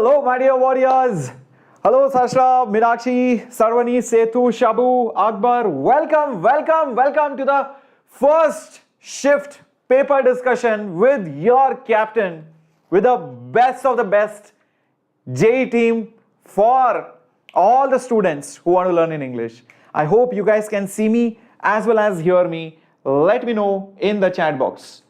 Hello, my dear warriors. Hello, Sashra, Meenakshi, Sarvani, Setu, Shabu, Akbar. Welcome to the first shift paper discussion with your captain, with the best of the best JEE team for all the students who want to learn in English. I hope you guys can see me as well as hear me. Let me know in the chat box.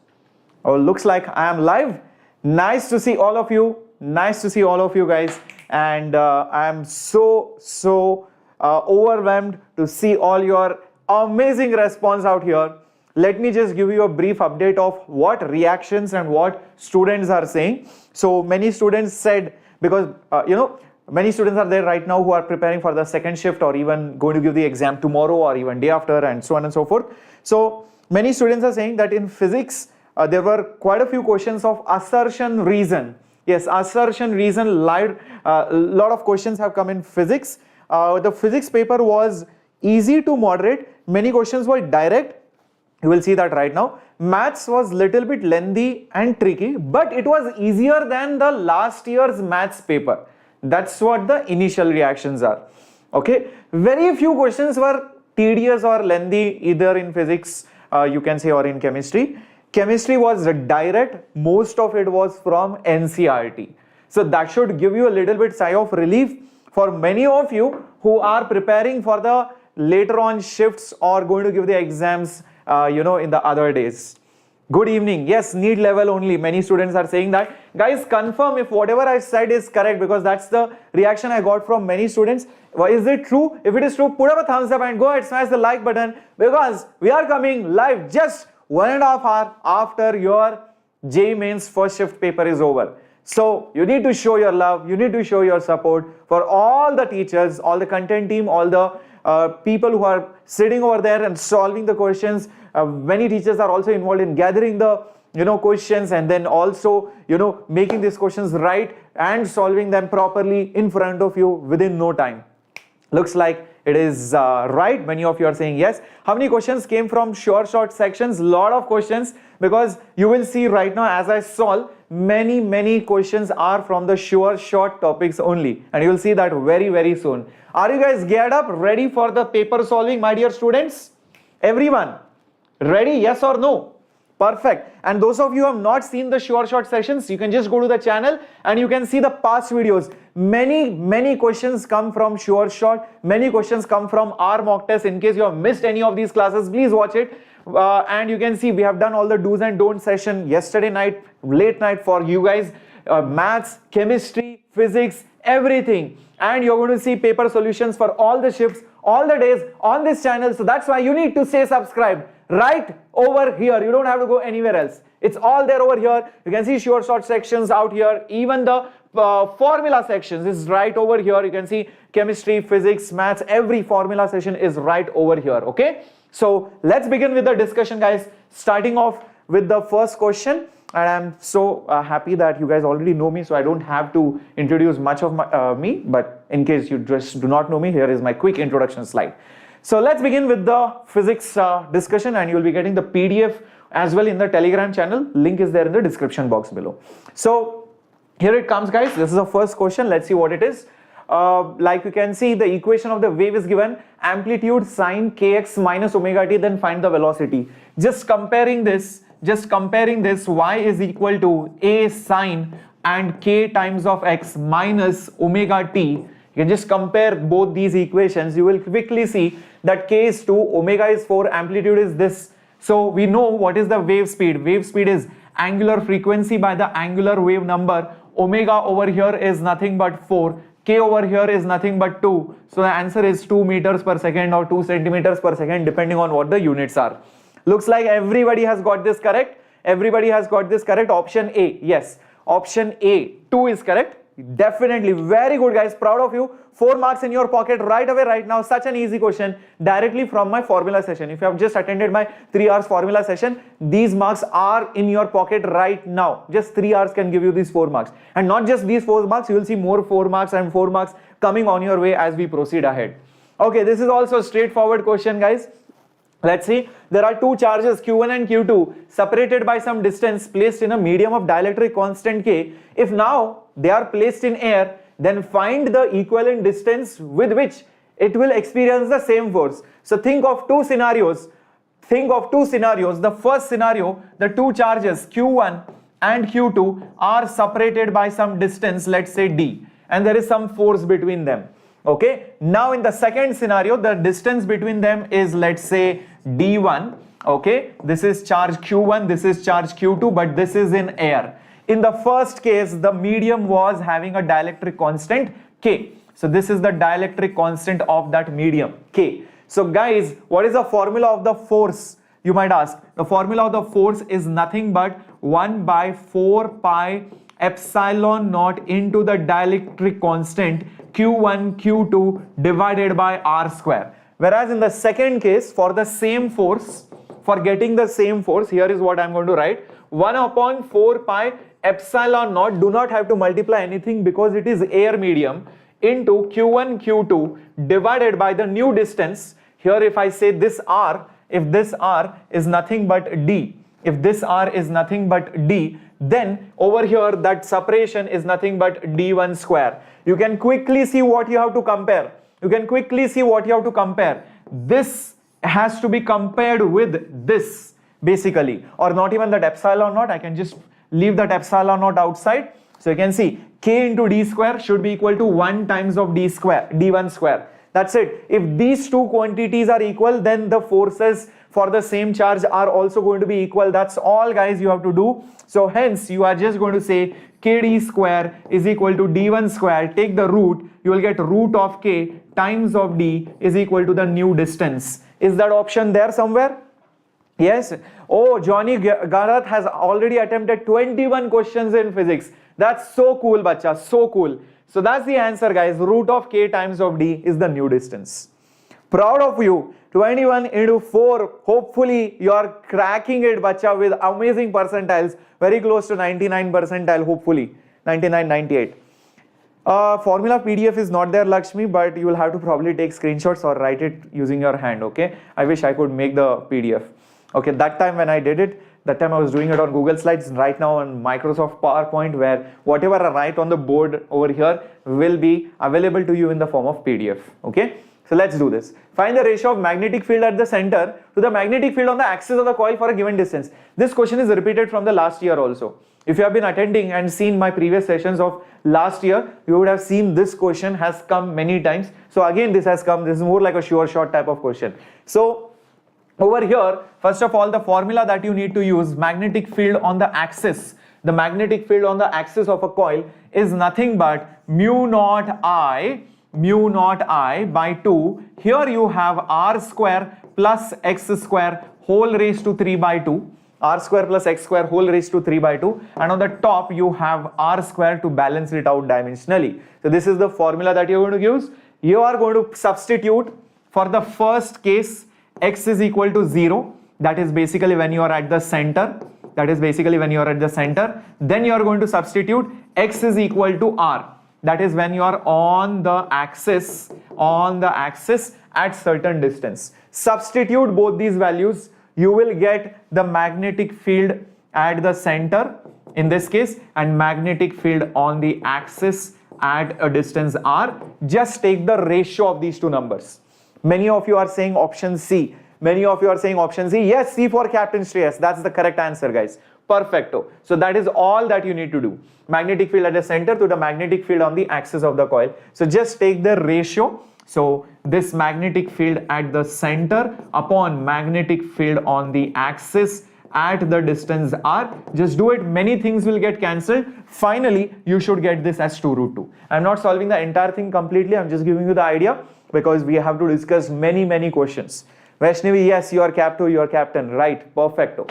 Oh, looks like I am live. Nice to see all of you. Nice to see all of you guys. And I am so overwhelmed to see all your amazing response out here. Let me just give you a brief update of what reactions and what students are saying. So many students said, because many students are there right now who are preparing for the second shift or even going to give the exam tomorrow or even day after and so on and so forth. So many students are saying that in physics there were quite a few questions of assertion reason. Yes, assertion reason, a lot of questions have come in physics. The physics paper was easy to moderate. Many questions were direct. You will see that right now. Maths was little bit lengthy and tricky, but it was easier than the last year's maths paper. That's what the initial reactions are. Okay, very few questions were tedious or lengthy either in physics, you can say, or in chemistry. Chemistry was direct, most of it was from NCERT. So that should give you a little bit sigh of relief for many of you who are preparing for the later on shifts or going to give the exams in the other days. Good evening. Yes, need level only. Many students are saying that. Guys, confirm if whatever I said is correct, because that's the reaction I got from many students. Is it true? If it is true, put up a thumbs up and go ahead, smash the like button, because we are coming live just 1.5 hours after your JEE Mains first shift paper is over. So you need to show your love, you need to show your support for all the teachers, all the content team, all the people who are sitting over there and solving the questions. Many teachers are also involved in gathering the questions and then also making these questions right and solving them properly in front of you within no time. Looks like it is right. Many of you are saying yes. How many questions came from sure short sections? Lot of questions, because you will see right now as I solve, many questions are from the sure short topics only, and you will see that very soon. Are you guys geared up, ready for the paper solving, my dear students? Everyone ready? Yes or no? Perfect. And those of you who have not seen the sure short sessions, you can just go to the channel and you can see the past videos. Many questions come from sure short. Many questions come from our mock test. In case you have missed any of these classes, please watch it. And you can see we have done all the do's and don'ts session yesterday night, late night for you guys. Maths, chemistry, physics, everything. And you're going to see paper solutions for all the shifts, all the days on this channel. So that's why you need to stay subscribed right over here. You don't have to go anywhere else. It's all there over here. You can see sure short sections out here. Even the formula sections is right over here. You can see chemistry, physics, maths, every formula session is right over here. Okay, so let's begin with the discussion, guys, starting off with the first question. And I'm so happy that you guys already know me, so I don't have to introduce much of me. But in case you just do not know me, here is my quick introduction slide. So let's begin with the physics discussion, and you'll be getting the PDF as well in the Telegram channel. Link is there in the description box below. So here it comes, guys. This is the first question. Let's see what it is. Like you can see, the equation of the wave is given: amplitude sine kx minus omega t, then find the velocity. Just comparing this, y is equal to a sine and k times of x minus omega t. You can just compare both these equations. You will quickly see that k is 2, omega is 4, amplitude is this. So we know what is the wave speed. Wave speed is angular frequency by the angular wave number. Omega over here is nothing but 4. K over here is nothing but 2. So the answer is 2 meters per second or 2 centimeters per second, depending on what the units are. Looks like everybody has got this correct. Everybody has got this correct. Option A. Yes. Option A. 2 is correct. Definitely. Very good, guys. Proud of you. 4 marks in your pocket right away, right now. Such an easy question directly from my formula session. If you have just attended my 3 hours formula session, these marks are in your pocket right now. Just 3 hours can give you these 4 marks. And not just these 4 marks, you will see more 4 marks and 4 marks coming on your way as we proceed ahead. Okay, this is also a straightforward question, guys. Let's see, there are two charges Q1 and Q2 separated by some distance placed in a medium of dielectric constant K. If now they are placed in air, then find the equivalent distance with which it will experience the same force. So think of two scenarios. The first scenario, the two charges Q1 and Q2 are separated by some distance, let's say d, and there is some force between them. Okay, now in the second scenario, the distance between them is, let's say, d1. Okay, this is charge Q1, this is charge Q2, but this is in air. In the first case, the medium was having a dielectric constant K. So this is the dielectric constant of that medium K. So guys, what is the formula of the force? You might ask. The formula of the force is nothing but 1 by 4 pi epsilon naught into the dielectric constant Q1 Q2 divided by R square. Whereas in the second case, for the same force, for getting the same force, here is what I am going to write. 1 upon 4 pi epsilon naught, do not have to multiply anything because it is air medium, into Q1 Q2 divided by the new distance. Here if I say this R, if this R is nothing but D, if this R is nothing but D, then over here that separation is nothing but D1 square. You can quickly see what you have to compare. This has to be compared with this basically, or not even that epsilon naught. I can just leave that epsilon naught outside. So you can see K into D square should be equal to 1 times of D square, D1 square. That's it. If these two quantities are equal, then the forces for the same charge are also going to be equal. That's all guys you have to do. So hence you are just going to say KD square is equal to D1 square. Take the root, you will get root of K times of D is equal to the new distance. Is that option there somewhere? Yes. Oh, Johnny Garath has already attempted 21 questions in physics. That's so cool, bacha, so cool. So that's the answer guys. Root of K times of D is the new distance. Proud of you. 21 into 4. Hopefully you are cracking it, bacha, with amazing percentiles. Very close to 99 percentile, hopefully. 99, 98. Formula PDF is not there, Lakshmi, but you will have to probably take screenshots or write it using your hand, okay? I wish I could make the PDF. Okay, that time when I did it, that time I was doing it on Google Slides. Right now on Microsoft PowerPoint, where whatever I write on the board over here will be available to you in the form of PDF, okay? So let's do this. Find the ratio of magnetic field at the center to the magnetic field on the axis of the coil for a given distance. This question is repeated from the last year also. If you have been attending and seen my previous sessions of last year, you would have seen this question has come many times. So again, this has come. This is more like a sure shot type of question. So over here, first of all, the formula that you need to use, magnetic field on the axis. The magnetic field on the axis of a coil is nothing but mu naught I by 2. Here you have R square plus X square whole raised to 3 by 2. R square plus X square whole raised to 3 by 2. And on the top you have R square to balance it out dimensionally. So this is the formula that you're going to use. You are going to substitute for the first case X is equal to 0. That is basically when you are at the center. Then you are going to substitute X is equal to R. That is when you are on the axis at certain distance. Substitute both these values. You will get the magnetic field at the center in this case and magnetic field on the axis at a distance R. Just take the ratio of these two numbers. Many of you are saying option C. Yes, C for Captain Shreyas. That's the correct answer, guys. Perfecto. So that is all that you need to do. Magnetic field at the center to the magnetic field on the axis of the coil. So just take the ratio. So this magnetic field at the center upon magnetic field on the axis at the distance R. Just do it. Many things will get cancelled. Finally, you should get this as 2 root 2. I'm not solving the entire thing completely. I'm just giving you the idea because we have to discuss many questions. Vaishnavi, yes, you are captain. Right. Perfecto.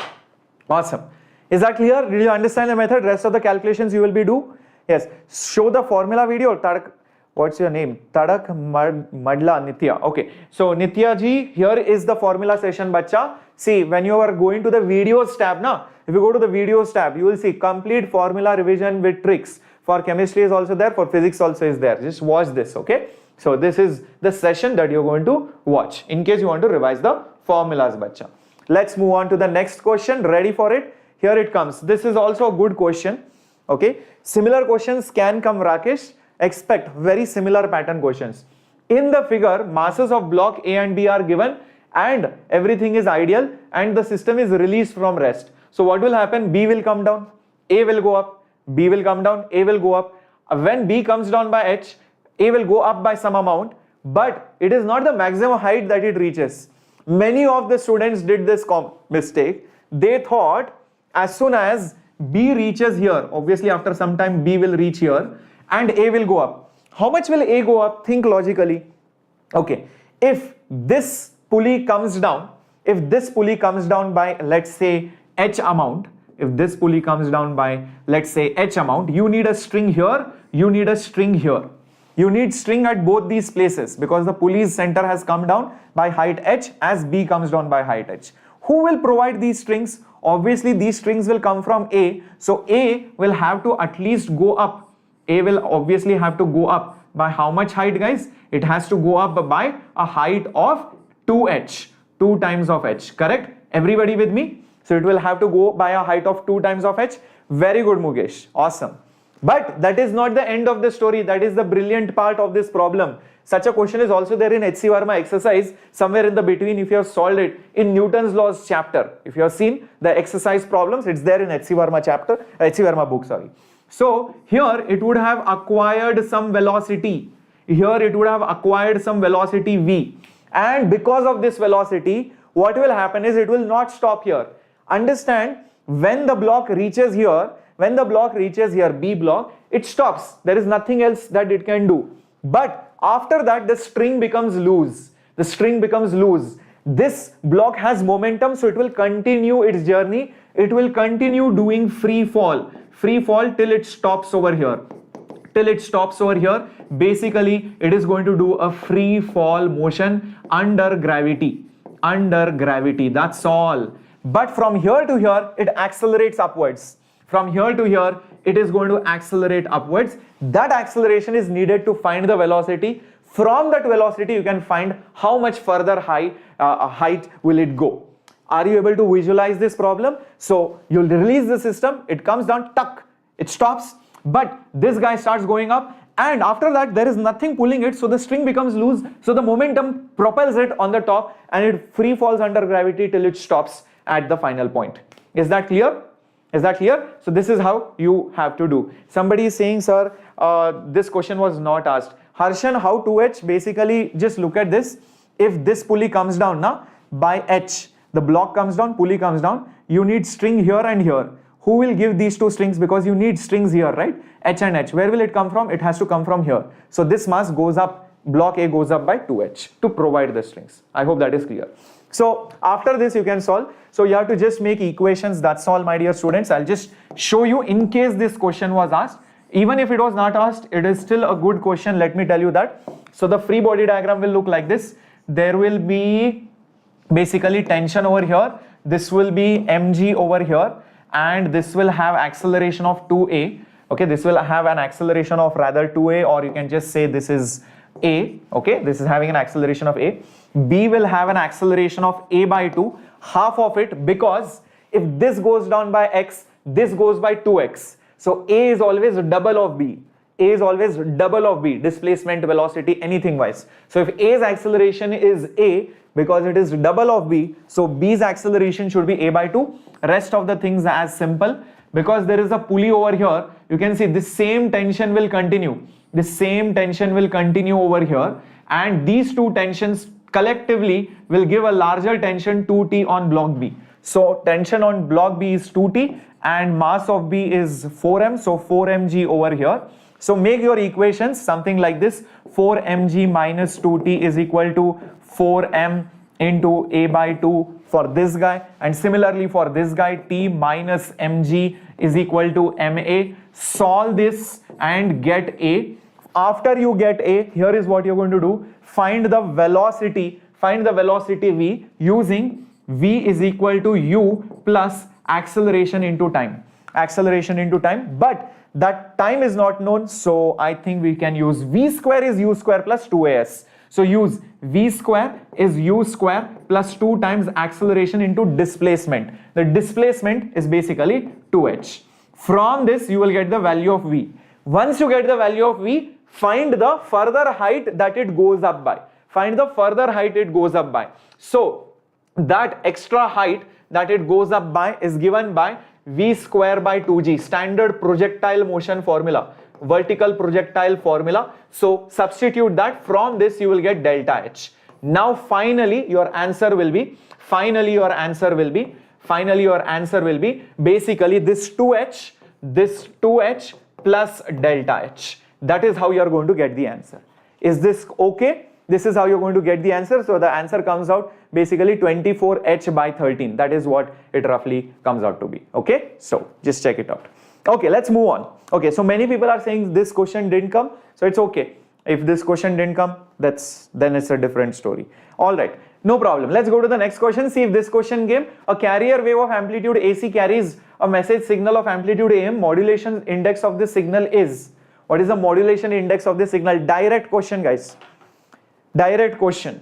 Awesome. Is that clear? Did you understand the method? Rest of the calculations you will be do? Yes. Show the formula video. Tarak, what's your name? Tarak Madla Nitya. Okay. So Nitya ji, here is the formula session, bacha. See, when you are going to the videos tab, na, if you go to the videos tab, you will see complete formula revision with tricks. For chemistry is also there, for physics also is there. Just watch this, okay? So this is the session that you're going to watch in case you want to revise the formulas, bacha. Let's move on to the next question. Ready for it? Here it comes. This is also a good question. Okay, similar questions can come, Rakesh. Expect very similar pattern questions. In the figure, masses of block A and B are given and everything is ideal and the system is released from rest. So what will happen? B will come down, A will go up, B will come down, A will go up. When B comes down by H, A will go up by some amount, but it is not the maximum height that it reaches. Many of the students did this mistake. They thought as soon as B reaches here, obviously after some time B will reach here and A will go up. How much will A go up? Think logically. Okay, if this pulley comes down, by let's say H amount, if this pulley comes down by let's say H amount, you need a string here, you need a string here. You need string at both these places because the pulley's center has come down by height H as B comes down by height H. Who will provide these strings? Obviously these strings will come from A, so A will have to at least go up. A will obviously have to go up by how much height, guys? It has to go up by a height of 2H, 2 times of H, correct? Everybody with me? So it will have to go by a height of 2 times of H. Very good, Mukesh. Awesome. But that is not the end of the story. That is the brilliant part of this problem. Such a question is also there in H.C. Verma exercise, somewhere in the between if you have solved it in Newton's laws chapter. If you have seen the exercise problems, it's there in H.C. Verma chapter, H.C. Verma book, sorry. So here it would have acquired some velocity. Here it would have acquired some velocity v. And because of this velocity, what will happen is it will not stop here. Understand, when the block reaches here, B block, it stops. There is nothing else that it can do. But after that, the string becomes loose. This block has momentum, so it will continue its journey. It will continue doing free fall till it stops over here. Basically it is going to do a free fall motion under gravity. That's all. But from here to here, it accelerates upwards. From here to here, it is going to accelerate upwards. That acceleration is needed to find the velocity. From that velocity, you can find how much further height will it go. Are you able to visualize this problem? So you'll release the system, it comes down, tuck, it stops, but this guy starts going up, and after that there is nothing pulling it, so the string becomes loose, so the momentum propels it on the top and it free falls under gravity till it stops at the final point. Is that clear? So this is how you have to do. Somebody is saying, sir, this question was not asked. Harshan, how 2H? Basically, just look at this. If this pulley comes down now by H, the block comes down, pulley comes down, you need string here and here. Who will give these two strings? Because you need strings here, right? H and H. Where will it come from? It has to come from here. So this mass goes up, block A goes up by 2H to provide the strings. I hope that is clear. So after this you can solve. So you have to just make equations. That's all, my dear students. I'll just show you in case this question was asked. Even if it was not asked, it is still a good question. Let me tell you that. So the free body diagram will look like this. There will be basically tension over here. This will be mg over here. And this will have acceleration of 2a. Okay, this will have an acceleration of rather 2a, or you can just say this is a. Okay, this is having an acceleration of a. B will have an acceleration of a by 2, half of it, because if this goes down by x, this goes by 2x. So a is always double of b. A is always double of b, displacement, velocity, anything wise. So if A's acceleration is a, because it is double of b, so B's acceleration should be a by 2. Rest of the things are as simple. Because there is a pulley over here, you can see this same tension will continue. The same tension will continue over here, and these two tensions collectively will give a larger tension 2T on block B. So tension on block B is 2T and mass of B is 4m, so 4mg over here. So make your equations something like this: 4mg minus 2T is equal to 4m into a by 2 for this guy, and similarly for this guy, T minus mg is equal to ma. Solve this and get a. After you get a, here is what you're going to do: find the velocity v using v is equal to u plus acceleration into time. But that time is not known, so I think we can use v square is u square plus 2as. So use v square is u square plus 2 times acceleration into displacement. The displacement is basically 2h. From this you will get the value of V. Once you get the value of V, find the further height that it goes up by. Find the further height it goes up by. So that extra height that it goes up by is given by V square by 2g, standard projectile motion formula, vertical projectile formula. So substitute that. From this you will get delta H. Now finally your answer will be basically this 2h plus delta H. That is how you are going to get the answer. Is this okay? This is how you're going to get the answer. So the answer comes out basically 24h by 13. That is what it roughly comes out to be. Okay, so just check it out. Okay, let's move on. Okay, so many people are saying this question didn't come, so it's okay. If this question didn't come, then it's a different story. All right, no problem. Let's go to the next question. See if this question came. A carrier wave of amplitude AC carries a message signal of amplitude AM. Modulation index of this signal is. What is the modulation index of this signal? Direct question, guys. Direct question.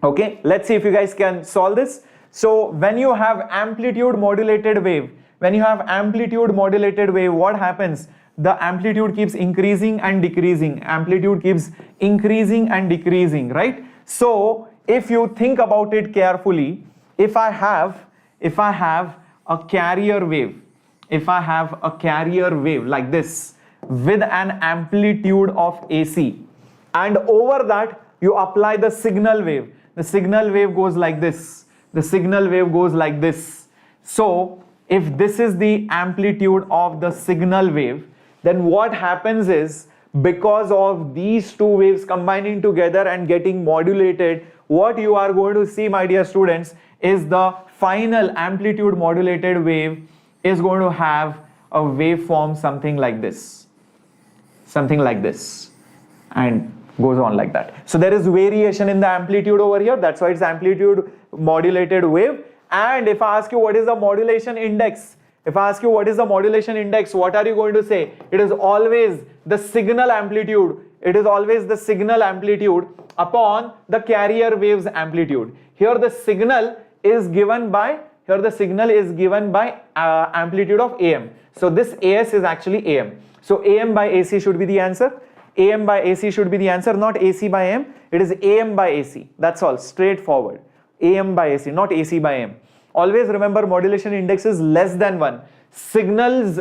Okay, let's see if you guys can solve this. So when you have amplitude modulated wave, what happens? The amplitude keeps increasing and decreasing. Right? So if you think about it carefully, if I have a carrier wave, like this with an amplitude of AC, and over that you apply the signal wave. The signal wave goes like this. So if this is the amplitude of the signal wave, then what happens is, because of these two waves combining together and getting modulated, what you are going to see, my dear students, is the final amplitude modulated wave is going to have a waveform something like this, and goes on like that. So there is variation in the amplitude over here. That's why it's amplitude modulated wave. And if I ask you what is the modulation index, what are you going to say? It is always the signal amplitude. Upon the carrier wave's amplitude. Here the signal is given by amplitude of AM. So this AS is actually AM. So AM by AC should be the answer. Not AC by AM. It is AM by AC. That's all. Straightforward. AM by AC, not AC by AM. Always remember, modulation index is less than 1. Signal's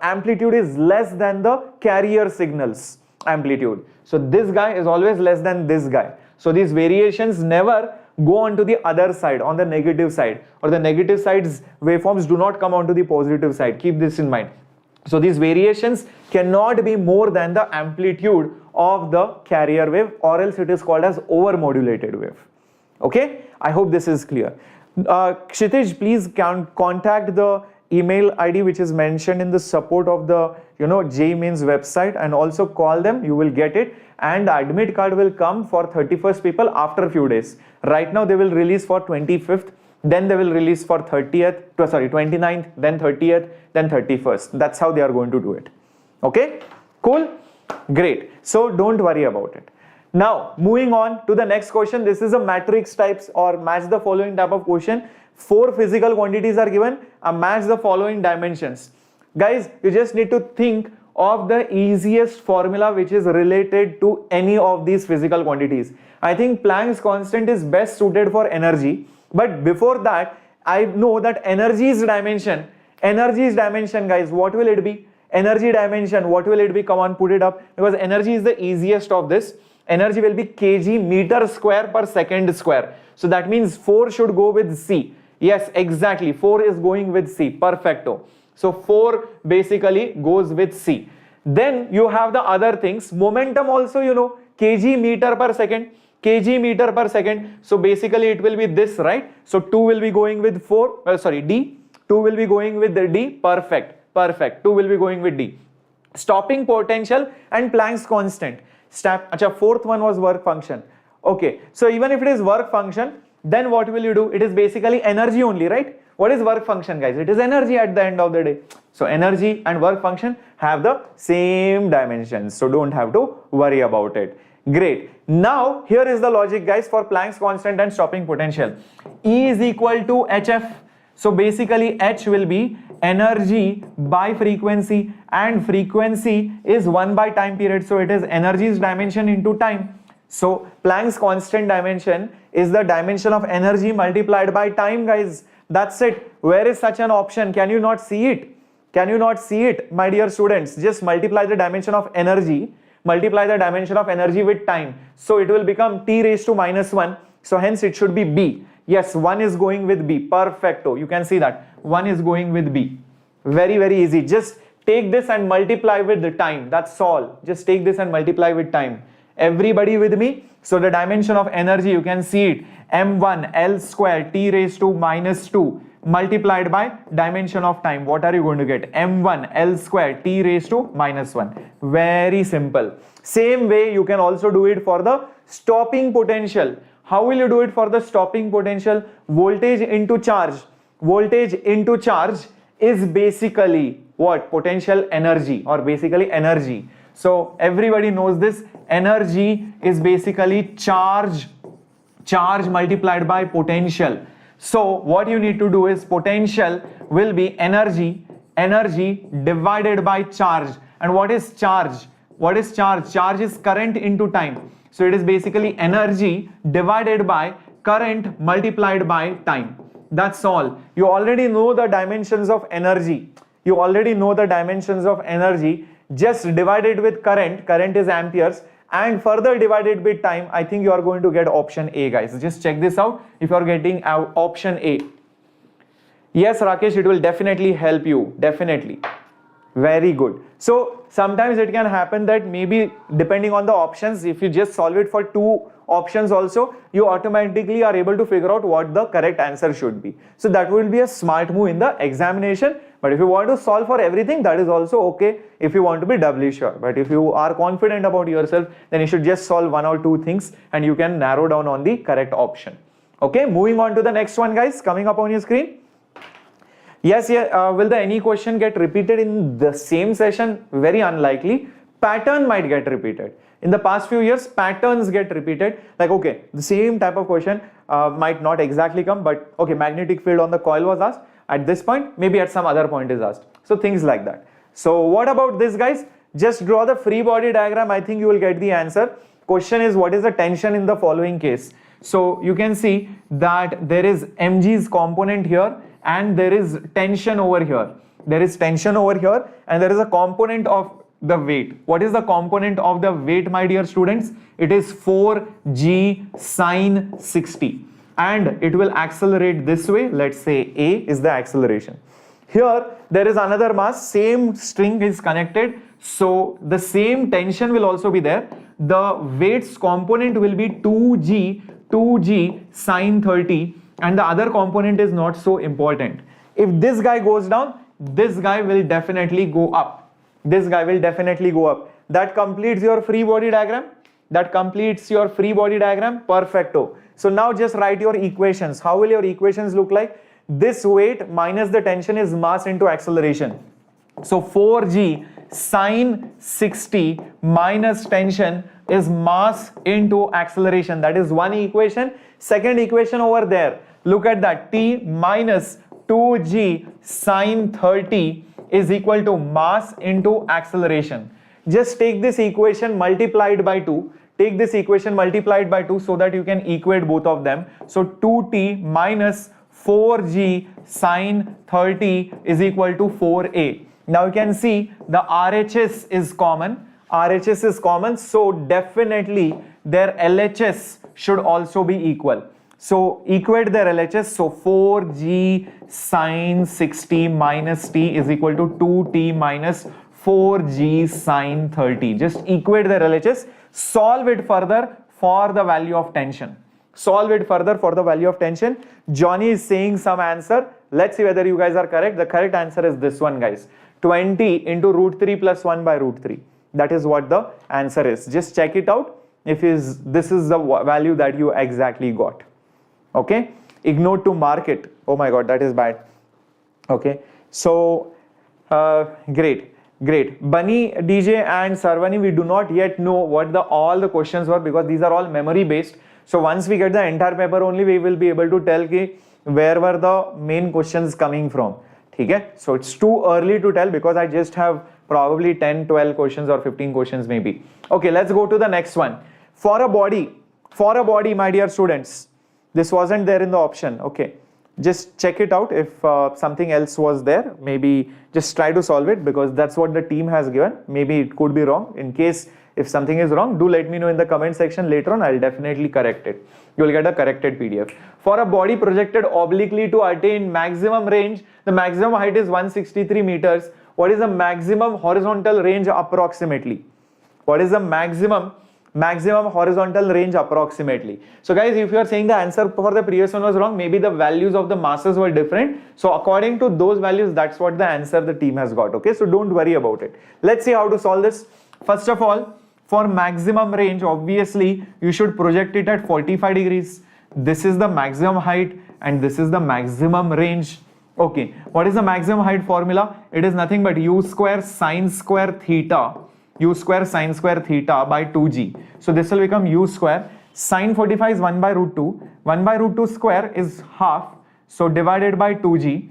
amplitude is less than the carrier signal's amplitude. So this guy is always less than this guy. So these variations never go on to the other side, on the negative side, or the negative side's waveforms do not come onto the positive side. Keep this in mind. So these variations cannot be more than the amplitude of the carrier wave, or else it is called as over-modulated wave. Okay, I hope this is clear. Kshitij, please contact the email ID which is mentioned in the support of the JEE Mains website, and also call them. You will get it, and the admit card will come for 31st people after a few days. Right now they will release for 25th, then they will release for 29th, then 30th, then 31st. That's how they are going to do it. Okay, cool, great. So don't worry about it. Now moving on to the next question. This is a matrix types or match the following type of question. 4 physical quantities are given, match the following dimensions. Guys, you just need to think of the easiest formula which is related to any of these physical quantities. I think Planck's constant is best suited for energy, but before that I know that energy's dimension, guys, what will it be? Energy dimension, what will it be? Come on, put it up, because energy is the easiest of this. Energy will be kg meter square per second square. So that means 4 should go with C. Yes, exactly. 4 is going with C. Perfecto. So 4 basically goes with C. Then you have the other things. Momentum also, kg meter per second. So basically it will be this, right? So 2 will be going with D. 2 will be going with the D. Perfect. 2 will be going with D. Stopping potential and Planck's constant. Fourth one was work function. Okay, so even if it is work function, then what will you do? It is basically energy only, right? What is work function, guys? It is energy at the end of the day. So energy and work function have the same dimensions, so don't have to worry about it. Great. Now here is the logic, guys, for Planck's constant and stopping potential. E is equal to hf So basically H will be energy by frequency, and frequency is 1 by time period. So it is energy's dimension into time. So Planck's constant dimension is the dimension of energy multiplied by time, guys. That's it. Where is such an option? Can you not see it? Can you not see it, my dear students? Just multiply the dimension of energy, multiply the dimension of energy with time. So it will become t raised to minus 1. So hence it should be B. Yes, 1 is going with B. Perfecto. You can see that 1 is going with B. Very, very easy. Just take this and multiply with the time. That's all. Just take this and multiply with time. Everybody with me? So the dimension of energy, you can see it. M1 L square t raised to minus 2 multiplied by dimension of time. What are you going to get? M1 L square t raised to minus 1. Very simple. Same way you can also do it for the stopping potential. How will you do it for the stopping potential? Voltage into charge. Voltage into charge is basically what? Potential energy, or basically energy. So everybody knows this. Energy is basically charge multiplied by potential. So what you need to do is potential will be energy divided by charge. And what is charge? What is charge? Charge is current into time. So it is basically energy divided by current multiplied by time. That's all. You already know the dimensions of energy. You already know the dimensions of energy. Just divided with current. Current is amperes. And further divided with time. I think you are going to get option A, guys. Just check this out if you are getting option A. Yes, Rakesh, it will definitely help you. Definitely. Very good. So sometimes it can happen that maybe depending on the options, if you just solve it for 2 options also, you automatically are able to figure out what the correct answer should be. So that will be a smart move in the examination. But if you want to solve for everything, that is also okay if you want to be doubly sure. But if you are confident about yourself, then you should just solve 1 or 2 things and you can narrow down on the correct option. Okay, moving on to the next one, guys, coming up on your screen. Yes, will the any question get repeated in the same session? Very unlikely. Pattern might get repeated. In the past few years, patterns get repeated. Like, okay, the same type of question might not exactly come, but okay, magnetic field on the coil was asked at this point, maybe at some other point is asked. So things like that. So what about this, guys? Just draw the free body diagram. I think you will get the answer. Question is, what is the tension in the following case? So you can see that there is mg's component here and there is tension over here. There is tension over here and there is a component of the weight. What is the component of the weight, my dear students? It is 4g sine 60 and it will accelerate this way. Let's say A is the acceleration. Here there is another mass, same string is connected, so the same tension will also be there. The weight's component will be 2g sine 30 and the other component is not so important. If this guy goes down, this guy will definitely go up. This guy will definitely go up. That completes your free body diagram. That completes your free body diagram. Perfecto. So now just write your equations. How will your equations look like? This weight minus the tension is mass into acceleration. So 4g sine 60 minus tension is mass into acceleration. That is one equation. Second equation over there. Look at that. T minus 2g sine 30 is equal to mass into acceleration. Just take this equation multiplied by 2. Take this equation multiplied by 2 so that you can equate both of them. So 2t minus 4g sine 30 is equal to 4a. Now you can see the RHS is common. RHS is common, so definitely their LHS should also be equal. So equate their LHS. So 4g sine 60 minus t is equal to 2t minus 4g sine 30. Just equate their LHS. Solve it further for the value of tension. Solve it further for the value of tension. Johnny is saying some answer. Let's see whether you guys are correct. The correct answer is this one, guys. 20 into root 3 plus 1 by root 3. That is what the answer is. Just check it out. If this is the value that you exactly got. Okay, ignore to mark it. Oh my god, that is bad. Okay, so great. Bunny, DJ and Sarvani, we do not yet know what all the questions were because these are all memory based. So once we get the entire paper only, we will be able to tell where were the main questions coming from. Okay, so it's too early to tell because I just have probably 10, 12 questions or 15 questions maybe. Okay, let's go to the next one. For a body, my dear students, this wasn't there in the option. Okay, just check it out. If something else was there, maybe just try to solve it because that's what the team has given. Maybe it could be wrong. In case if something is wrong, do let me know in the comment section later on. I'll definitely correct it. You will get a corrected PDF. For a body projected obliquely to attain maximum range, the maximum height is 163 meters. What is the maximum horizontal range approximately? What is the maximum horizontal range approximately? So guys, if you are saying the answer for the previous one was wrong, maybe the values of the masses were different. So according to those values, that's what the answer the team has got. Okay, so don't worry about it. Let's see how to solve this. First of all, for maximum range, obviously you should project it at 45 degrees. This is the maximum height and this is the maximum range. Okay, what is the maximum height formula? It is nothing but u square sine square theta by 2g. So this will become u square. Sine 45 is 1 by root 2. 1 by root 2 square is half. So divided by 2g.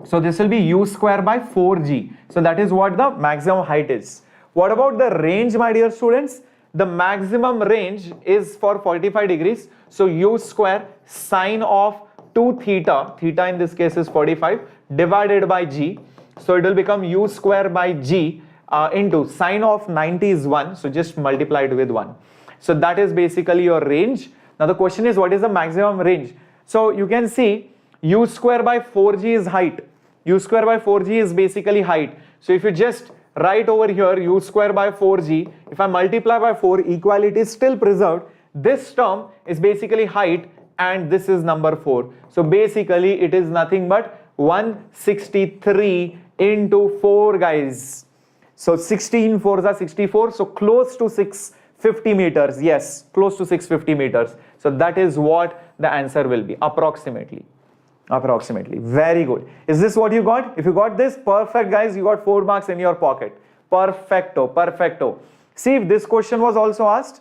So this will be u square by 4g. So that is what the maximum height is. What about the range, my dear students? The maximum range is for 45 degrees. So u square sine of 2 theta, theta in this case is 45, divided by g. So it will become u square by g into sine of 90 is 1. So just multiply it with 1. So that is basically your range. Now the question is, what is the maximum range? So you can see u square by 4g is height. U square by 4g is basically height. So if you just write over here u square by 4g, if I multiply by 4, equality is still preserved. This term is basically height and this is number 4. So basically it is nothing but 163 into 4, guys. So 16 4s are 64. So close to 650 meters. Yes, close to 650 meters. So that is what the answer will be approximately. Very good. Is this what you got? If you got this, perfect, guys. You got 4 marks in your pocket. Perfecto. See, if this question was also asked,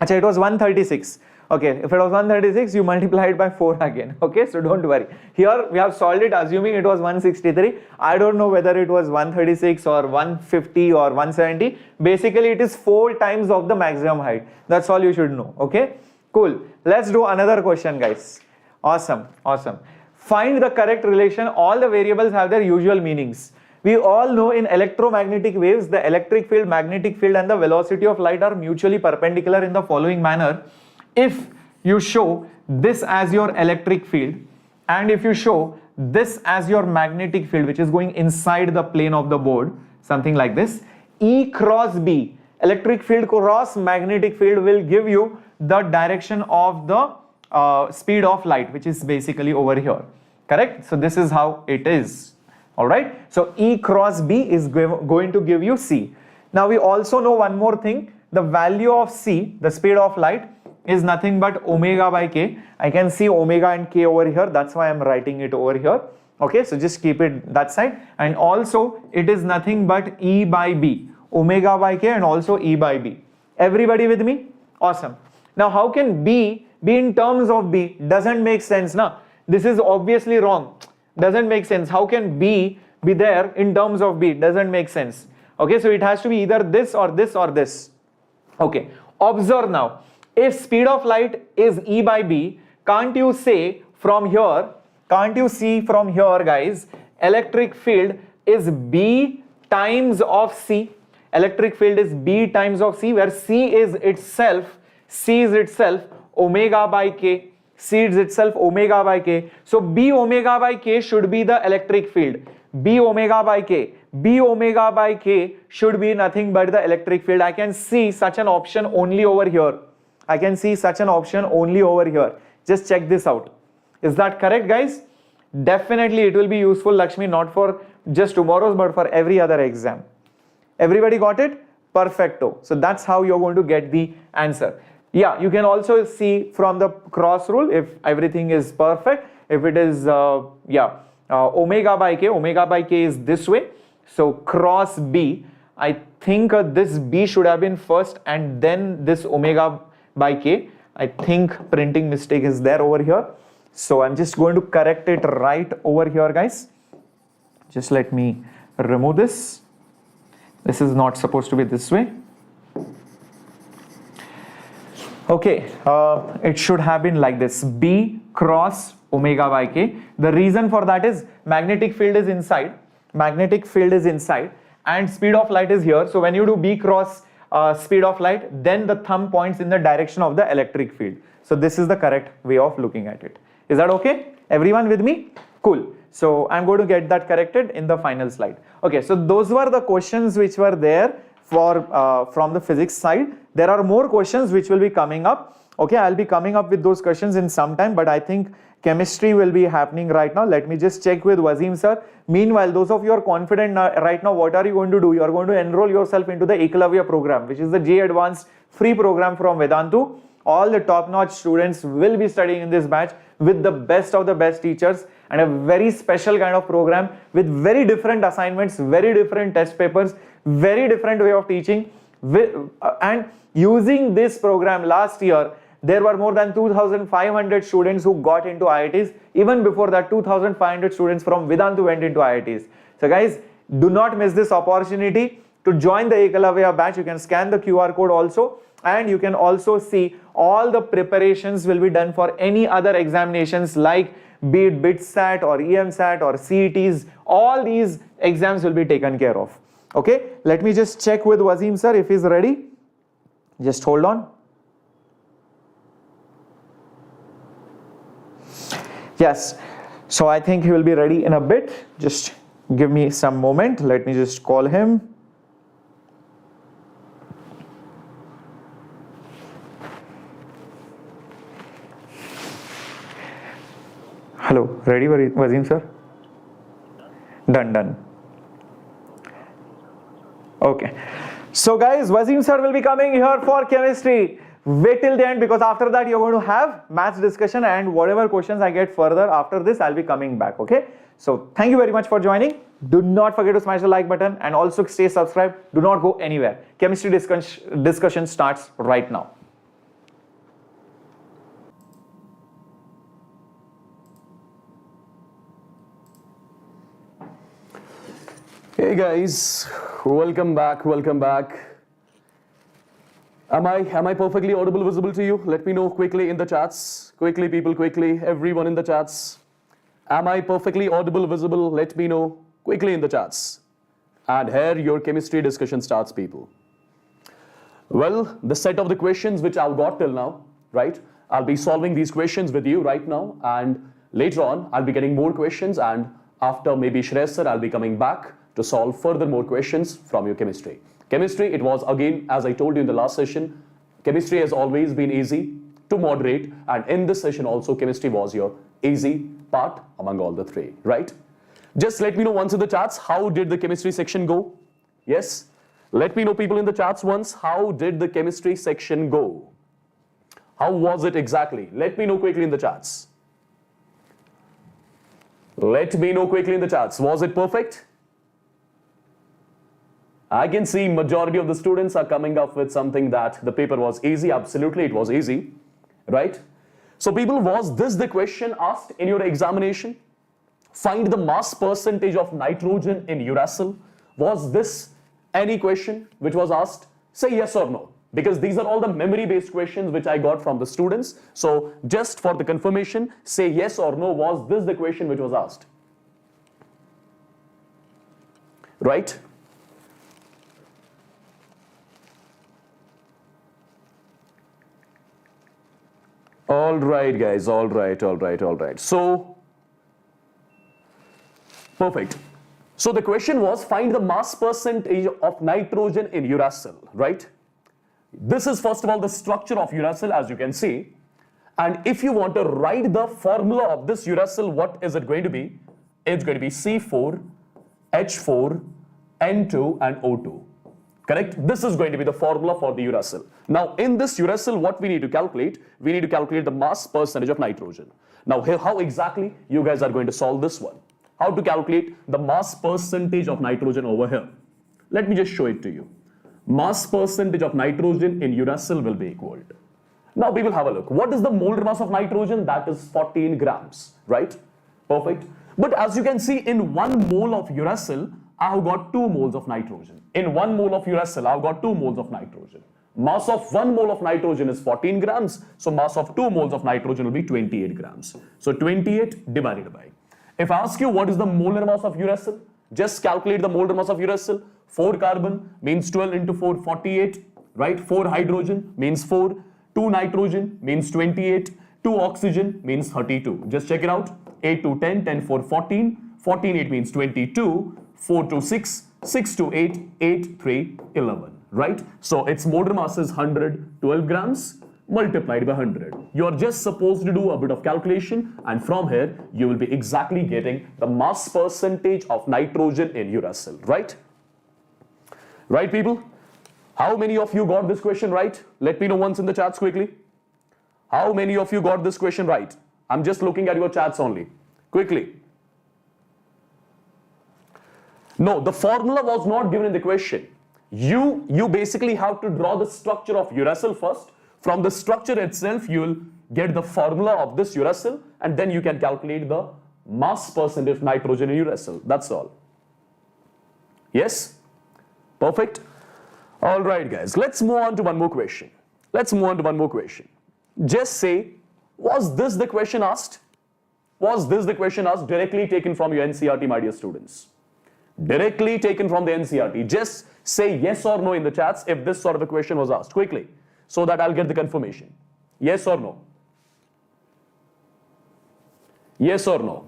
achha, it was 136. Okay, if it was 136, you multiply it by 4 again. Okay, so don't worry. Here we have solved it assuming it was 163. I don't know whether it was 136 or 150 or 170. Basically, it is 4 times of the maximum height. That's all you should know. Okay, cool. Let's do another question, guys. Awesome. Find the correct relation. All the variables have their usual meanings. We all know in electromagnetic waves, the electric field, magnetic field and the velocity of light are mutually perpendicular in the following manner. If you show this as your electric field and if you show this as your magnetic field, which is going inside the plane of the board, something like this, E cross B, electric field cross magnetic field, will give you the direction of the speed of light, which is basically over here. Correct? So this is how it is. All right. So E cross B is going to give you C. Now we also know one more thing. The value of C, the speed of light, is nothing but omega by k. I can see omega and k over here. That's why I'm writing it over here. Okay. So just keep it that side. And also it is nothing but E by B. Omega by k and also E by B. Everybody with me? Awesome. Now how can B be in terms of B? Doesn't make sense, na? This is obviously wrong. Doesn't make sense. How can B be there in terms of B? Doesn't make sense. Okay, so it has to be either this or this or this. Okay, observe now. If speed of light is E by B, can't you say from here, guys, electric field is B times of C. Electric field is B times of C, where C is itself omega by k. C is itself omega by k. So B omega by k should be the electric field. B omega by k should be nothing but the electric field. I can see such an option only over here. Just check this out. Is that correct, guys? Definitely it will be useful, Lakshmi, not for just tomorrow's but for every other exam. Everybody got it? Perfecto. So that's how you're going to get the answer. Yeah, you can also see from the cross rule if everything is perfect. If it is omega by k is this way. So cross B, I think this B should have been first and then this omega by k. I think printing mistake is there over here. So I'm just going to correct it right over here, guys. Just let me remove this. This is not supposed to be this way. Okay, it should have been like this, B cross omega by K. The reason for that is magnetic field is inside, and speed of light is here. So when you do B cross speed of light, then the thumb points in the direction of the electric field. So this is the correct way of looking at it. Is that okay? Everyone with me? Cool. So I'm going to get that corrected in the final slide. Okay, so those were the questions which were there for from the physics side. There are more questions which will be coming up. Okay, I'll be coming up with those questions in some time, but I think chemistry will be happening right now. Let me just check with Wasim sir. Meanwhile, those of you are confident right now, what are you going to do? You are going to enroll yourself into the Eklavya program, which is the JEE Advanced free program from Vedantu. All the top-notch students will be studying in this batch with the best of the best teachers and a very special kind of program with very different assignments, very different test papers, very different way of teaching. And using this program last year, there were more than 2,500 students who got into IITs. Even before that, 2,500 students from Vedantu went into IITs. So guys, do not miss this opportunity to join the Eklavya batch. You can scan the QR code also, and you can also see all the preparations will be done for any other examinations like be it BITSAT or EMSAT or CETs. All these exams will be taken care of. Okay, let me just check with Wasim sir if he's ready. Just hold on. Yes, so I think he will be ready in a bit. Just give me some moment. Let me just call him. Hello, ready Wasim sir? Done. Okay. So guys, Wasim sir will be coming here for chemistry. Wait till the end, because after that you're going to have maths discussion, and whatever questions I get further after this, I'll be coming back. Okay. So thank you very much for joining. Do not forget to smash the like button and also stay subscribed. Do not go anywhere. Chemistry discussion starts right now. Hey guys, welcome back. Am I perfectly audible, visible to you? Let me know quickly in the chats. Quickly people, quickly, everyone in the chats. Am I perfectly audible, visible? Let me know quickly in the chats. And here your chemistry discussion starts, people. Well, the set of the questions which I've got till now, right? I'll be solving these questions with you right now, and later on I'll be getting more questions, and after maybe Shreya sir, I'll be coming back to solve further more questions from your chemistry. Chemistry, it was again, as I told you in the last session, chemistry has always been easy to moderate, and in this session also chemistry was your easy part among all the three, right? Just let me know once in the chats, how did the chemistry section go? Yes? Let me know people in the chats once, how did the chemistry section go? How was it exactly? Let me know quickly in the chats. Let me know quickly in the chats. Was it perfect? I can see majority of the students are coming up with something that the paper was easy. Absolutely, it was easy, right? So people, was this the question asked in your examination? Find the mass percentage of nitrogen in uracil. Was this any question which was asked? Say yes or no, because these are all the memory-based questions which I got from the students. So just for the confirmation, say yes or no, was this the question which was asked? Right? All right, guys, all right. So, perfect. So the question was, find the mass percentage of nitrogen in uracil, right? This is first of all the structure of uracil, as you can see. And if you want to write the formula of this uracil, what is it going to be? It's going to be C4, H4, N2 and O2. Correct? This is going to be the formula for the uracil. Now, in this uracil, what we need to calculate? We need to calculate the mass percentage of nitrogen. Now, here, how exactly you guys are going to solve this one? How to calculate the mass percentage of nitrogen over here? Let me just show it to you. Mass percentage of nitrogen in uracil will be equal to. Now people have a look. What is the molar mass of nitrogen? That is 14 grams, right? Perfect. But as you can see, in 1 mole of uracil, I have got 2 moles of nitrogen. In 1 mole of uracil, I have got 2 moles of nitrogen. Mass of 1 mole of nitrogen is 14 grams. So mass of 2 moles of nitrogen will be 28 grams. So 28 divided by. If I ask you what is the molar mass of uracil, just calculate the molar mass of uracil. 4 carbon means 12 into 4, 48, right? 4 hydrogen means 4. 2 nitrogen means 28. 2 oxygen means 32. Just check it out. 8 to 10, 10 4, 14. 14, 8 means 22. 4 to 6, 6 to 8, 8, 3, 11. Right? So its molar mass is 112 grams multiplied by 100. You're just supposed to do a bit of calculation, and from here you will be exactly getting the mass percentage of nitrogen in uracil. Right? Right, people? How many of you got this question right? Let me know once in the chats quickly. How many of you got this question right? I'm just looking at your chats only. Quickly. No, the formula was not given in the question. You basically have to draw the structure of uracil first. From the structure itself, you will get the formula of this uracil, and then you can calculate the mass percentage of nitrogen in uracil. That's all. Yes? Perfect. All right, guys. Let's move on to one more question. Just say, was this the question asked? Was this the question asked directly taken from your NCERT, my dear students? Directly taken from the NCERT. Just say yes or no in the chats if this sort of a question was asked quickly, so that I'll get the confirmation. Yes or no? Yes or no?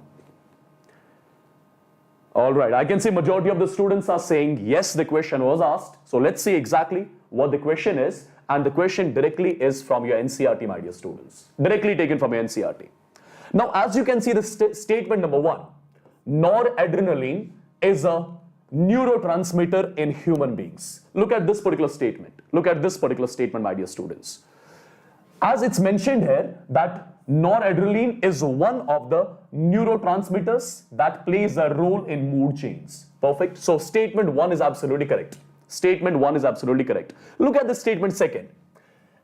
All right, I can see majority of the students are saying yes, the question was asked. So let's see exactly what the question is, and the question directly is from your NCERT, my dear students. Directly taken from your NCERT. Now, as you can see, the statement number 1, noradrenaline is a neurotransmitter in human beings. Look at this particular statement. Look at this particular statement, my dear students. As it's mentioned here that noradrenaline is one of the neurotransmitters that plays a role in mood change. Perfect. So statement 1 is absolutely correct. Statement 1 is absolutely correct. Look at the statement 2.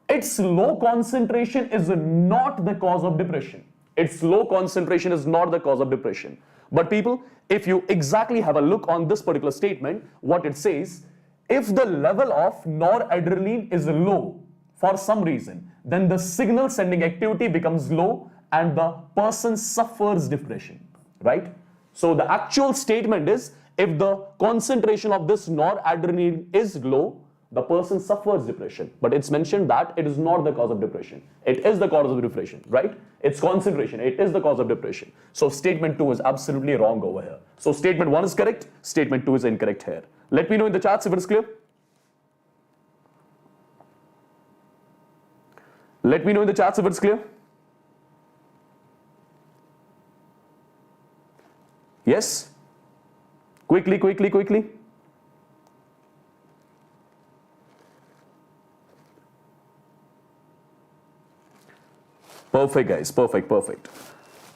Its low concentration is not the cause of depression. Its low concentration is not the cause of depression. But people, if you exactly have a look on this particular statement, what it says, if the level of noradrenaline is low for some reason, then the signal sending activity becomes low and the person suffers depression, right? So the actual statement is, if the concentration of this noradrenaline is low, the person suffers depression. But it's mentioned that it is not the cause of depression. It is the cause of depression, right? It's concentration. It is the cause of depression. So statement 2 is absolutely wrong over here. So statement 1 is correct. Statement 2 is incorrect here. Let me know in the chats if it is clear. Let me know in the chats if it's clear. Yes? Quickly, quickly, quickly. Perfect, guys. Perfect, perfect.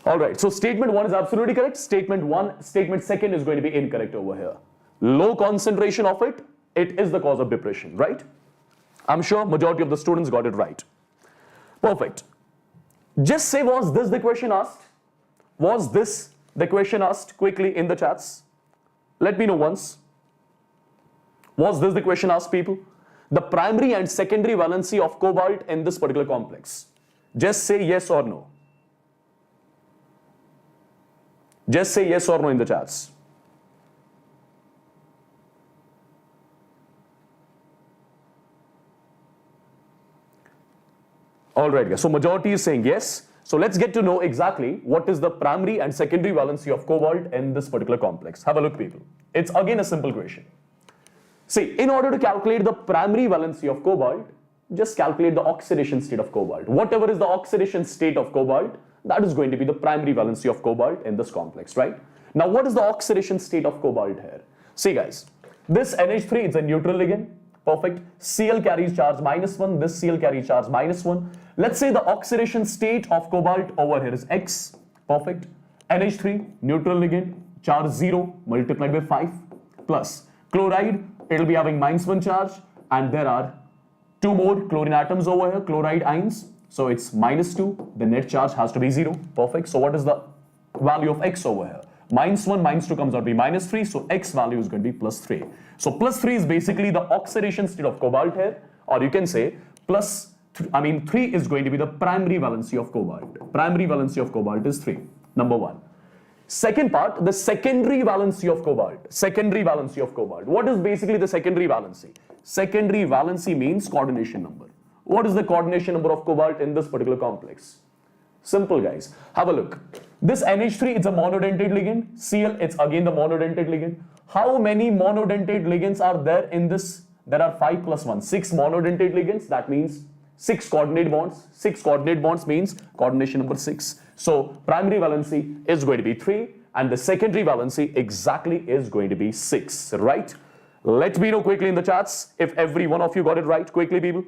All right. So statement 1 is absolutely correct. Statement 2 is going to be incorrect over here. Low concentration of it, it is the cause of depression, right? I'm sure majority of the students got it right. Perfect. Just say, was this the question asked? Was this the question asked quickly in the chats? Let me know once. Was this the question asked, people? The primary and secondary valency of cobalt in this particular complex. Just say yes or no. Just say yes or no in the chats. Alright guys, so majority is saying yes. So let's get to know exactly what is the primary and secondary valency of cobalt in this particular complex. Have a look, people. It's again a simple question. See, in order to calculate the primary valency of cobalt, just calculate the oxidation state of cobalt. Whatever is the oxidation state of cobalt, that is going to be the primary valency of cobalt in this complex, right? Now, what is the oxidation state of cobalt here? See guys, this NH3 is a neutral ligand. Perfect. Cl carries charge -1, this Cl carries charge -1. Let's say the oxidation state of cobalt over here is X. Perfect. NH3, neutral ligand, charge 0 multiplied by 5 plus chloride, it will be having -1 charge, and there are 2 more chlorine atoms over here, chloride ions. So it's minus 2. The net charge has to be 0. Perfect. So what is the value of X over here? Minus 1 minus 2 comes out to be minus 3. So X value is going to be plus 3. So plus 3 is basically the oxidation state of cobalt here. Or you can say 3 is going to be the primary valency of cobalt. Primary valency of cobalt is 3. Number 1. Second part, the secondary valency of cobalt. Secondary valency of cobalt. What is basically the secondary valency? Secondary valency means coordination number. What is the coordination number of cobalt in this particular complex? Simple, guys. Have a look. This NH3, it's a monodentate ligand. Cl, it's again the monodentate ligand. How many monodentate ligands are there in this? There are 5 plus 1. 6 monodentate ligands. That means 6 coordinate bonds. 6 coordinate bonds means coordination number 6. So primary valency is going to be 3 and the secondary valency exactly is going to be 6, right? Let me know quickly in the chats if every one of you got it right. Quickly, people.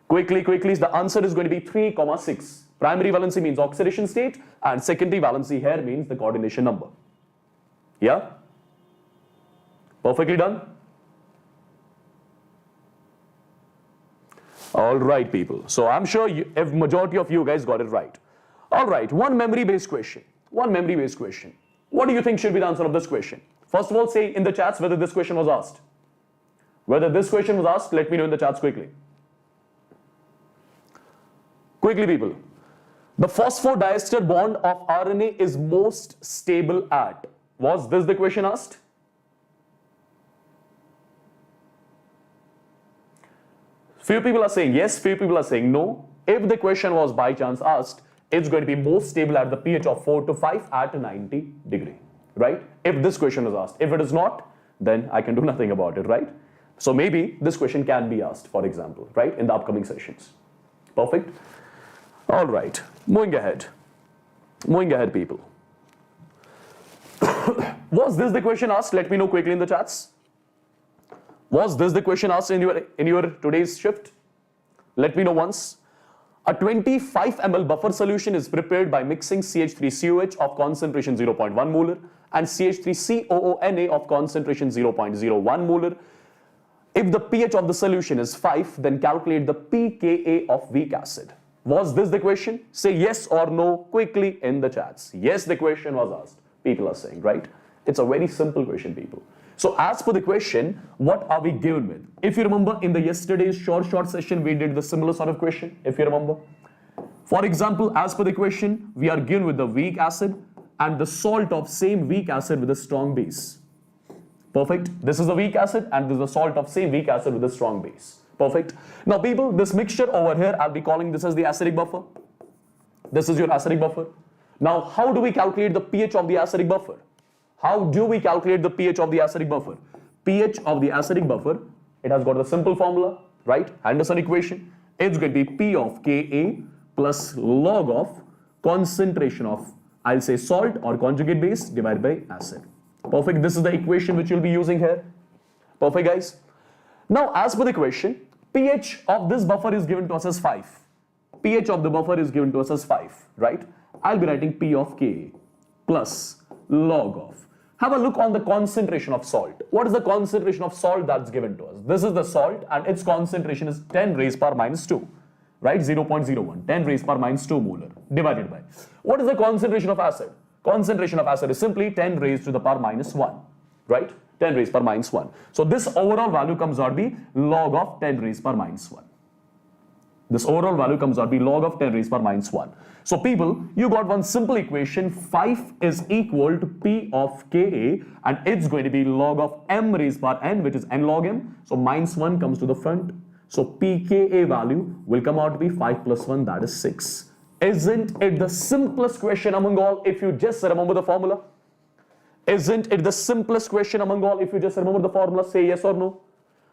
Quickly. The answer is going to be 3, 6. Primary valency means oxidation state and secondary valency here means the coordination number. Yeah? Perfectly done? All right, people. So I'm sure if majority of you guys got it right. All right, one memory-based question. What do you think should be the answer of this question? First of all, say in the chats whether this question was asked. Whether this question was asked, let me know in the chats quickly. Quickly, people. The phosphodiester bond of RNA is most stable at. Was this the question asked? Few people are saying yes, few people are saying no. If the question was by chance asked, it's going to be most stable at the pH of 4 to 5 at 90 degree, right? If this question was asked. If it is not, then I can do nothing about it, right? So maybe this question can be asked, for example, right, in the upcoming sessions. Perfect. All right, moving ahead, people. Was this the question asked? Let me know quickly in the chats. Was this the question asked in your today's shift? Let me know once. A 25 ml buffer solution is prepared by mixing CH3COH of concentration 0.1 molar and CH3COONA of concentration 0.01 molar. If the pH of the solution is 5, then calculate the pKa of weak acid. Was this the question? Say yes or no quickly in the chats. Yes, the question was asked. People are saying, right? It's a very simple question, people. So as per the question, what are we given with? If you remember in the yesterday's short session, we did the similar sort of question, if you remember. For example, as per the question, we are given with the weak acid and the salt of same weak acid with a strong base. Perfect. This is the weak acid and this is the salt of same weak acid with a strong base. Perfect. Now people, this mixture over here, I'll be calling this as the acidic buffer. This is your acidic buffer. Now, how do we calculate the pH of the acidic buffer? How do we calculate the pH of the acidic buffer? pH of the acidic buffer, it has got a simple formula, right? Anderson equation. It's going to be P of Ka plus log of concentration of, I'll say salt or conjugate base divided by acid. Perfect. This is the equation which you'll be using here. Perfect, guys. Now, as per the question, pH of this buffer is given to us as 5. pH of the buffer is given to us as 5, right? I'll be writing P of Ka plus log of. Have a look on the concentration of salt. What is the concentration of salt that's given to us? This is the salt and its concentration is 10 raised power minus 2, right? 0.01, 10 raised power minus 2 molar divided by. What is the concentration of acid? Concentration of acid is simply 10 raised to the power minus 1, right? 10 raised power minus 1. So this overall value comes out to be log of 10 raised power minus 1. This overall value comes out to be log of 10 raised power minus 1. So people, you got one simple equation, 5 is equal to P of Ka and it's going to be log of m raised power n, which is n log m. So minus 1 comes to the front. So pKa value will come out to be 5 plus 1, that is 6. Isn't it the simplest question among all if you just remember the formula? Isn't it the simplest question among all if you just remember the formula? Say yes or no.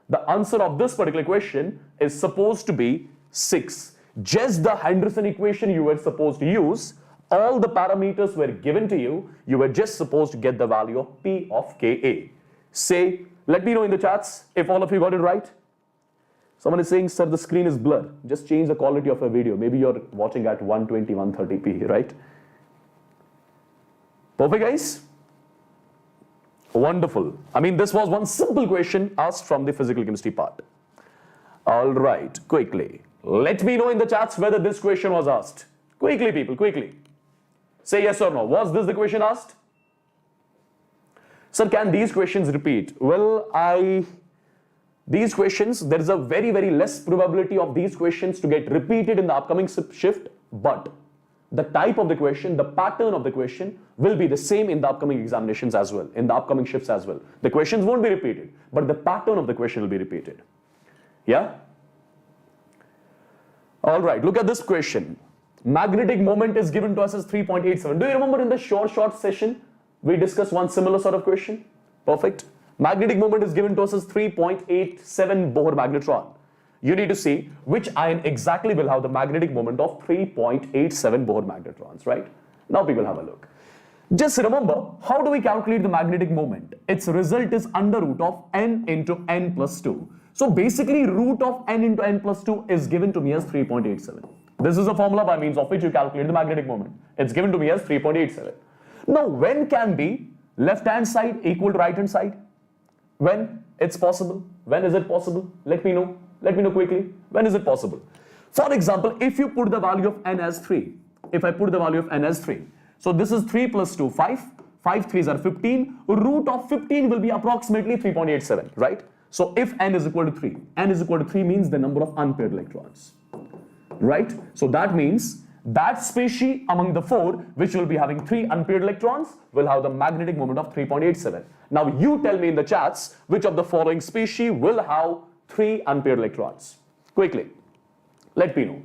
The answer of this particular question is supposed to be 6. Just the Henderson equation you were supposed to use. All the parameters were given to you. You were just supposed to get the value of P of Ka. Say, let me know in the chats if all of you got it right. Someone is saying, sir, the screen is blurred. Just change the quality of a video. Maybe you're watching at 120, 130p, right? Perfect, guys? Wonderful. I mean, this was one simple question asked from the physical chemistry part. All right, quickly. Let me know in the chats whether this question was asked. Quickly, people, quickly. Say yes or no. Was this the question asked? Sir, can these questions repeat? Well, these questions, there is a very, very less probability of these questions to get repeated in the upcoming shift, but the type of the question, the pattern of the question will be the same in the upcoming examinations as well, in the upcoming shifts as well. The questions won't be repeated, but the pattern of the question will be repeated. Yeah? All right, look at this question. Magnetic moment is given to us as 3.87. Do you remember in the short session, we discussed one similar sort of question? Perfect. Magnetic moment is given to us as 3.87 Bohr magnetron. You need to see which ion exactly will have the magnetic moment of 3.87 Bohr magnetrons, right? Now people have a look. Just remember, how do we calculate the magnetic moment? Its result is under root of n into n plus 2. So basically root of n into n plus 2 is given to me as 3.87. This is a formula by means of which you calculate the magnetic moment. It's given to me as 3.87. Now when can be left hand side equal to right hand side? When it's possible? When is it possible? Let me know. Let me know quickly. When is it possible? For example, if you put the value of n as 3, if I put the value of n as 3, so this is 3 plus 2, 5, 5 3s are 15, root of 15 will be approximately 3.87, right? So if n is equal to 3, n is equal to 3 means the number of unpaired electrons, right? So that means that species among the 4 which will be having 3 unpaired electrons will have the magnetic moment of 3.87. Now you tell me in the chats which of the following species will have 3 unpaired electrons. Quickly, let me know.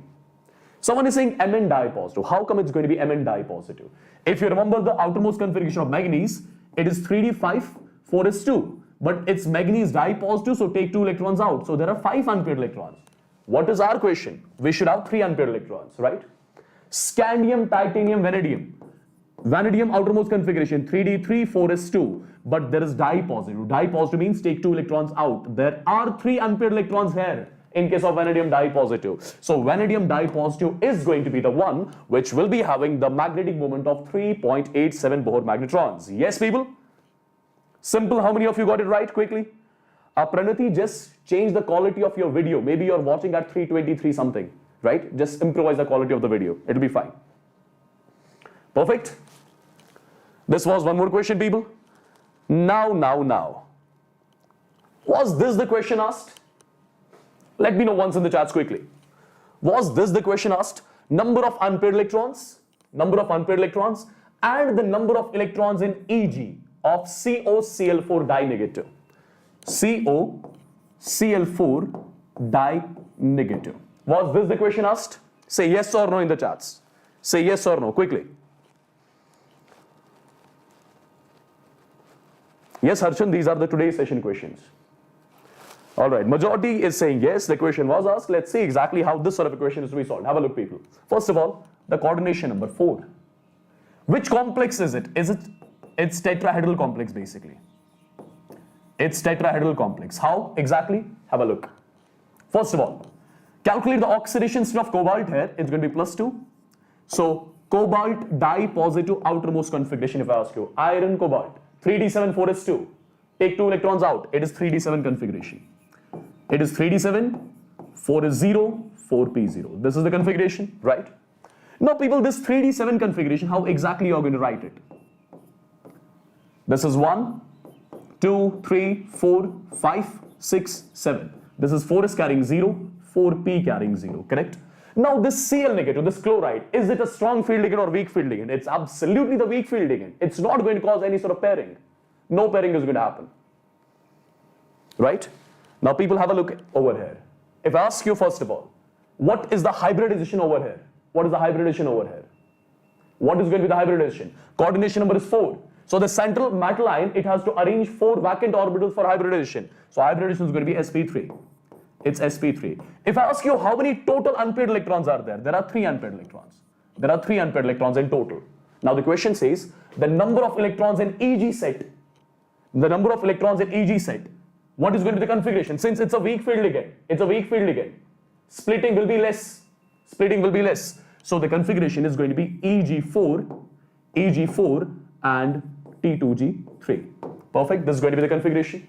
Someone is saying Mn di-positive. How come it's going to be Mn di-positive? If you remember the outermost configuration of manganese, it is 3d5, 4s2. But it's manganese di-positive, so take 2 electrons out. So there are 5 unpaired electrons. What is our question? We should have 3 unpaired electrons, right? Scandium, titanium, vanadium. Vanadium outermost configuration 3d3, 4s2. But there is di-positive. Di-positive means take 2 electrons out. There are 3 unpaired electrons here in case of vanadium di-positive. So vanadium di-positive is going to be the one which will be having the magnetic moment of 3.87 Bohr magnetrons. Yes, people? Simple. How many of you got it right? Quickly. Pranati, just change the quality of your video. Maybe you're watching at 323 something, right? Just improvise the quality of the video. It'll be fine. Perfect. This was one more question, people. Now. Was this the question asked? Let me know once in the chats quickly. Was this the question asked? Number of unpaired electrons, and the number of electrons in EG of COCl4 di-negative. COCl4 di-negative. Was this the question asked? Say yes or no in the chats. Say yes or no, quickly. Yes, Harshan, these are the today's session questions. All right, majority is saying yes, the question was asked. Let's see exactly how this sort of a question is to be solved. Have a look, people. First of all, the coordination number 4. Which complex is it? It's tetrahedral complex, basically. It's tetrahedral complex. How exactly? Have a look. First of all, calculate the oxidation state of cobalt here. It's going to be +2. So cobalt di-positive outermost configuration, if I ask you. Iron, cobalt, 3d7, 4s2. Take 2 electrons out. It is 3d7 configuration. It is 3d7, 4s0, 4p0. This is the configuration, right? Now, people, this 3d7 configuration, how exactly you are going to write it? This is 1, 2, 3, 4, 5, 6, 7. This is 4s carrying 0, 4p carrying 0, correct? Now, this Cl negative, this chloride, is it a strong field ligand or weak field ligand? It's absolutely the weak field ligand. It's not going to cause any sort of pairing. No pairing is going to happen, right? Now, people, have a look over here. If I ask you, first of all, what is the hybridization over here? What is the hybridization over here? What is going to be the hybridization? Coordination number is 4. So the central metal ion, it has to arrange 4 vacant orbitals for hybridization. So hybridization is going to be sp3. It's sp3. If I ask you how many total unpaired electrons are there? There are 3 unpaired electrons. There are 3 unpaired electrons in total. Now the question says the number of electrons in EG set. The number of electrons in EG set. What is going to be the configuration? Since it's a weak field ligand, splitting will be less. So the configuration is going to be EG4 and T2G3. Perfect. This is going to be the configuration.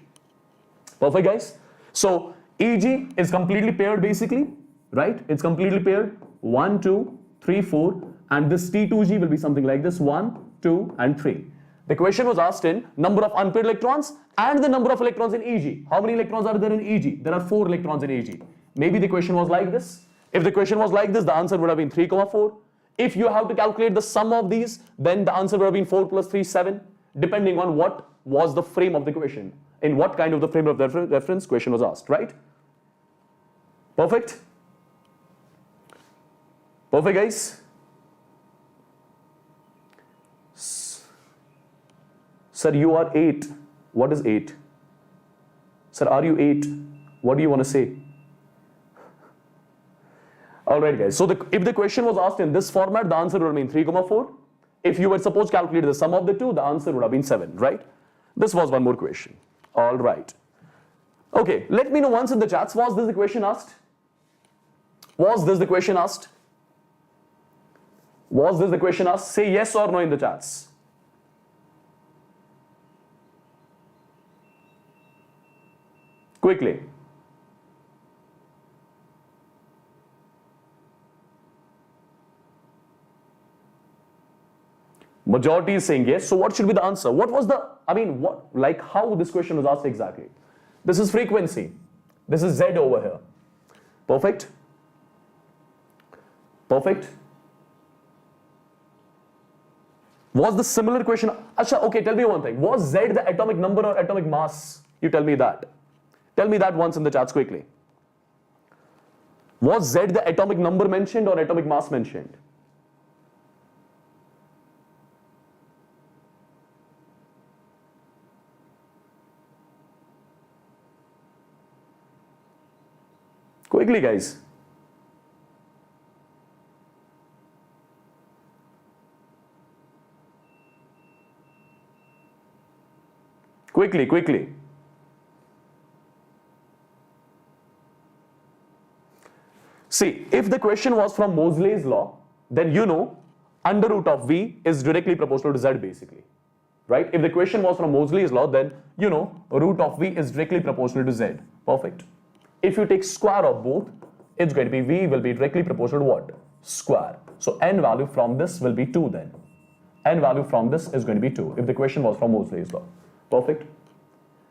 Perfect, guys. So EG is completely paired, basically. right? It's completely paired. 1, 2, 3, 4, and this T2G will be something like this: 1, 2, and 3. The question was asked in number of unpaired electrons and the number of electrons in EG. How many electrons are there in EG? There are 4 electrons in EG. Maybe the question was like this. If the question was like this, the answer would have been 3, 4. If you have to calculate the sum of these, then the answer would have been 4 plus 3, 7, depending on what was the frame of the question. In what kind of the frame of the reference question was asked, right? Perfect? Perfect, guys? Sir, you are 8. What is 8? Sir, are you 8? What do you want to say? Alright, guys. So if the question was asked in this format, the answer would have been 3, 4. If you were supposed to calculate the sum of the two, the answer would have been 7, right? This was one more question. Alright. Okay, let me know once in the chats, was this the question asked? Was this the question asked? Was this the question asked? Say yes or no in the chats. Quickly. Majority is saying yes. So what should be the answer? What was the, how this question was asked exactly? This is frequency. This is Z over here. Perfect? Perfect? Was the similar question? Achha, okay, tell me one thing. Was Z the atomic number or atomic mass? You tell me that. Tell me that once in the chats quickly. Was Z the atomic number mentioned or atomic mass mentioned? Quickly, guys. Quickly, quickly. See, if the question was from Moseley's law, then you know under root of V is directly proportional to Z basically, right? If the question was from Moseley's law, then you know root of V is directly proportional to Z. Perfect. If you take square of both, it's going to be V will be directly proportional to what? Square. So n value from this will be 2 then. N value from this is going to be 2 if the question was from Moseley's law. Perfect?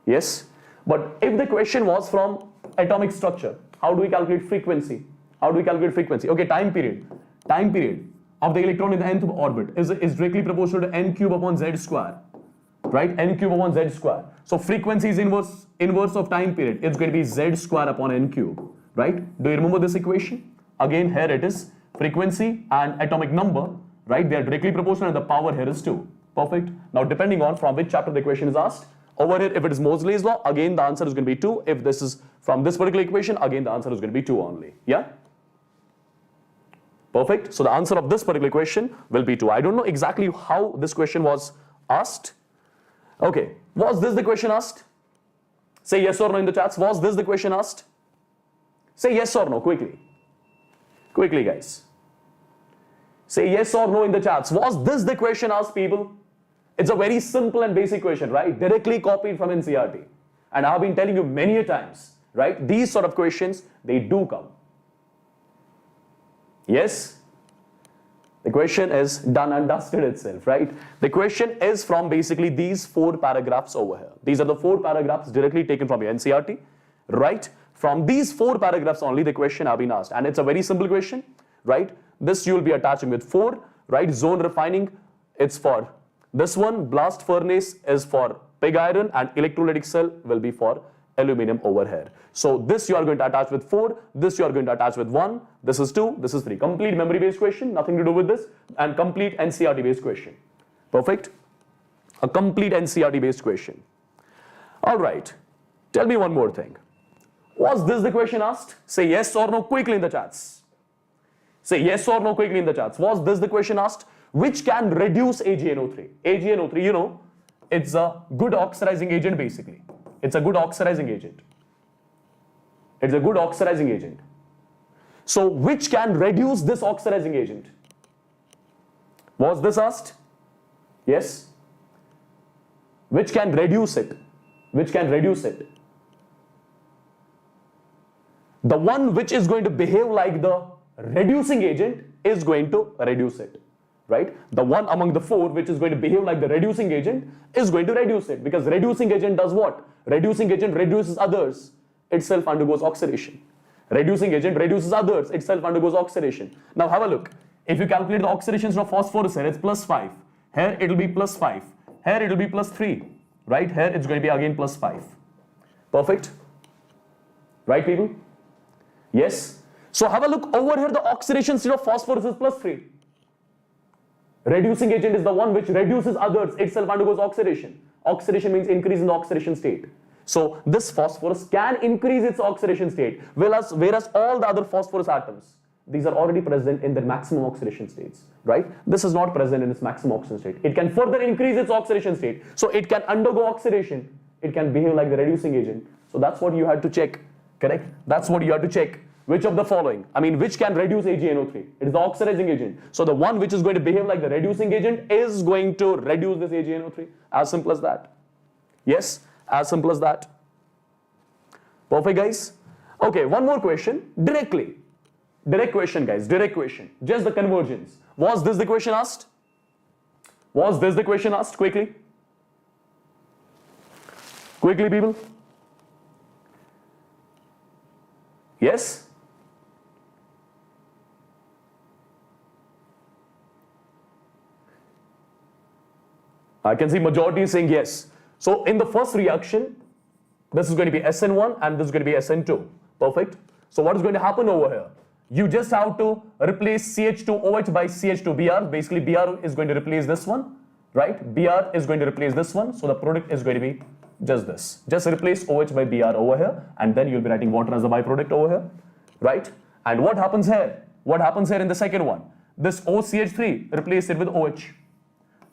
Yes? But if the question was from atomic structure, how do we calculate frequency? How do we calculate frequency? Okay, time period. Time period of the electron in the nth orbit is directly proportional to n cube upon z square. Right? N cube upon z square. So frequency is inverse of time period. It's going to be z square upon n cube. Right? Do you remember this equation? Again, here it is. Frequency and atomic number. Right? They are directly proportional and the power here is 2. Perfect. Now, depending on from which chapter the question is asked, over here, if it is Moseley's law, again the answer is going to be 2. If this is from this particular equation, again the answer is going to be 2 only. Yeah? Perfect. So the answer of this particular question will be 2. I don't know exactly how this question was asked. Okay. Was this the question asked? Say yes or no in the chats. Was this the question asked? Say yes or no quickly. Quickly, guys. Say yes or no in the chats. Was this the question asked, people? It's a very simple and basic question, right? Directly copied from NCERT. And I've been telling you many a times, right? These sort of questions, they do come. Yes? The question is done and dusted itself, right? The question is from basically these 4 paragraphs over here. These are the 4 paragraphs directly taken from your NCERT, right? From these 4 paragraphs only the question have been asked. And it's a very simple question, right? This you will be attaching with 4, right? Zone refining, it's for this one. Blast furnace is for pig iron and electrolytic cell will be for aluminum over here. So this you are going to attach with 4, this you are going to attach with 1, this is 2, this is 3. Complete memory based question, nothing to do with this, and complete NCERT based question. Perfect? A complete NCERT based question. Alright, tell me one more thing. Was this the question asked? Say yes or no quickly in the chats. Say yes or no quickly in the chats. Was this the question asked? Which can reduce AgNO3? AgNO3, you know, it's a good oxidizing agent basically. It's a good oxidizing agent. It's a good oxidizing agent. So which can reduce this oxidizing agent? Was this asked? Yes. Which can reduce it? Which can reduce it? the one which is going to behave like the reducing agent is going to reduce it, right? The one among the four which is going to behave like the reducing agent is going to reduce it, because reducing agent does what? Reducing agent reduces others, itself undergoes oxidation. Reducing agent reduces others, itself undergoes oxidation. Now have a look. If you calculate the oxidation of phosphorus here, it's +5. Here it will be +5. Here it will be +3. Right? Here it's going to be again +5. Perfect? Right, people? Yes? So have a look over here, the oxidation state of phosphorus is +3. Reducing agent is the one which reduces others, itself undergoes oxidation. Oxidation means increase in the oxidation state. So this phosphorus can increase its oxidation state, whereas all the other phosphorus atoms, these are already present in their maximum oxidation states, right? This is not present in its maximum oxidation state. It can further increase its oxidation state. So it can undergo oxidation. It can behave like the reducing agent. So that's what you had to check, correct? That's what you have to check. Which of the following? I mean, which can reduce AgNO3? It is the oxidizing agent. So the one which is going to behave like the reducing agent is going to reduce this AgNO3. As simple as that. Yes, as simple as that. Perfect, guys? Okay, one more question. Directly. Direct question, guys. Direct question. Just the convergence. Was this the question asked? Was this the question asked? Quickly. Quickly, people. Yes? I can see majority is saying yes. So in the first reaction, this is going to be SN1 and this is going to be SN2. Perfect. So what is going to happen over here? You just have to replace CH2OH by CH2Br. Basically, Br is going to replace this one, right? Br is going to replace this one. So the product is going to be just this. Just replace OH by Br over here, and then you'll be writing water as the byproduct over here, right? And what happens here? What happens here in the second one? This OCH3, replace it with OH.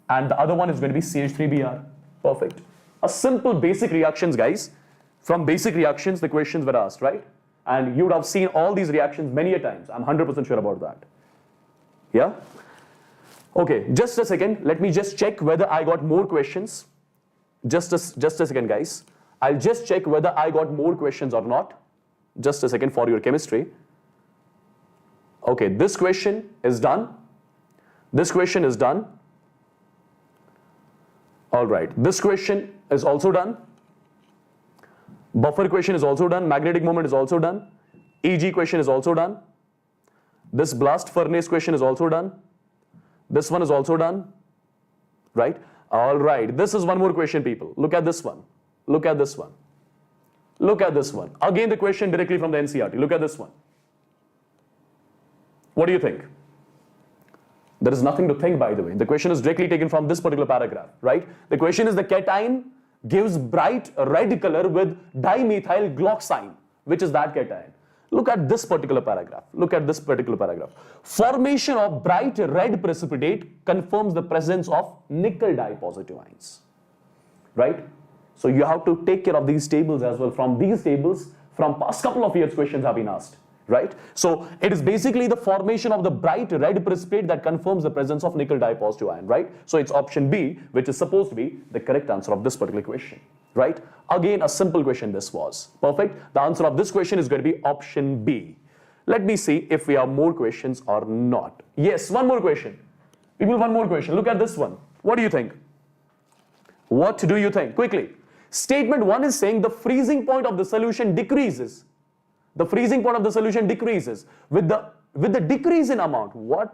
And the other one is going to be CH3Br. Perfect. A simple basic reactions, guys. From basic reactions, the questions were asked, right? And you would have seen all these reactions many a times. I'm 100% sure about that. Yeah? Okay, just a second. Let me just check whether I got more questions. Just a second, guys. I'll just check whether I got more questions or not. Just a second for your chemistry. Okay, this question is done. This question is done. All right, this question is also done. Buffer question is also done. Magnetic moment is also done. EG question is also done. This blast furnace question is also done. This one is also done. Right? All right, this is one more question, people. Look at this one. Look at this one. Look at this one. Again, the question directly from the NCERT. Look at this one. What do you think? There is nothing to think, by the way. The question is directly taken from this particular paragraph, right? The question is the cation gives bright red color with dimethyl gloxine. Which is that cation? Look at this particular paragraph. Look at this particular paragraph. Formation of bright red precipitate confirms the presence of nickel dye-positive ions, right? So you have to take care of these tables as well. From these tables, from past couple of years, questions have been asked. Right? So it is basically the formation of the bright red precipitate that confirms the presence of nickel dye-positive ion, right? So it's option B, which is supposed to be the correct answer of this particular question, right? Again, a simple question this was. Perfect. The answer of this question is going to be option B. Let me see if we have more questions or not. Yes, one more question. People, one more question. Look at this one. What do you think? What do you think? Quickly. Statement 1 is saying the freezing point of the solution decreases. The freezing point of the solution decreases with the decrease in amount. What?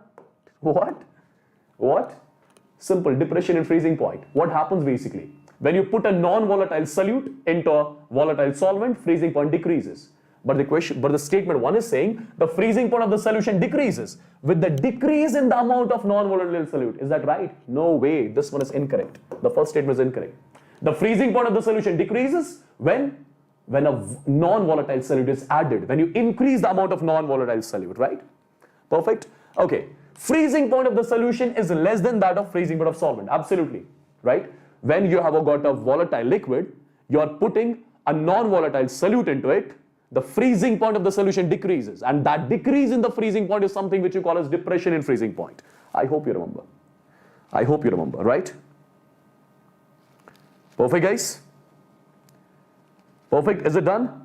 Simple, depression in freezing point. What happens basically? When you put a non-volatile solute into a volatile solvent, freezing point decreases. But the statement 1 is saying the freezing point of the solution decreases with the decrease in the amount of non-volatile solute. Is that right? No way. This one is incorrect. The first statement is incorrect. The freezing point of the solution decreases when a non-volatile solute is added, when you increase the amount of non-volatile solute, right? Perfect. Okay. Freezing point of the solution is less than that of freezing point of solvent. Absolutely. Right? When you have got a volatile liquid, you are putting a non-volatile solute into it, the freezing point of the solution decreases. And that decrease in the freezing point is something which you call as depression in freezing point. I hope you remember. I hope you remember, right? Perfect, guys? Perfect. Is it done?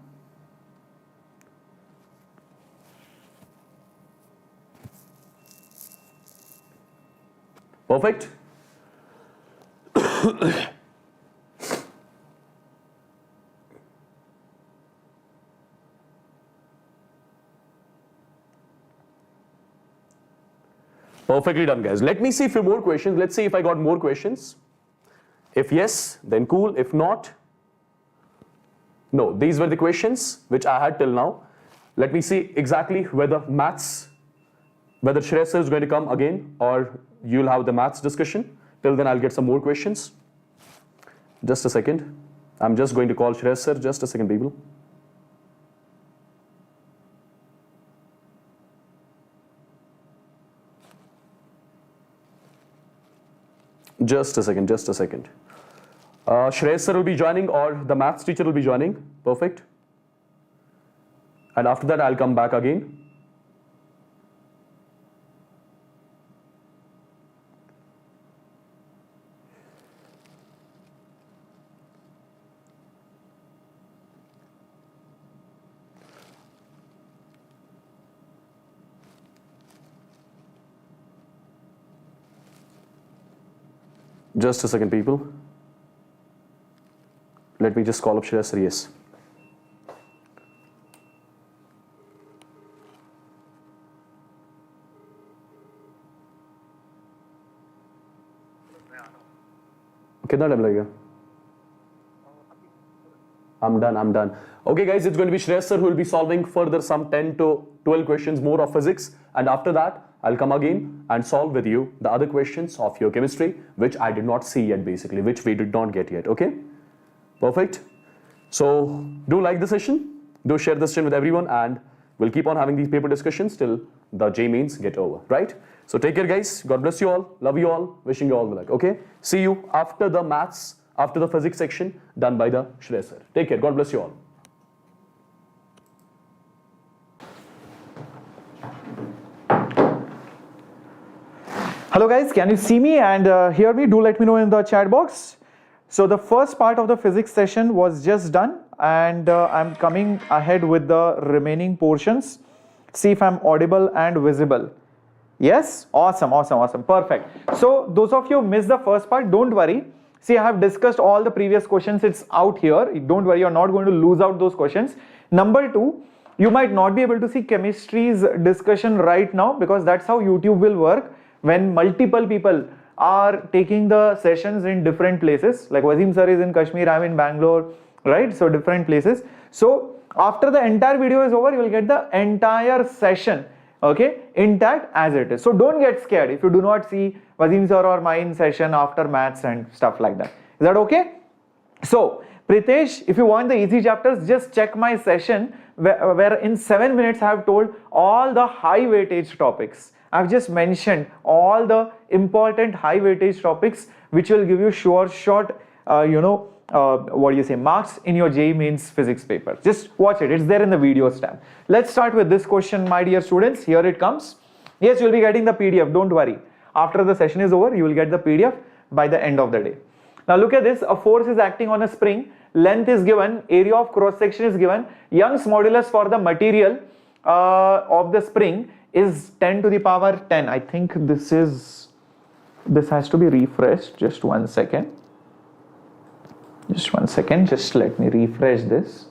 Perfect. Perfectly done, guys. Let me see a few more questions. Let's see if I got more questions. If yes, then cool. If not, no. These were the questions which I had till now. Let me see exactly whether Shreya sir is going to come again or you'll have the maths discussion. Till then, I'll get some more questions. Just a second. I'm just going to call Shreya sir. Just a second, people. Just a second. Shreya sir will be joining or the maths teacher will be joining. Perfect. And after that, I'll come back again. Just a second, people. Let me just call up Shreya sir. Yes. कितना time लगेगा? I'm done. Okay, guys, it's going to be Shreya sir who will be solving further some 10 to 12 questions more of physics. And after that, I'll come again and solve with you the other questions of your chemistry, which I did not see yet, basically, which we did not get yet. Okay? Perfect. So, do like the session, do share the session with everyone, and we'll keep on having these paper discussions till the JEE mains get over, right? So, take care, guys. God bless you all. Love you all. Wishing you all the luck. Okay? See you after the maths, after the physics section done by the Shreya sir. Take care. God bless you all. Hello guys, can you see me and hear me? Do let me know in the chat box. So the first part of the physics session was just done and I'm coming ahead with the remaining portions. See if I'm audible and visible. Yes? Awesome. Perfect. So those of you who missed the first part, don't worry. See, I have discussed all the previous questions. It's out here. Don't worry, you're not going to lose out those questions. Number two, you might not be able to see chemistry's discussion right now because that's how YouTube will work. When multiple people are taking the sessions in different places, like Wasim sir is in Kashmir, I'm in Bangalore, right? So different places. So after the entire video is over, you will get the entire session, okay, intact as it is. So don't get scared if you do not see Wasim sir or mine session after maths and stuff like that. Is that okay? So Pritesh, if you want the easy chapters, just check my session where in 7 minutes I have told all the high weightage topics. I've just mentioned all the important high weightage topics which will give you short marks in your JEE mains physics paper. Just watch it. It's there in the videos tab. Let's start with this question, my dear students. Here it comes. Yes, you'll be getting the PDF. Don't worry. After the session is over, you will get the PDF by the end of the day. Now look at this. A force is acting on a spring. Length is given. Area of cross section is given. Young's modulus for the material of the spring is 10 to the power 10. I think this has to be refreshed. Just one second. Just let me refresh this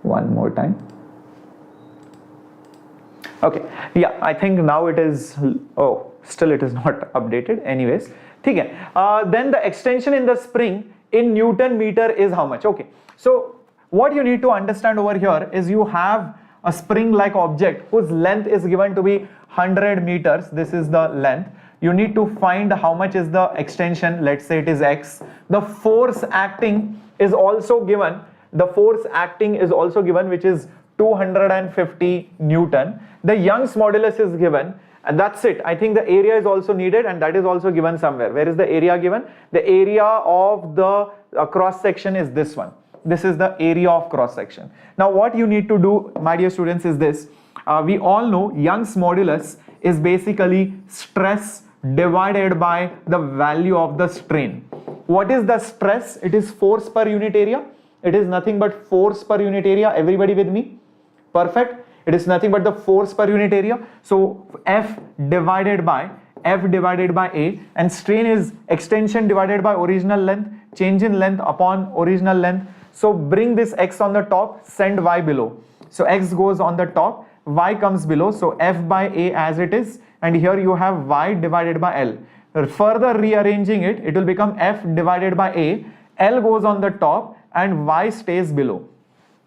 one more time. Okay. Yeah, I think now it is. Oh, still it is not updated. Anyways, okay. Then the extension in the spring in Newton meter is how much? Okay. So what you need to understand over here is you have a spring-like object whose length is given to be 100 meters. This is the length. You need to find how much is the extension. Let's say it is x. The force acting is also given. Which is 250 Newton. The Young's modulus is given. And that's it. I think the area is also needed and that is also given somewhere. Where is the area given? The area of the cross section is this one. This is the area of cross section. Now what you need to do, my dear students, is this. We all know Young's modulus is basically stress divided by the value of the strain. What is the stress? It is force per unit area. It is nothing but force per unit area. Everybody with me? Perfect. It is nothing but the force per unit area. So F divided by F divided by A, and strain is extension divided by original length, change in length upon original length. So bring this X on the top, send Y below. So X goes on the top, Y comes below, so F by A as it is, and here you have Y divided by L. Further rearranging it, it will become F divided by A, L goes on the top and Y stays below.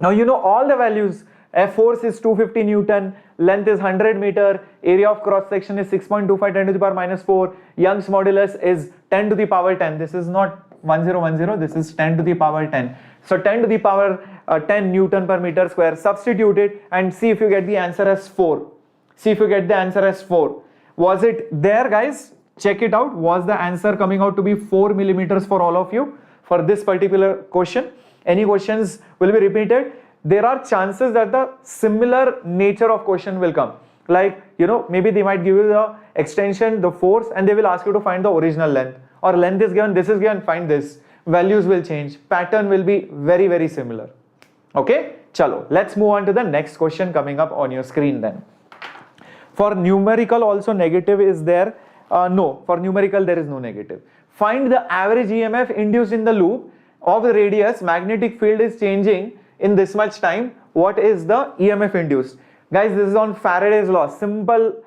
Now you know all the values. F force is 250 Newton, length is 100 meter, area of cross section is 6.25 10 to the power minus 4, Young's modulus is 10 to the power 10. This is not 1010, this is 10 to the power 10. So 10 to the power 10 Newton per meter square. Substitute it and see if you get the answer as 4. See if you get the answer as 4. Was it there, guys? Check it out. Was the answer coming out to be 4 millimeters for all of you for this particular question? Any questions will be repeated. There are chances that the similar nature of question will come. Like, you know, maybe they might give you the extension, the force, and they will ask you to find the original length. Or length is given, this is given, find this. Values will change. Pattern will be very, very similar. Okay? Chalo. Let's move on to the next question coming up on your screen then. For numerical also negative is there. No, for numerical there is no negative. Find the average EMF induced in the loop of the radius. Magnetic field is changing in this much time. What is the EMF induced? Guys, this is on Faraday's law. Simple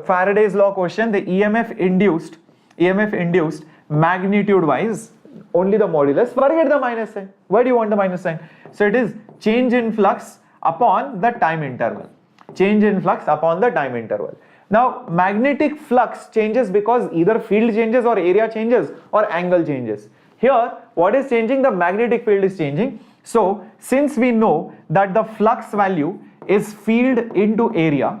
Faraday's law question. The EMF induced magnitude wise, only the modulus. Forget the minus sign. Why do you want the minus sign? So it is change in flux upon the time interval. Change in flux upon the time interval. Now, magnetic flux changes because either field changes or area changes or angle changes. Here, what is changing? The magnetic field is changing. So, since we know that the flux value is field into area,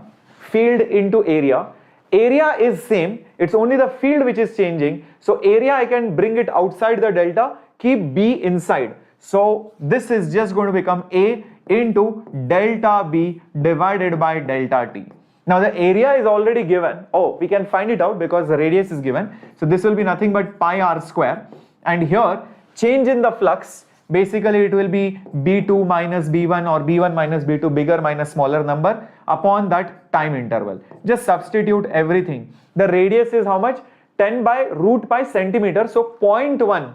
area is same, it's only the field which is changing. So, area I can bring it outside the delta, keep B inside. So, this is just going to become A into delta B divided by delta T. Now the area is already given. Oh, we can find it out because the radius is given. So this will be nothing but pi r square. And here, change in the flux, basically it will be B2 minus B1 or B1 minus B2, bigger minus smaller number upon that time interval. Just substitute everything. The radius is how much? 10 by root pi centimeter. So 0.1.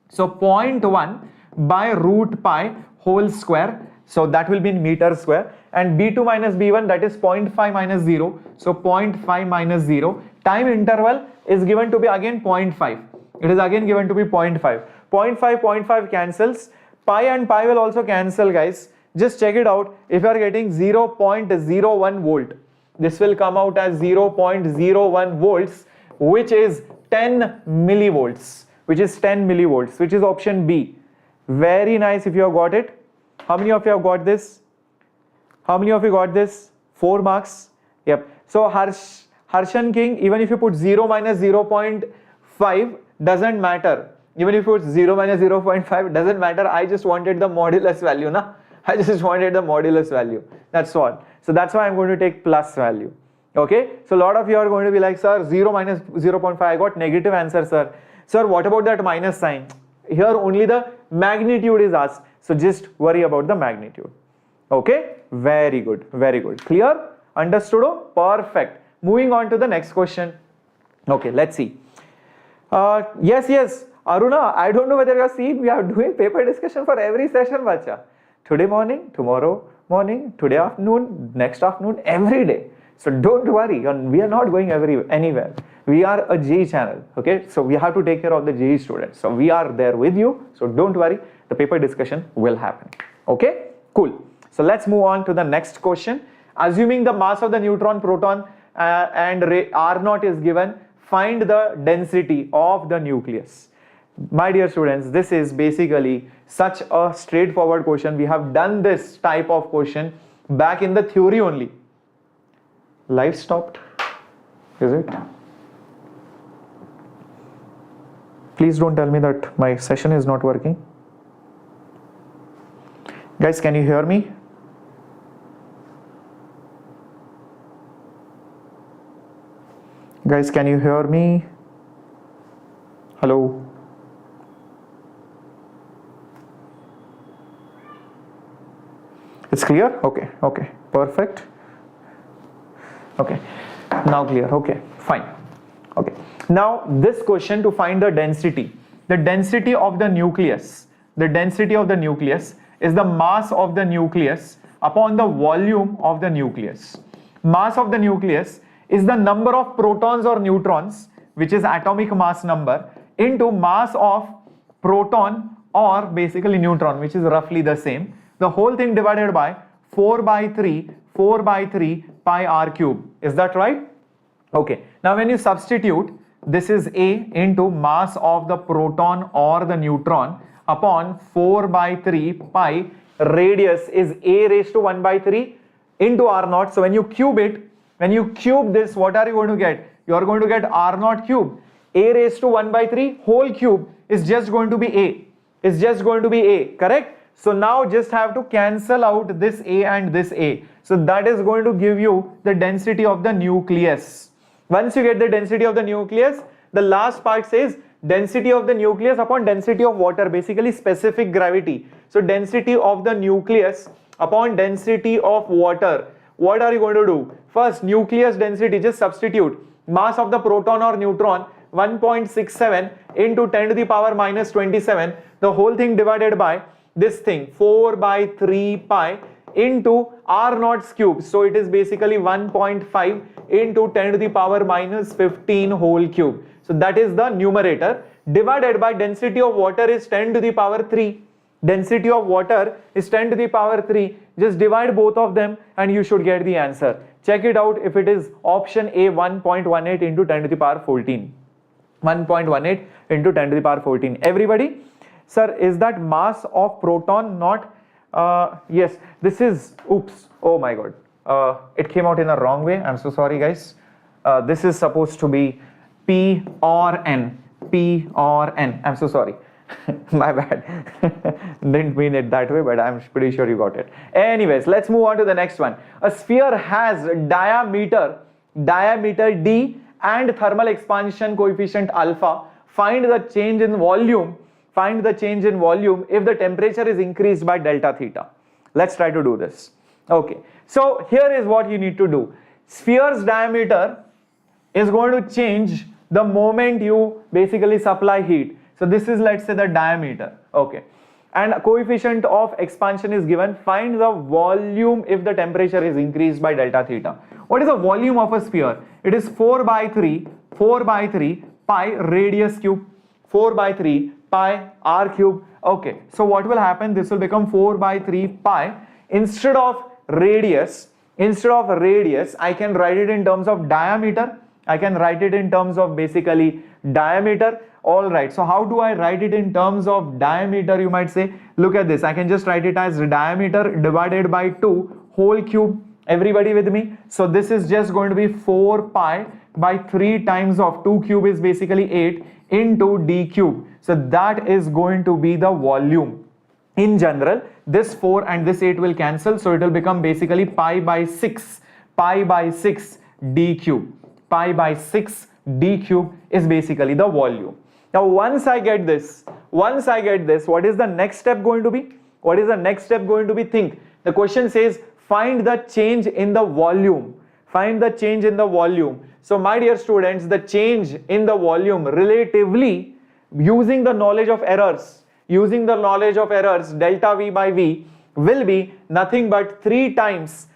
So 0.1 by root pi whole square. So that will be in meter square, and B2 minus B1, that is 0.5 minus 0. So 0.5 minus 0. Time interval is given to be again 0.5. It is again given to be 0.5. 0.5 cancels. Pi and pi will also cancel, guys. Just check it out. If you are getting 0.01 volt, this will come out as 0.01 volts, which is 10 millivolts, which is option B. Very nice if you have got it. How many of you have got this? How many of you got this? 4 marks. Yep. So Harshan King, even if you put 0 minus 0.5 doesn't matter. Even if you put 0 minus 0.5 doesn't matter. I just wanted the modulus value, na? I just wanted the modulus value. That's all. So that's why I'm going to take plus value. Okay. So a lot of you are going to be like, sir, 0 minus 0.5. I got negative answer, sir. Sir, what about that minus sign? Here only the magnitude is asked. So just worry about the magnitude. Okay, very good, very good. Clear? Understood? Perfect. Moving on to the next question. Okay, let's see. Yes, Aruna, I don't know whether you have seen, we are doing paper discussion for every session, bacha. Today morning, tomorrow morning, today afternoon, next afternoon, every day. So don't worry, we are not going anywhere. We are a JEE channel, okay? So we have to take care of the JEE students. So we are there with you. So don't worry, the paper discussion will happen. Okay, cool. So let's move on to the next question. Assuming the mass of the neutron, proton and R0 is given, find the density of the nucleus. My dear students, this is basically such a straightforward question. We have done this type of question back in the theory only. Live stopped, is it? Please don't tell me that my session is not working. Guys, can you hear me? Guys, can you hear me? Hello? It's clear? Okay, perfect. Okay, now clear. Okay, fine. Okay, now this question to find the density of the nucleus, the density of the nucleus is the mass of the nucleus upon the volume of the nucleus. Mass of the nucleus is the number of protons or neutrons, which is atomic mass number, into mass of proton or basically neutron, which is roughly the same. The whole thing divided by 4 by 3 pi r cube. Is that right? Okay, now when you substitute, this is A into mass of the proton or the neutron upon 4 by 3 pi, radius is A raised to 1 by 3 into r naught. So when you cube it, when you cube this, what are you going to get? You are going to get r naught cube. A raised to 1 by 3 whole cube is just going to be A. Is just going to be A, correct? So now just have to cancel out this A and this A. So that is going to give you the density of the nucleus. Once you get the density of the nucleus, the last part says density of the nucleus upon density of water, basically specific gravity. So density of the nucleus upon density of water. What are you going to do? First, nucleus density, just substitute. Mass of the proton or neutron 1.67 into 10 to the power minus 27. The whole thing divided by this thing 4 by 3 pi into r naught's cube. So it is basically 1.5 into 10 to the power minus 15 whole cube. So that is the numerator, divided by density of water is 10 to the power 3. Density of water is 10 to the power 3. Just divide both of them and you should get the answer. Check it out if it is option A, 1.18 into 10 to the power 14. 1.18 into 10 to the power 14. Everybody? Sir, is that mass of proton not? Yes, this is, oops, oh my god. It came out in a wrong way. I'm so sorry, guys. This is supposed to be P or N. P or N. I'm so sorry. My bad. Didn't mean it that way, but I'm pretty sure you got it. Anyways, let's move on to the next one. A sphere has diameter D and thermal expansion coefficient alpha. Find the change in volume. Find the change in volume if the temperature is increased by delta theta. Let's try to do this. Okay, so here is what you need to do. Sphere's diameter is going to change the moment you basically supply heat. So this is, let's say, the diameter. Okay, and coefficient of expansion is given. Find the volume if the temperature is increased by delta theta. What is the volume of a sphere? It is 4 by 3 pi radius cube, 4 by 3 pi r cube. Okay, so what will happen? This will become 4 by 3 pi. Instead of radius, I can write it in terms of diameter. I can write it in terms of basically diameter. All right, so how do I write it in terms of diameter, you might say? Look at this. I can just write it as diameter divided by 2 whole cube. Everybody with me? So this is just going to be 4 pi by 3 times of 2 cube is basically 8 into d cube. So that is going to be the volume. In general, this 4 and this 8 will cancel. So it will become basically pi by 6 d cube. Pi by 6 d cube is basically the volume. Now once I get this, what is the next step going to be? What is the next step going to be? Think. The question says find the change in the volume. Find the change in the volume. So my dear students, the change in the volume relatively, using the knowledge of errors, delta V by V will be nothing but 3 times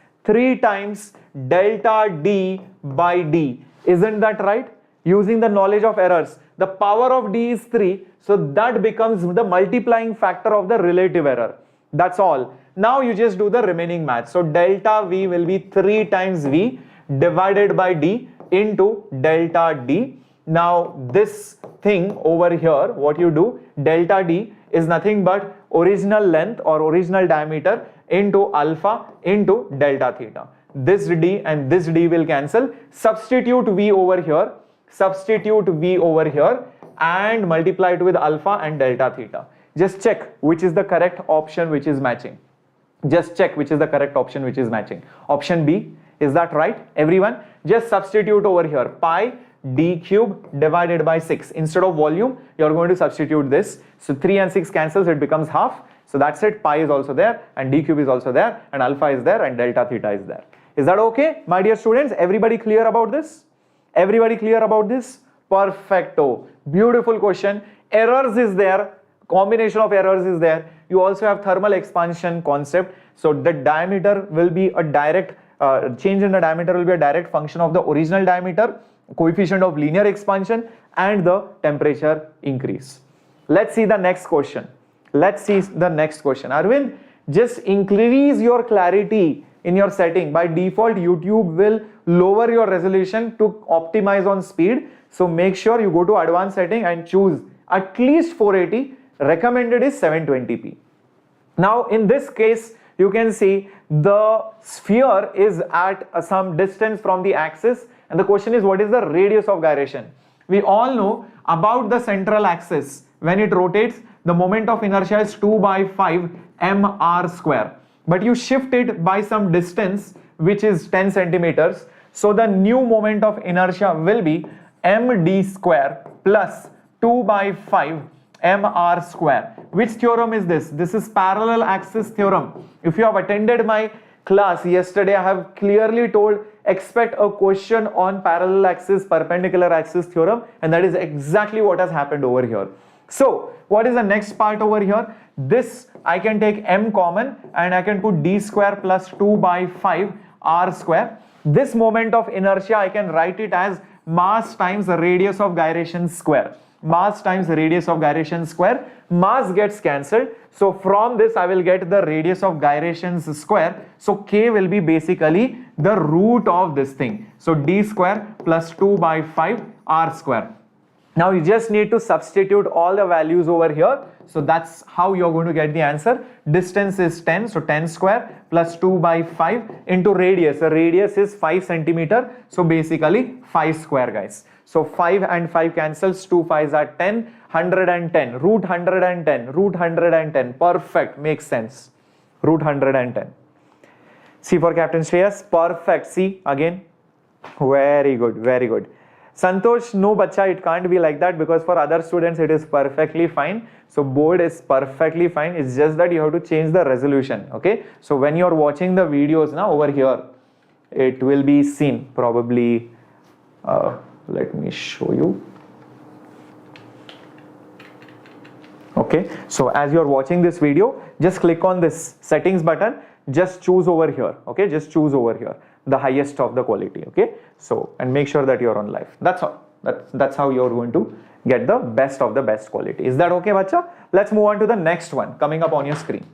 delta D by D. Isn't that right? Using the knowledge of errors, the power of D is 3, so that becomes the multiplying factor of the relative error. That's all. Now you just do the remaining math. So delta V will be 3 times V divided by D into delta D. Now this thing over here, what you do, delta D is nothing but original length or original diameter into alpha into delta theta. This D and this D will cancel. Substitute V over here and multiply it with alpha and delta theta. Just check which is the correct option which is matching. Option B, is that right, everyone? Just substitute over here, pi d cube divided by 6. Instead of volume, you're going to substitute this. So 3 and 6 cancels, it becomes half. So that's it. Pi is also there and d cube is also there and alpha is there and delta theta is there. Is that okay, my dear students? Everybody clear about this? Perfecto. Beautiful question. Errors is there. Combination of errors is there. You also have thermal expansion concept. So the diameter will be a direct change in the diameter will be a direct function of the original diameter, coefficient of linear expansion, and the temperature increase. Let's see the next question. Let's see the next question. Arvind, just increase your clarity in your setting. By default, YouTube will lower your resolution to optimize on speed. So make sure you go to advanced setting and choose at least 480. Recommended is 720p. Now in this case, you can see the sphere is at some distance from the axis, and the question is, what is the radius of gyration? We all know about the central axis. When it rotates, the moment of inertia is 2 by 5 mr square. But you shift it by some distance, which is 10 centimeters. So the new moment of inertia will be md square plus 2 by 5 mr square. Which theorem is this? This is parallel axis theorem. If you have attended my class yesterday, I have clearly told expect a question on parallel axis, perpendicular axis theorem, and that is exactly what has happened over here. So what is the next part over here? This I can take m common and I can put d square plus 2 by 5 r square. This moment of inertia I can write it as mass times the radius of gyration square. Mass times radius of gyration square. Mass gets cancelled. So from this I will get the radius of gyrations square. So k will be basically the root of this thing. So d square plus 2 by 5 r square. Now you just need to substitute all the values over here. So that's how you're going to get the answer. Distance is 10. So 10 square plus 2 by 5 into radius. The radius is 5 centimeter. So basically 5 square, guys. So 5 and 5 cancels, 2 5s are 10, 110, root 110, root 110, perfect, makes sense, root 110. C for Captain Shreyas, perfect, C again, very good, very good. Santosh, no bacha, it can't be like that because for other students it is perfectly fine. So board is perfectly fine, it's just that you have to change the resolution, okay. So when you're watching the videos now over here, it will be seen probably, let me show you. Okay, so as you're watching this video, just click on this settings button, just choose over here, okay, just choose over here, the highest of the quality, okay. So, and make sure that you're on live, that's all, that's how you're going to get the best of the best quality. Is that okay, bacha? Let's move on to the next one coming up on your screen.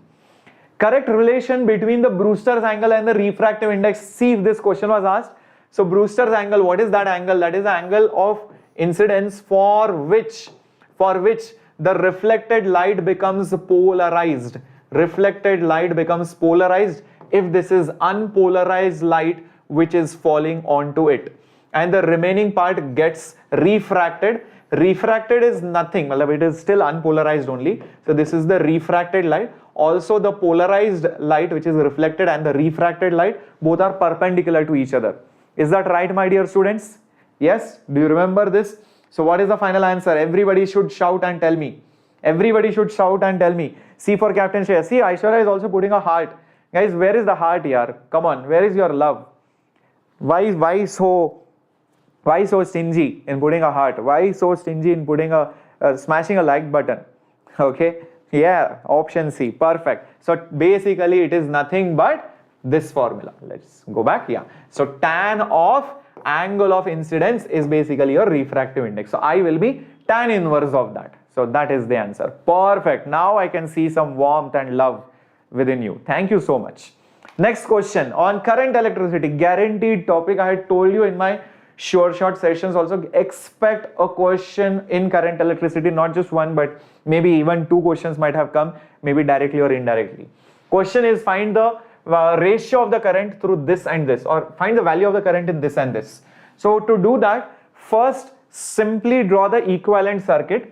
Correct relation between the Brewster's angle and the refractive index. See if this question was asked. So Brewster's angle, what is that angle? That is the angle of incidence for which the reflected light becomes polarized. Reflected light becomes polarized if this is unpolarized light which is falling onto it. And the remaining part gets refracted. Refracted is nothing, it is still unpolarized only. So this is the refracted light. Also the polarized light which is reflected and the refracted light, both are perpendicular to each other. Is that right, my dear students? Yes? Do you remember this? So what is the final answer? Everybody should shout and tell me. Everybody should shout and tell me. C for Captain Shreya. See, Aishwarya is also putting a heart. Guys, where is the heart here? Come on, where is your love? Why so stingy in putting a heart? Why so stingy in putting smashing a like button? Okay, yeah, option C, perfect. So basically it is nothing but this formula. Let's go back. Yeah, so tan of angle of incidence is basically your refractive index. So I will be tan inverse of that. So that is the answer. Perfect. Now I can see some warmth and love within you. Thank you so much. Next question on current electricity, guaranteed topic. I had told you in my sure shot sessions also, expect a question in current electricity, not just one, but maybe even two questions might have come, maybe directly or indirectly. Question is, find the ratio of the current through this and this, or find the value of the current in this and this. So to do that, first simply draw the equivalent circuit.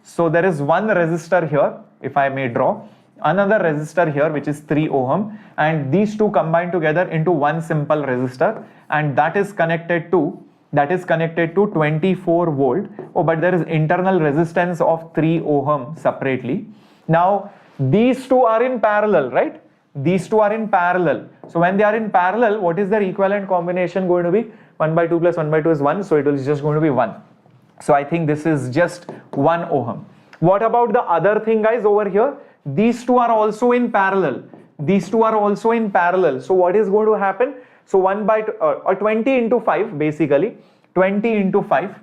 So there is one resistor here, if I may draw, another resistor here which is 3 ohm, and these two combine together into one simple resistor, and that is connected to 24 volt. Oh, but there is internal resistance of 3 ohm separately. Now these two are in parallel, right? These two are in parallel. So when they are in parallel, what is their equivalent combination going to be? 1 by 2 plus 1 by 2 is 1, so it is just going to be 1. So I think this is just 1 ohm. What about the other thing, guys, over here? These two are also in parallel. These two are also in parallel. So what is going to happen? So 1 by 2, or 20 into 5, basically 20 into 5,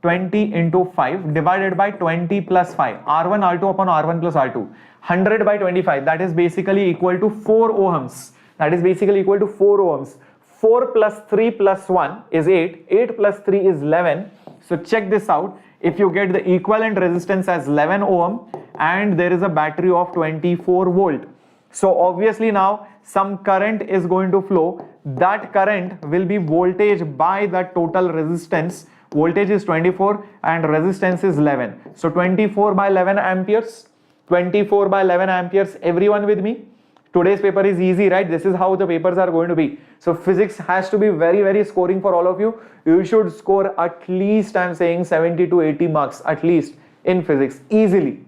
20 into 5 divided by 20 plus 5, R1 R2 upon R1 plus R2, 100 by 25, that is basically equal to 4 ohms. That is basically equal to 4 ohms. 4 plus 3 plus 1 is 8, 8 plus 3 is 11. So check this out. If you get the equivalent resistance as 11 ohm and there is a battery of 24 volt. So obviously now some current is going to flow. That current will be voltage by the total resistance. Voltage is 24 and resistance is 11. So 24 by 11 amperes. 24 by 11 amperes. Everyone with me? Today's paper is easy, right? This is how the papers are going to be. So physics has to be very, very scoring for all of you. You should score at least, I'm saying 70 to 80 marks at least in physics. Easily.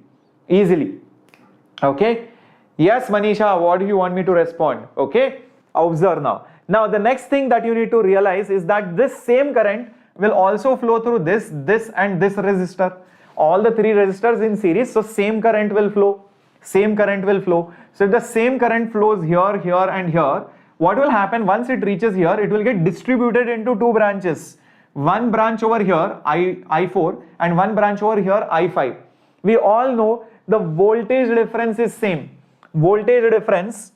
Easily. Okay. Yes, Manisha, what do you want me to respond? Okay. Observe now. Now the next thing that you need to realize is that this same current will also flow through this and this resistor. All the three resistors in series. So same current will flow. Same current will flow. So if the same current flows here, here and here, what will happen once it reaches here? It will get distributed into two branches. One branch over here, I4, and one branch over here, I5. We all know the voltage difference is same. Voltage difference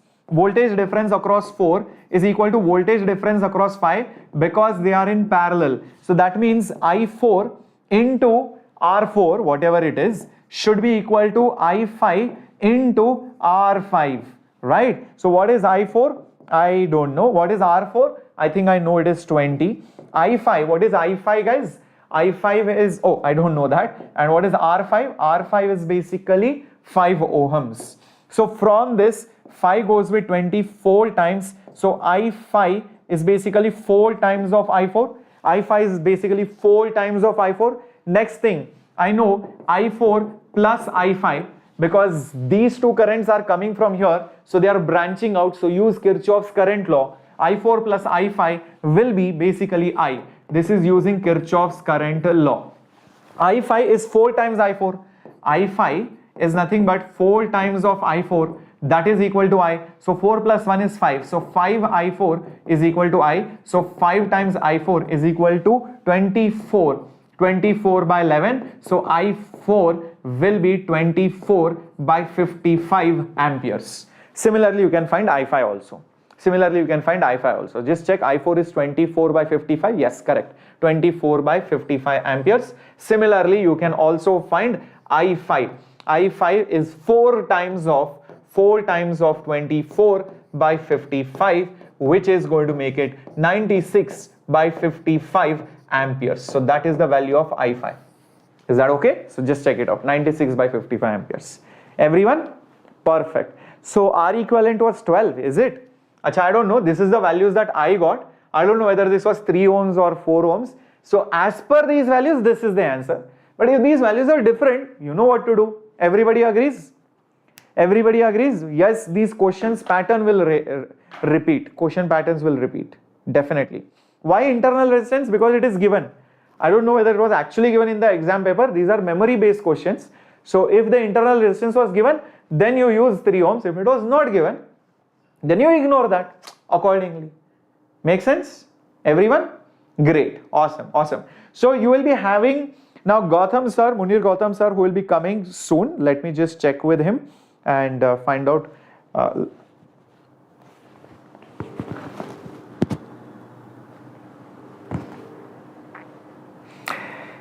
across 4 is equal to voltage difference across 5 because they are in parallel. So that means I4 into R4, whatever it is, should be equal to I5 into R5, right? So what is I4? I don't know. What is R4? I think I know it is 20. I5, what is I5, guys? I5 is, oh, I don't know that. And what is R5? R5 is basically 5 ohms. So from this, 5 goes with 24 times. So I5 is basically 4 times of I4. I5 is basically 4 times of I4. Next thing, I know I4 plus I5 because these two currents are coming from here. So they are branching out. So use Kirchhoff's current law. I4 plus I5 will be basically I. This is using Kirchhoff's current law. I5 is 4 times I4. I5 is nothing but 4 times of I4. That is equal to I. So 4 plus 1 is 5. So 5 I4 is equal to I. So 5 times I4 is equal to 24. 24 by 11. So I4 will be 24 by 55 amperes. Similarly, you can find I5 also. Just check I4 is 24 by 55. Yes, correct. 24 by 55 amperes. Similarly, you can also find I5. I5 is 4 times of 24 by 55, which is going to make it 96 by 55 amperes. So that is the value of I5. Is that okay? So just check it out. 96 by 55 amperes. Everyone? Perfect. So R equivalent was 12, is it? Achha, I don't know. This is the values that I got. I don't know whether this was 3 ohms or 4 ohms. So as per these values, this is the answer. But if these values are different, you know what to do. Everybody agrees? Everybody agrees? Yes, these questions pattern will repeat. Question patterns will repeat. Definitely. Why internal resistance? Because it is given. I don't know whether it was actually given in the exam paper. These are memory based questions. So if the internal resistance was given, then you use 3 ohms. If it was not given, then you ignore that accordingly. Make sense? Everyone? Great. Awesome. Awesome. So you will be having now Gautam sir, Munir Gautam sir, who will be coming soon. Let me just check with him and find out.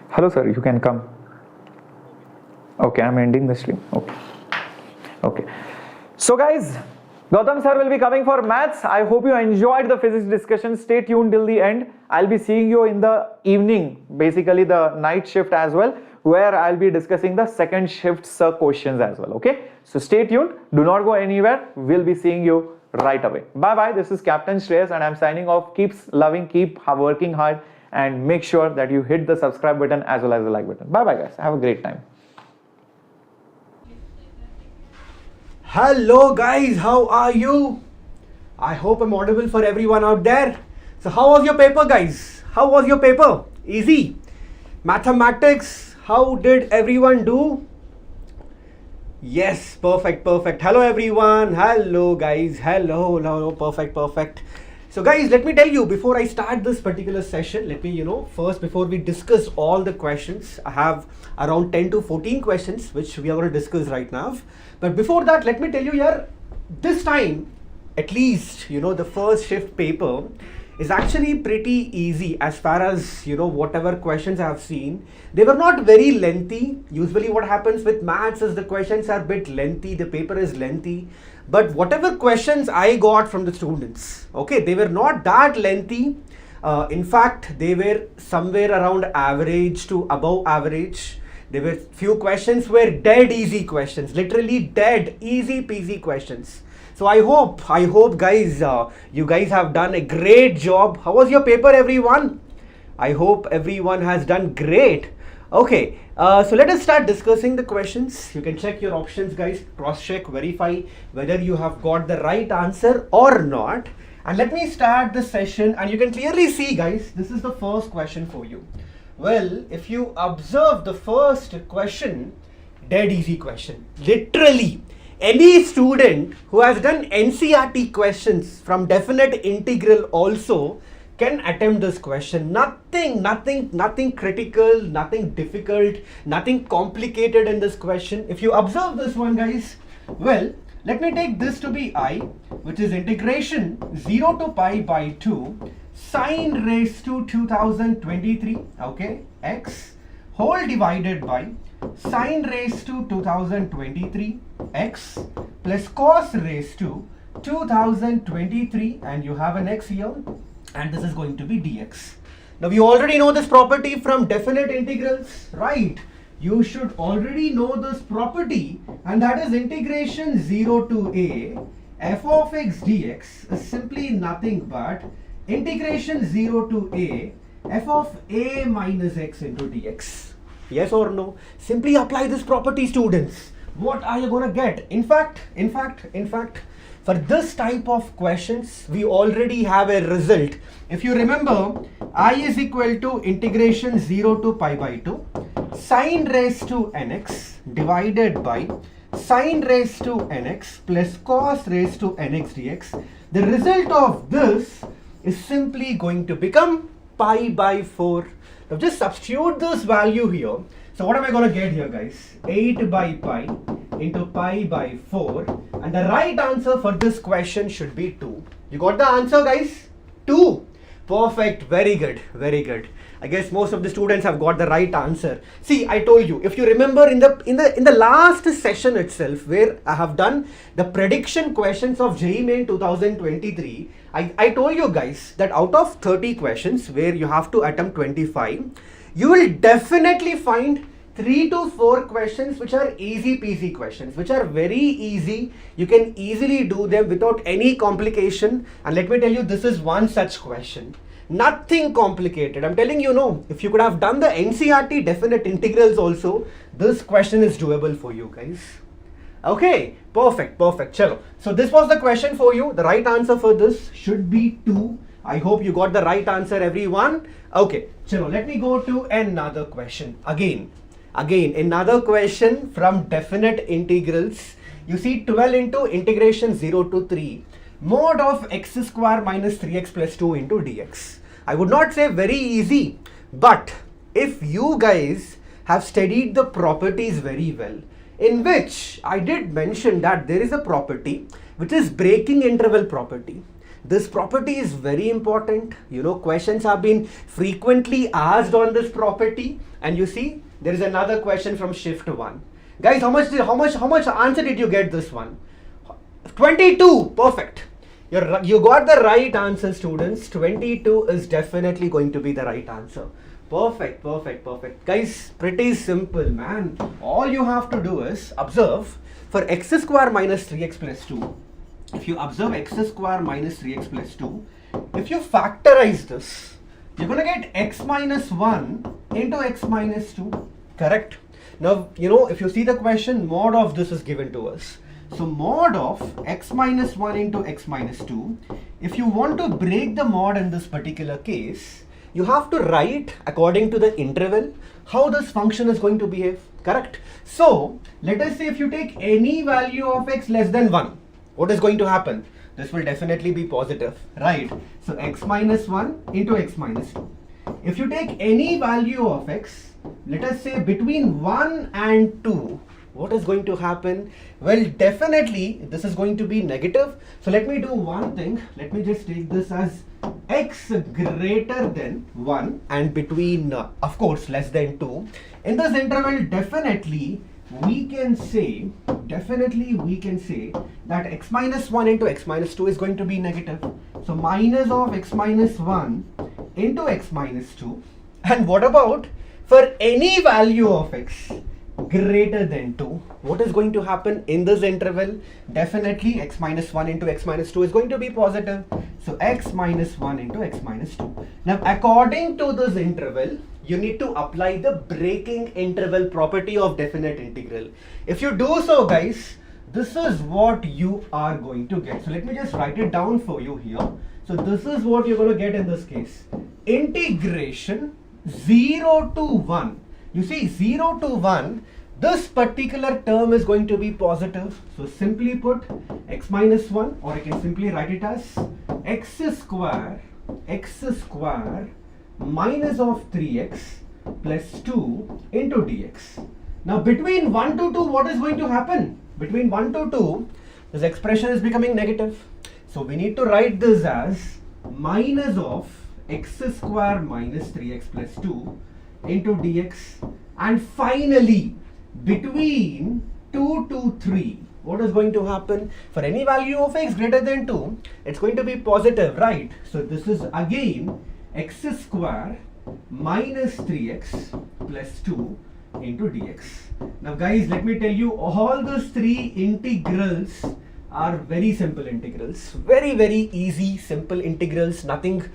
Hello sir, you can come. Okay, I'm ending the stream. Okay. So guys, Gautam sir will be coming for maths. I hope you enjoyed the physics discussion. Stay tuned till the end. I'll be seeing you in the evening, basically the night shift as well, where I'll be discussing the second shift questions as well. Okay, so stay tuned. Do not go anywhere. We'll be seeing you right away. Bye bye. This is Captain Shreyas and I'm signing off. Keep loving, keep working hard, and make sure that you hit the subscribe button as well as the like button. Bye bye guys. Have a great time. Hello guys, how are you? I hope I'm audible for everyone out there. So how was your paper, guys? how was your paper? Easy. Mathematics, how did everyone do? Yes, perfect. Hello everyone. Hello guys. Hello. Perfect. So guys, let me tell you, before I start this particular session, let me, first before we discuss all the questions, I have around 10 to 14 questions which we are going to discuss right now. But before that, let me tell you here, this time, at least, the first shift paper is actually pretty easy as far as, whatever questions I have seen. They were not very lengthy. Usually what happens with maths is the questions are a bit lengthy, the paper is lengthy. But whatever questions I got from the students, okay, they were not that lengthy. In fact, they were somewhere around average to above average. There were few questions were dead easy questions, literally dead easy peasy questions. So I hope guys, you guys have done a great job. How was your paper, everyone? I hope everyone has done great. Okay, so let us start discussing the questions. You can check your options, guys, cross check, verify whether you have got the right answer or not. And let me start the session, and you can clearly see, guys, this is the first question for you. Well, if you observe the first question, dead easy question. Literally, any student who has done NCERT questions from definite integral also can attempt this question. Nothing critical, nothing difficult, nothing complicated in this question. If you observe this one, guys, well, let me take this to be I, which is integration 0 to pi by 2 sine raised to 2023, okay, x whole divided by sine raised to 2023 x plus cos raised to 2023, and you have an x here, and this is going to be dx. Now we already know this property from definite integrals, right? You should already know this property, and that is integration 0 to a f of x dx is simply nothing but integration 0 to a f of a minus x into dx. Yes or no? Simply apply this property, students. What are you going to get? In fact, for this type of questions, we already have a result. If you remember, I is equal to integration 0 to pi by 2 sine raised to nx divided by sine raised to nx plus cos raised to nx dx. The result of this is simply going to become pi by 4. Now just substitute this value here. So what am I going to get here, guys? 8 by pi into pi by 4, and the right answer for this question should be 2. You got the answer, guys? 2. Perfect. Very good. I guess most of the students have got the right answer. See, I told you, if you remember in the last session itself, where I have done the prediction questions of JEE Main 2023, I told you guys that out of 30 questions where you have to attempt 25, you will definitely find 3 to 4 questions which are easy peasy questions, which are very easy. You can easily do them without any complication. And let me tell you, this is one such question. Nothing complicated. I'm telling you, no, if you could have done the NCERT definite integrals also, this question is doable for you guys. Okay, perfect. Chalo. So this was the question for you. The right answer for this should be 2. I hope you got the right answer, everyone. Okay, chalo, let me go to another question. Again, another question from definite integrals. You see 12 into integration 0 to 3 mod of x square minus 3x plus 2 into dx. I would not say very easy, but if you guys have studied the properties very well, in which I did mention that there is a property which is breaking interval property. This property is very important. Questions have been frequently asked on this property, and you see there is another question from shift 1. Guys, how much answer did you get this one? 22. Perfect. You got the right answer, students. 22 is definitely going to be the right answer. Perfect. Guys, pretty simple, man. All you have to do is observe for x square minus 3x plus 2. If you observe x square minus 3x plus 2, if you factorize this, you're going to get x minus 1 into x minus 2. Correct? Now, if you see the question, mod of this is given to us. So mod of x minus 1 into x minus 2, if you want to break the mod in this particular case, you have to write according to the interval how this function is going to behave, correct? So let us say if you take any value of x less than 1, what is going to happen? This will definitely be positive, right? So x minus 1 into x minus 2. If you take any value of x, let us say between 1 and 2, what is going to happen? Well, definitely this is going to be negative. So let me do one thing. Let me just take this as x greater than 1 and between, of course, less than 2. In this interval, definitely we can say that x minus 1 into x minus 2 is going to be negative. So minus of x minus 1 into x minus 2. And what about for any value of x greater than 2, what is going to happen in this interval? Definitely x minus 1 into x minus 2 is going to be positive. So x minus 1 into x minus 2. Now according to this interval, you need to apply the breaking interval property of definite integral. If you do so, guys, this is what you are going to get. So let me just write it down for you here. So this is what you're going to get in this case. Integration 0 to 1. You see, 0 to 1, this particular term is going to be positive. So simply put x minus 1, or I can simply write it as x square minus of 3x plus 2 into dx. Now between 1 to 2, what is going to happen? Between 1 to 2, this expression is becoming negative. So we need to write this as minus of x square minus 3x plus 2 into dx. And finally, between 2 to 3, what is going to happen? For any value of x greater than 2, it's going to be positive, right? So this is again x square minus 3x plus 2 into dx. Now guys, let me tell you, all those three integrals are very simple integrals, very easy, simple integrals, nothing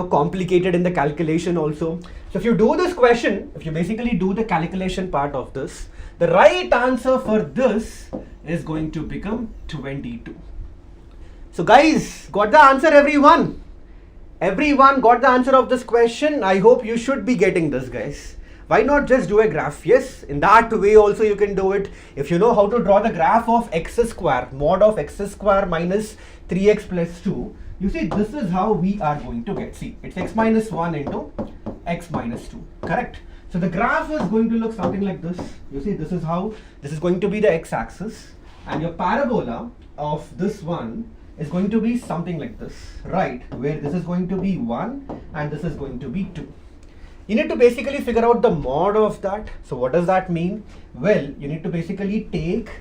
complicated in the calculation also. So if you do this question, if you basically do the calculation part of this, the right answer for this is going to become 22. So guys, got the answer, everyone? Everyone got the answer of this question? I hope you should be getting this, guys. Why not just do a graph? Yes, in that way also you can do it. If you know how to draw the graph of x square, mod of x square minus 3x plus 2, you see this is how we are going to get. See, it's x minus 1 into x minus 2, correct? So the graph is going to look something like this. You see, this is how, this is going to be the x-axis, and your parabola of this one is going to be something like this, right? Where this is going to be 1 and this is going to be 2. You need to basically figure out the mod of that. So what does that mean? Well, you need to basically take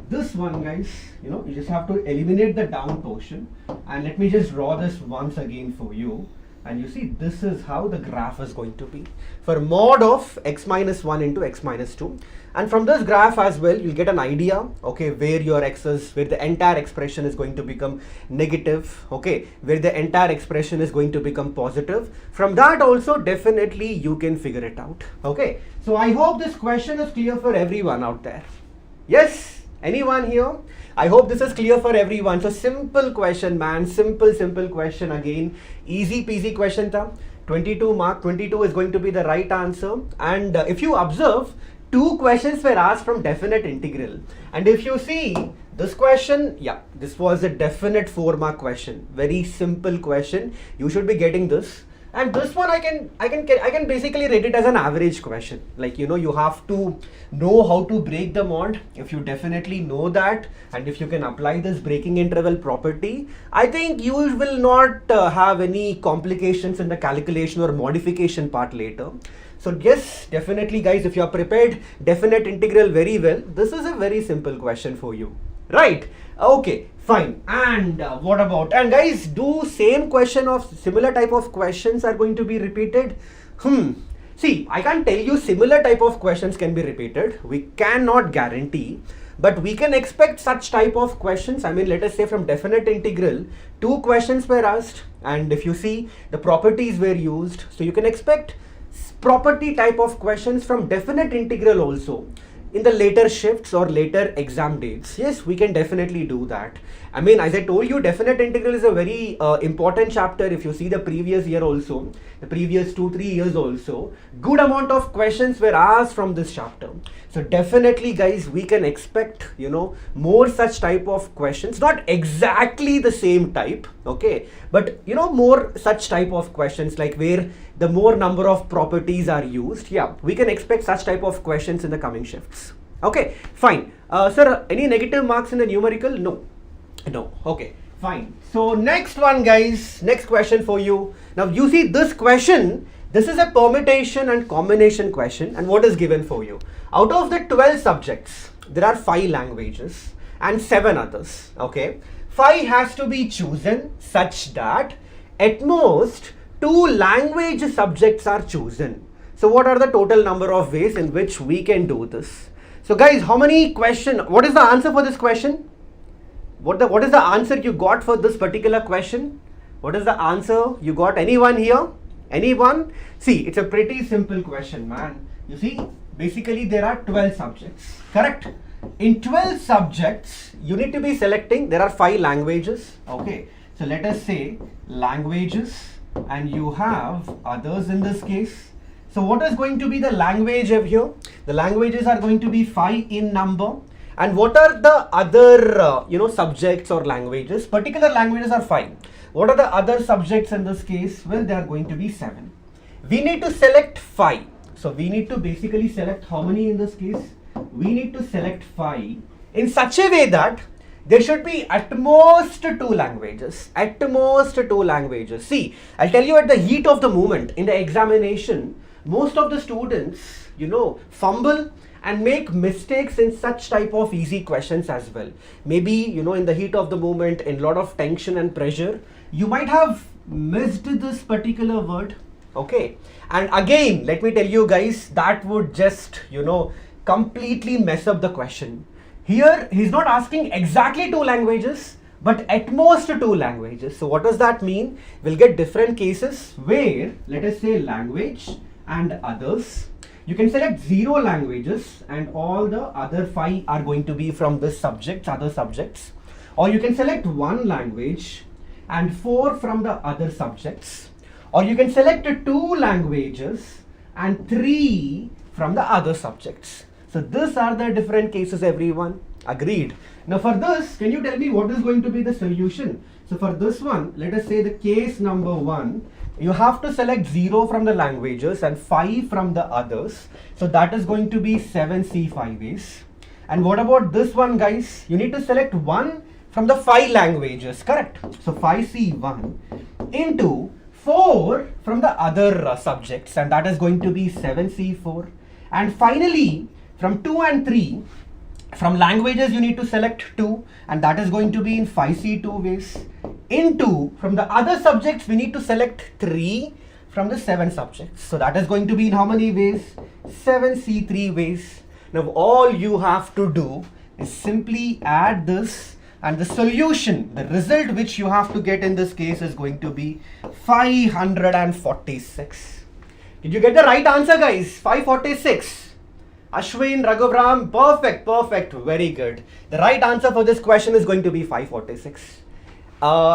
this one, guys, you just have to eliminate the down portion, and let me just draw this once again for you. And you see, this is how the graph is going to be for mod of x minus 1 into x minus 2. And from this graph as well, you'll get an idea, okay, where your x is, where the entire expression is going to become negative, okay, where the entire expression is going to become positive. From that also, definitely you can figure it out, okay. So I hope this question is clear for everyone out there. Yes, anyone here? I hope this is clear for everyone. So simple question, man, simple question again, easy peasy question tha. 22 mark, 22 is going to be the right answer. And if you observe, 2 questions were asked from definite integral. And if you see this question, yeah, this was a definite 4-mark question. Very simple question. You should be getting this. And this one I can basically rate it as an average question. Like, you have to know how to break the mod. If you definitely know that, and if you can apply this breaking interval property, I think you will not have any complications in the calculation or modification part later. So yes, definitely guys, if you are prepared definite integral very well, this is a very simple question for you, right? Okay, fine. And what about, and guys, do same question of similar type of questions are going to be repeated? See, I can't tell you similar type of questions can be repeated. We cannot guarantee, but we can expect such type of questions. I mean, let us say from definite integral, 2 questions were asked, and if you see the properties were used, so you can expect property type of questions from definite integral also. in the later shifts or later exam dates, yes, we can definitely do that. I mean, as I told you, definite integral is a very important chapter. If you see the previous year also, the previous 2-3 years also, good amount of questions were asked from this chapter. So definitely guys, we can expect, you know, more such type of questions, not exactly the same type, okay, but you know, more such type of questions, like where the more number of properties are used. Yeah, we can expect such type of questions in the coming shifts. Okay, fine. Sir, any negative marks in the numerical? No. Okay, fine. So next one guys, next question for you. Now you see this question, this is a permutation and combination question, and what is given for you? Out of the 12 subjects, there are 5 languages and 7 others, okay? 5 has to be chosen such that at most 2 language subjects are chosen. So what are the total number of ways in which we can do this? So guys, how many what is the answer for this question? What is the answer you got for this particular question? What is the answer you got? Anyone here? Anyone? See, it's a pretty simple question, man. You see, basically there are 12 subjects, correct? In 12 subjects, you need to be selecting, there are 5 languages, okay? So let us say languages, and you have others in this case. So what is going to be the language of here? The languages are going to be 5 in number. And what are the other, subjects or languages? Particular languages are 5. What are the other subjects in this case? Well, they are going to be 7. We need to select 5. So we need to basically select how many in this case? We need to select 5 in such a way that there should be at most 2 languages. At most 2 languages. See, I'll tell you, at the heat of the moment in the examination, most of the students, fumble and make mistakes in such type of easy questions as well. Maybe, in the heat of the moment, in lot of tension and pressure, you might have missed this particular word, okay? And again, let me tell you guys, that would just, completely mess up the question. Here, he's not asking exactly 2 languages, but at most 2 languages. So what does that mean? We'll get different cases where, let us say, language and others. You can select 0 languages and all the other 5 are going to be from this subject, other subjects. Or you can select 1 language and 4 from the other subjects. Or you can select 2 languages and 3 from the other subjects. So these are the different cases, everyone. Agreed. Now for this, can you tell me what is going to be the solution? So for this one, let us say the case number 1, you have to select 0 from the languages and 5 from the others. So that is going to be 7C5 ways. And what about this one, guys? You need to select 1 from the 5 languages, correct? So 5C1 into 4 from the other subjects, and that is going to be 7C4. And finally, from 2 and 3, from languages you need to select 2, and that is going to be in 5C2 ways. Into, from the other subjects, we need to select 3 from the 7 subjects. So that is going to be in how many ways? 7C3 ways. Now all you have to do is simply add this, and the solution, the result which you have to get in this case is going to be 546. Did you get the right answer, guys? 546. Ashwin, Raghuram, perfect, very good. The right answer for this question is going to be 546.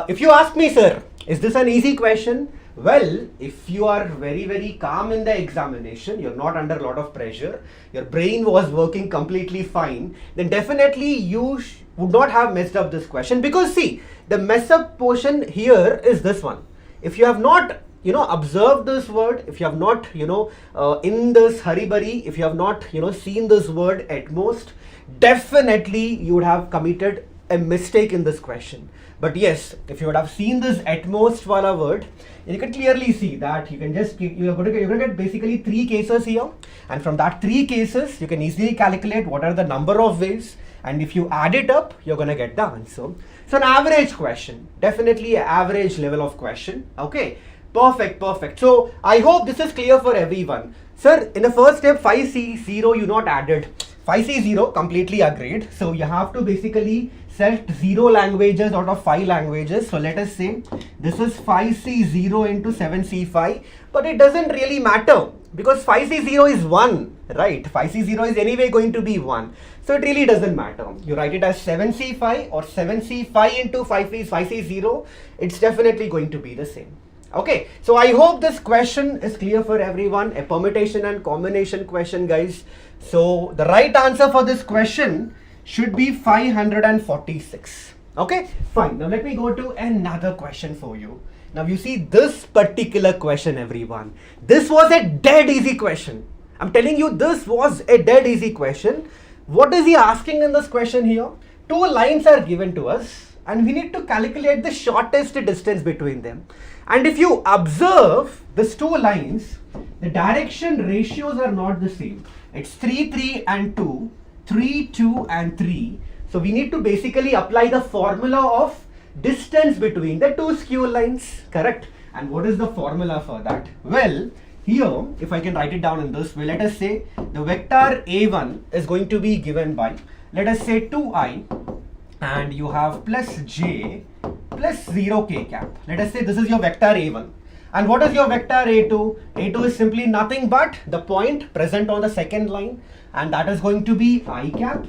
If you ask me, sir, is this an easy question? Well, if you are very, very calm in the examination, you're not under a lot of pressure, your brain was working completely fine, then definitely you would not have messed up this question, because see, the mess up portion here is this one. If you have not observed this word, if you have not, in this hurry-burry, if you have not, seen this word at most, definitely you would have committed a mistake in this question. But yes, if you would have seen this at most wala word, you can clearly see that you're going to get basically 3 cases here, and from that 3 cases, you can easily calculate what are the number of ways, and if you add it up, you're going to get the answer. So an average question, definitely an average level of question, okay? Perfect. So I hope this is clear for everyone. Sir, in the first step, 5C0 you not added. 5C0 completely agreed. So you have to basically select 0 languages out of 5 languages. So let us say this is 5C0 into 7C5, but it doesn't really matter because 5C0 is 1 right? Phi C0 is anyway going to be 1. So it really doesn't matter. You write it as 7C phi or 7C phi into phi C0. It's definitely going to be the same. Okay, so I hope this question is clear for everyone. A permutation and combination question, guys. So the right answer for this question should be 546. Okay, fine. Now let me go to another question for you. Now you see this particular question, everyone. This was a dead easy question. I'm telling you, this was a dead easy question. What is he asking in this question here? Two lines are given to us and we need to calculate the shortest distance between them. And if you observe these two lines, the direction ratios are not the same. It's 3, 3 and 2, 3, 2 and 3. So we need to basically apply the formula of distance between the two skew lines, correct? And what is the formula for that? Well, here, if I can write it down in this way, let us say the vector A1 is going to be given by, let us say 2i, and you have plus j plus 0k cap. Let us say this is your vector A1. And what is your vector A2? A2 is simply nothing but the point present on the second line, and that is going to be I cap,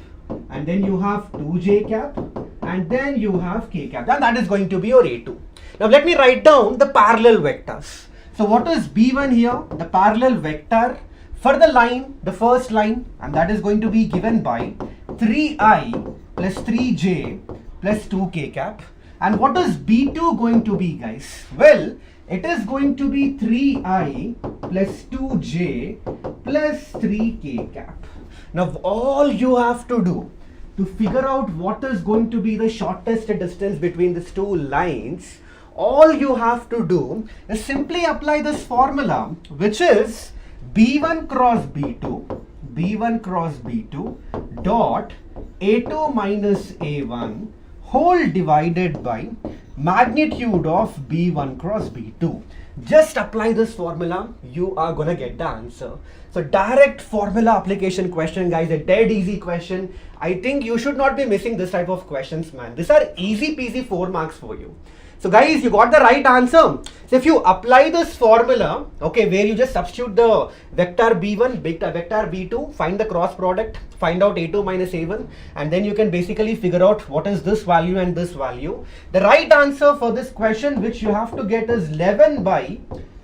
and then you have 2j cap, and then you have k cap, and that is going to be your A2. Now let me write down the parallel vectors. So what is B1 here? The parallel vector for the line, the first line, and that is going to be given by 3i plus 3j plus 2k cap. And what is B2 going to be, guys? Well, it is going to be 3i plus 2j plus 3k cap. Now all you have to do to figure out what is going to be the shortest distance between these two lines, all you have to do is simply apply this formula, which is B1 cross B2, B1 cross B2 dot A2 minus A1 whole divided by magnitude of B1 cross B2. Just apply this formula, you are gonna get the answer. So direct formula application question, guys, a dead easy question. I think you should not be missing this type of questions, man. These are easy peasy 4 marks for you. So guys, you got the right answer. So if you apply this formula, okay, where you just substitute the vector B1, vector B2, find the cross product, find out A2 minus A1, and then you can basically figure out what is this value and this value. The right answer for this question, which you have to get, is 11 by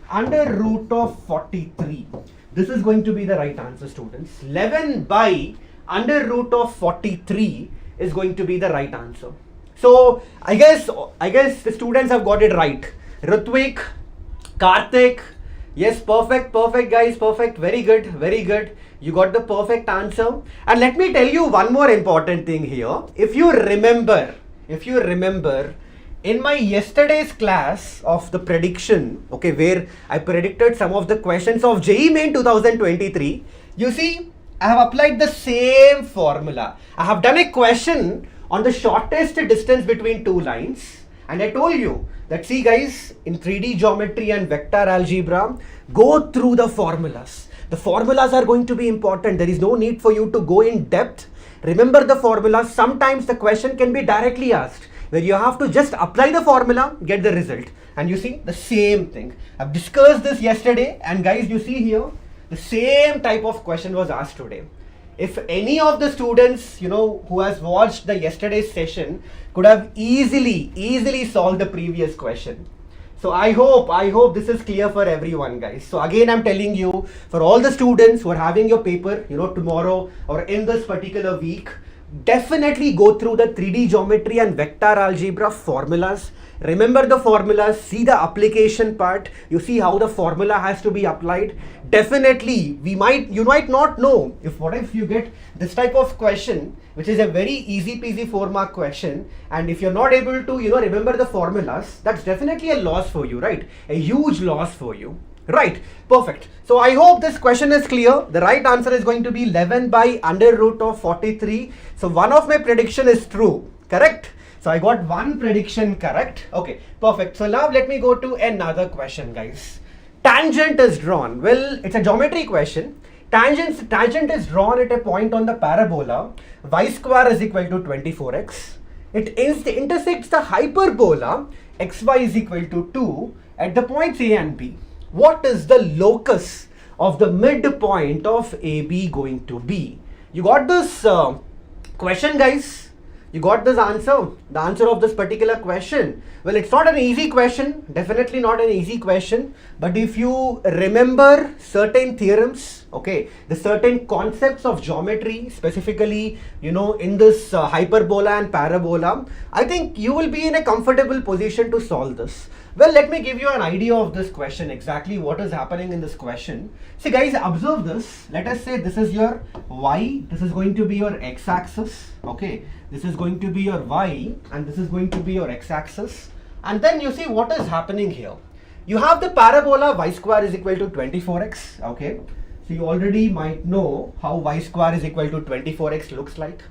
under root of 43. This is going to be the right answer, students. 11 by under root of 43 is going to be the right answer. So I guess the students have got it right. Ritvik, Karthik, yes, perfect guys, perfect, very good. You got the perfect answer. And let me tell you one more important thing here. If you remember, in my yesterday's class of the prediction, okay, where I predicted some of the questions of JEE Main 2023, you see, I have applied the same formula. I have done a question on the shortest distance between two lines, and I told you that, see guys, in 3D geometry and vector algebra, go through the formulas. The formulas are going to be important. There is no need for you to go in depth. Remember the formulas. Sometimes the question can be directly asked, where you have to just apply the formula, get the result. And you see the same thing. I've discussed this yesterday, and guys, you see here, the same type of question was asked today. If any of the students, who has watched the yesterday's session could have easily solved the previous question. So I hope this is clear for everyone, guys. So again, I'm telling you, for all the students who are having your paper, tomorrow or in this particular week, definitely go through the 3D geometry and vector algebra formulas. Remember the formulas, see the application part, you see how the formula has to be applied. Definitely, you might not know what if you get this type of question, which is a very easy peasy 4-mark question, and if you're not able to, remember the formulas, that's definitely a loss for you, right? A huge loss for you. Right, perfect. So I hope this question is clear. The right answer is going to be 11 by under root of 43. So one of my prediction is true, correct? So I got one prediction correct. Okay, perfect. So now let me go to another question, guys. Tangent is drawn. Well, it's a geometry question. Tangent is drawn at a point on the parabola. Y square is equal to 24x. It intersects the hyperbola xy is equal to 2 at the points A and B. What is the locus of the midpoint of AB going to be? You got this question, guys? You got this answer? The answer of this particular question? Well, it's not an easy question, definitely not an easy question, but if you remember certain theorems, okay, the certain concepts of geometry, specifically, you know, in this hyperbola and parabola, I think you will be in a comfortable position to solve this. Well, let me give you an idea of this question, exactly what is happening in this question. See guys, observe this. Let us say this is your y, this is going to be your x-axis, okay. This is going to be your y and this is going to be your x-axis. And then you see what is happening here. You have the parabola y square is equal to 24x, okay. So you already might know how y square is equal to 24x looks like.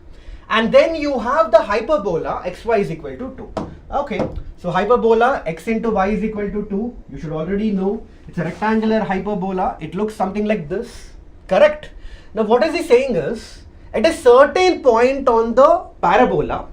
And then you have the hyperbola xy is equal to 2. Okay, so hyperbola x into y is equal to 2. You should already know it's a rectangular hyperbola. It looks something like this, correct? Now what is he saying is, at a certain point on the parabola,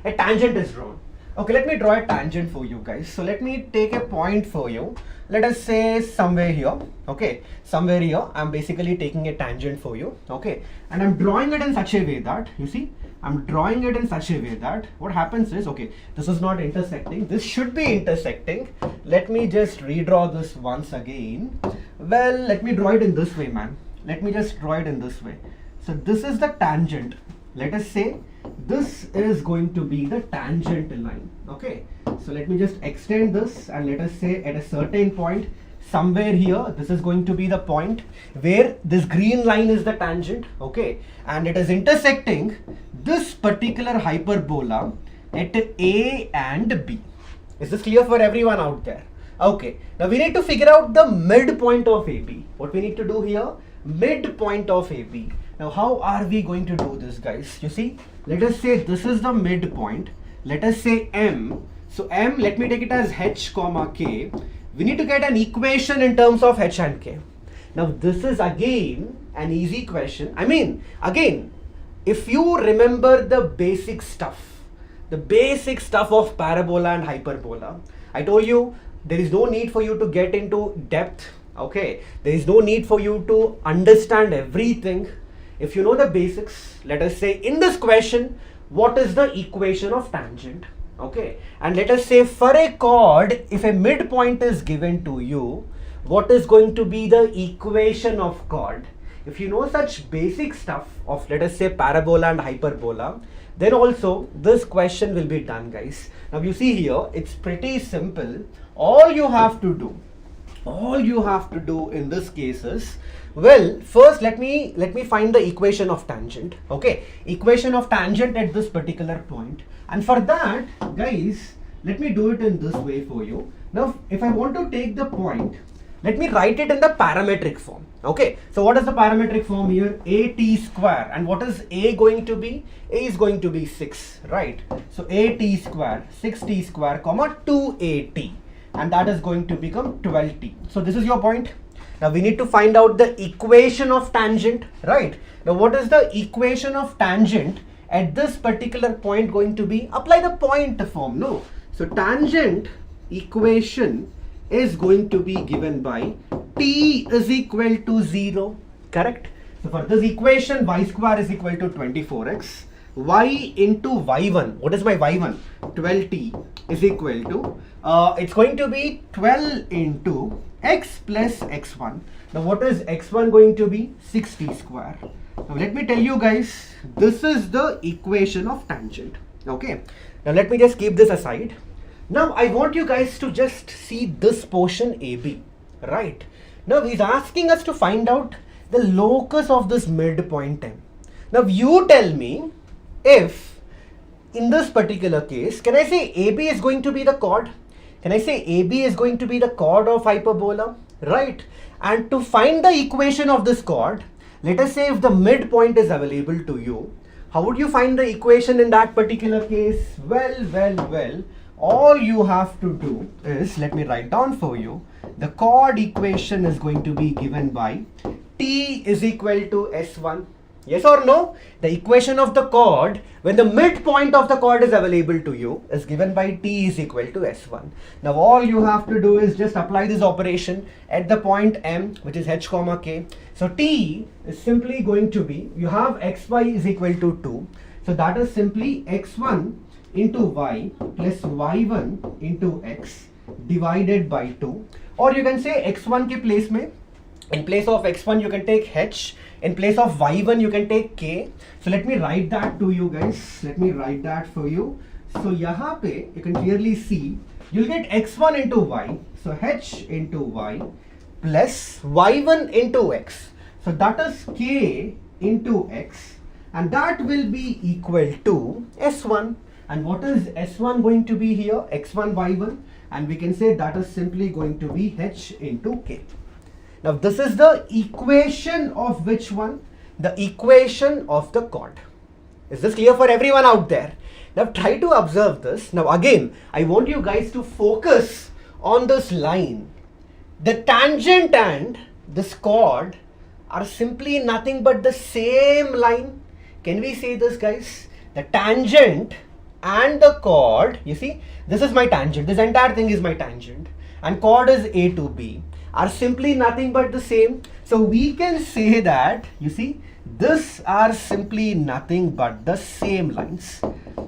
a tangent is drawn. Okay, let me draw a tangent for you guys. So let me take a point for you. Let us say somewhere here, okay, somewhere here, I'm basically taking a tangent for you, okay, and I'm drawing it in such a way that, you see, I'm drawing it in such a way that what happens is, okay, this is not intersecting, this should be intersecting. Let me just redraw this once again. Well, let me draw it in this way, man. Let me just draw it in this way. So this is the tangent. Let us say this is going to be the tangent line, okay. So let me just extend this and let us say at a certain point somewhere here, this is going to be the point where this green line is the tangent, okay, and it is intersecting this particular hyperbola at A and B. Is this clear for everyone out there? Okay, now we need to figure out the midpoint of AB. What we need to do here? Midpoint of AB. Now how are we going to do this, guys? You see, let us say this is the midpoint. Let us say M. So M, let me take it as H comma K. We need to get an equation in terms of H and K. Now this is again an easy question. I mean, again, if you remember the basic stuff of parabola and hyperbola, I told you there is no need for you to get into depth, okay? There is no need for you to understand everything. If you know the basics, let us say in this question, what is the equation of tangent? Okay, and let us say for a chord, if a midpoint is given to you, what is going to be the equation of chord? If you know such basic stuff of, let us say, parabola and hyperbola, then also this question will be done, guys. Now you see here, it's pretty simple. All you have to do in this case is, well, first let me find the equation of tangent, okay, equation of tangent at this particular point. And for that, guys, let me do it in this way for you. Now if I want to take the point, let me write it in the parametric form, okay. So what is the parametric form here? AT square. And what is A going to be? A is going to be 6, right? So AT square, 6t square comma 2AT, and that is going to become 12t. So this is your point. Now we need to find out the equation of tangent, right? Now what is the equation of tangent at this particular point going to be? Apply the point form, no? So tangent equation is going to be given by t is equal to 0, correct? So for this equation, y square is equal to 24x, y into y1, what is my y1? 12t is equal to, it's going to be 12 into x plus x1. Now what is x1 going to be? 6t square. Now let me tell you guys, this is the equation of tangent, okay. Now let me just keep this aside. Now I want you guys to just see this portion AB, right? Now he's asking us to find out the locus of this midpoint M. Now you tell me, if in this particular case, can I say AB is going to be the chord? Can I say AB is going to be the chord of hyperbola, right? And to find the equation of this chord, let us say if the midpoint is available to you, how would you find the equation in that particular case? Well, all you have to do is, let me write down for you, the chord equation is going to be given by t is equal to s1, Yes or no? The equation of the chord, when the midpoint of the chord is available to you, is given by t is equal to s1. Now all you have to do is just apply this operation at the point m, which is h comma k. So t is simply going to be, you have xy is equal to 2. So that is simply x1 into y plus y1 into x divided by 2. Or you can say x1 ke place mein, in place of x1 you can take h, in place of y1 you can take k. So let me write that to you guys. Let me write that for you. So yahan pe you can clearly see you'll get x1 into y. So h into y plus y1 into x. So that is k into x, and that will be equal to s1. And what is s1 going to be here? x1 y1, and we can say that is simply going to be h into k. Now this is the equation of which one? The equation of the chord. Is this clear for everyone out there? Now try to observe this. Now again, I want you guys to focus on this line. The tangent and this chord are simply nothing but the same line. Can we say this, guys? The tangent and the chord, you see, this is my tangent. This entire thing is my tangent. And chord is A to B. Are simply nothing but the same. So we can say that, you see, this are simply nothing but the same lines.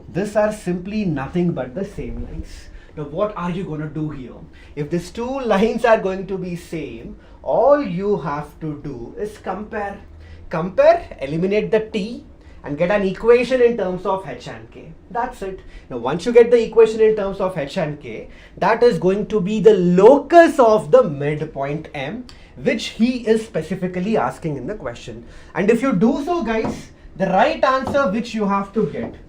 This are simply nothing but the same lines. Now what are you going to do here? If these two lines are going to be same, all you have to do is compare. Compare, eliminate the t, and get an equation in terms of h and k. That's it. Now once you get the equation in terms of h and k, that is going to be the locus of the midpoint m, which he is specifically asking in the question. And if you do so, guys, the right answer which you have to get,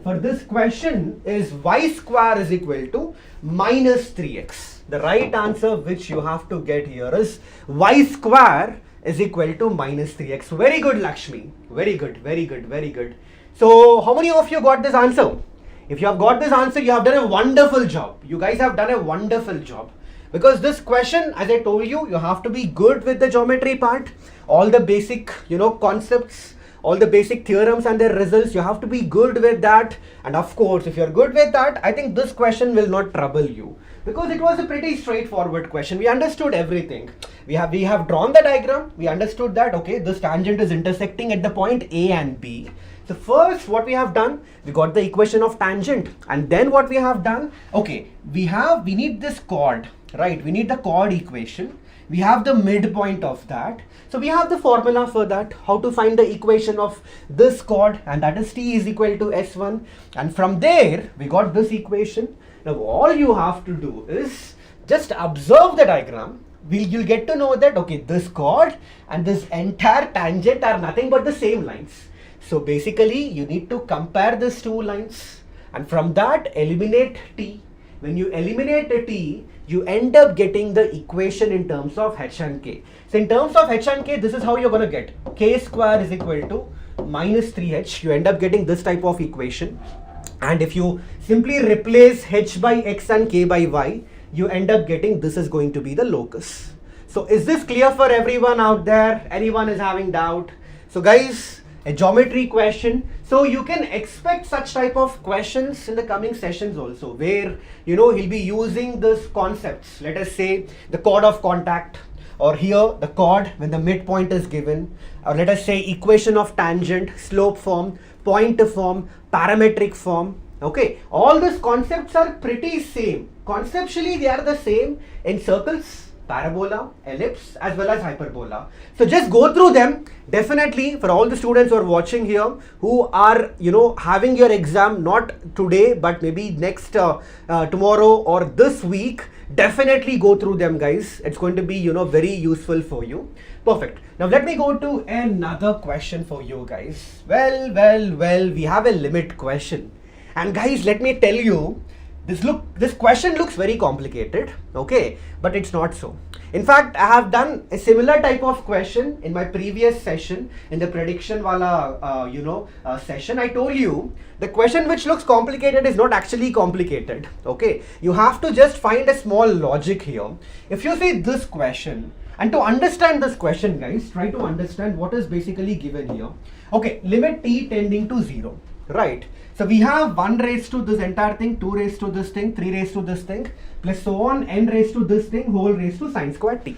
for this question is y square is equal to minus 3x. The right answer which you have to get here is y square is equal to minus 3x. Very good, Lakshmi. Very good, very good, very good. So how many of you got this answer? If you have got this answer, you have done a wonderful job. You guys have done a wonderful job. Because this question, as I told you, you have to be good with the geometry part. All the basic, concepts, all the basic theorems and their results, you have to be good with that. And of course, if you're good with that, I think this question will not trouble you. Because it was a pretty straightforward question. We understood everything. We have drawn the diagram. We understood that, okay, this tangent is intersecting at the point A and B. So first what we have done, we got the equation of tangent. And then what we have done, okay, we need this chord, right? We need the chord equation. We have the midpoint of that. So we have the formula for that, how to find the equation of this chord, and that is t is equal to s1. And from there, we got this equation. Now all you have to do is just observe the diagram. You'll get to know that, okay, this chord and this entire tangent are nothing but the same lines. So basically, you need to compare these two lines, and from that, eliminate t. When you eliminate the t, you end up getting the equation in terms of h and k. So in terms of h and k, this is how you're going to get k square is equal to minus 3h. You end up getting this type of equation. And if you simply replace h by x and k by y, you end up getting this is going to be the locus. So is this clear for everyone out there? Anyone is having doubt? So guys, a geometry question. So you can expect such type of questions in the coming sessions also, where he'll be using this concepts. Let us say the chord of contact, or here the chord when the midpoint is given, or let us say equation of tangent, slope form, point form, parametric form. Okay, all these concepts are pretty same. Conceptually they are the same in circles, parabola, ellipse, as well as hyperbola. So just go through them. Definitely for all the students who are watching here, who are having your exam not today but maybe next tomorrow or this week, definitely go through them, guys. It's going to be very useful for you. Perfect. Now let me go to another question for you guys. Well, we have a limit question. And guys, let me tell you, this question looks very complicated, okay, but it's not so. In fact, I have done a similar type of question in my previous session, in the prediction wala session. I told you the question which looks complicated is not actually complicated, okay. You have to just find a small logic here. If you see this question And to understand this question, guys, try to understand what is basically given here. Okay, limit t tending to 0, right? So we have 1 raised to this entire thing, 2 raised to this thing, 3 raised to this thing, plus so on, n raised to this thing, whole raised to sine square t.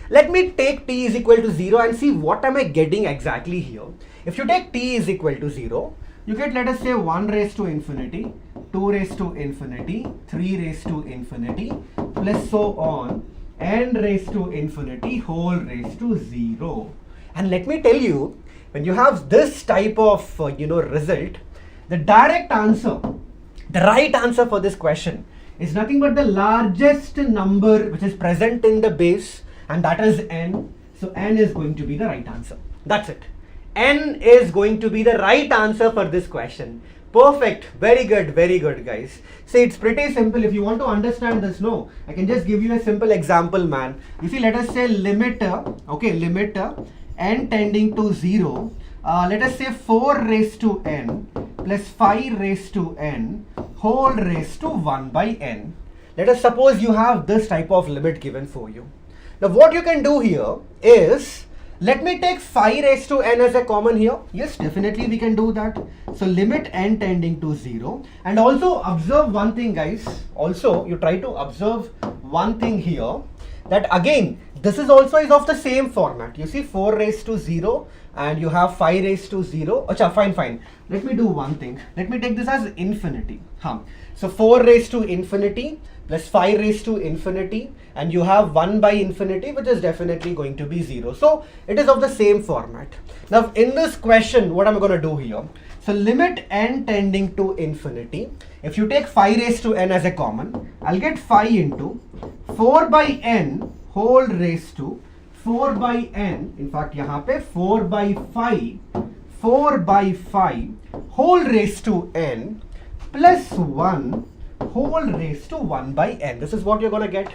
Let me take t is equal to 0 and see what am I getting exactly here. If you take t is equal to 0, you get, let us say, 1 raised to infinity, 2 raised to infinity, 3 raised to infinity, plus so on, n raised to infinity, whole raised to 0. And let me tell you, when you have this type of result, the direct answer, the right answer for this question is nothing but the largest number which is present in the base, and that is n. So n is going to be the right answer. That's it. N is going to be the right answer for this question. Perfect. Very good, guys. See, it's pretty simple. If you want to understand this, no, I can just give you a simple example, man. You see, let us say limit n tending to 0. Let us say 4 raised to n plus 5 raised to n whole raised to 1 by n. Let us suppose you have this type of limit given for you. Now what you can do here is, let me take 5 raised to n as a common here. Yes, definitely we can do that. So limit n tending to 0. And also observe one thing, guys. Also, you try to observe one thing here, that again, this is also is of the same format. You see 4 raised to 0 and you have 5 raised to 0. Acha, fine. Let me do one thing. Let me take this as infinity. So 4 raised to infinity plus 5 raised to infinity, and you have 1 by infinity, which is definitely going to be 0. So it is of the same format. Now in this question, what am I going to do here? So limit n tending to infinity. If you take 5 raised to n as a common, I'll get 5 into 4 by n whole raised to 4 by n. In fact, यहाँ पे 4 by 5 whole raised to n plus 1 whole raised to 1 by n. This is what you're going to get.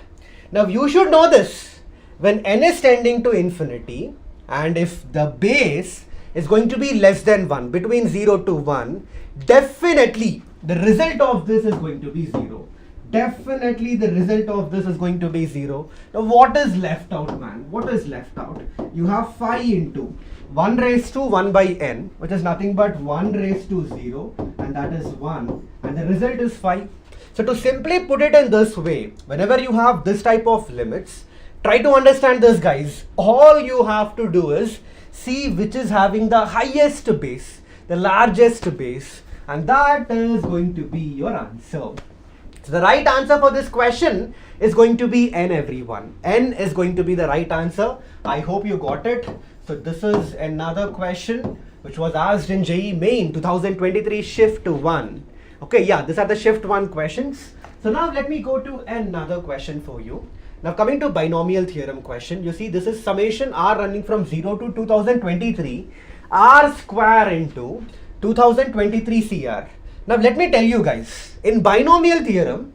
Now you should know this. When n is tending to infinity, and if the base is going to be less than 1, between 0 to 1, definitely the result of this is going to be 0. Definitely the result of this is going to be 0. Now what is left out, man? What is left out? You have 5 into 1 raised to 1 by n, which is nothing but 1 raised to 0, and that is 1, and the result is 5. So to simply put it in this way, whenever you have this type of limits, try to understand this, guys. All you have to do is see which is having the highest base, the largest base, and that is going to be your answer. So the right answer for this question is going to be n, everyone. N is going to be the right answer. I hope you got it. So this is another question which was asked in JEE Main 2023 Shift 1. Okay, yeah, these are the Shift 1 questions. So now let me go to another question for you. Now coming to binomial theorem question, you see this is summation r running from 0 to 2023 r square into 2023 CR. Now let me tell you, guys, in binomial theorem,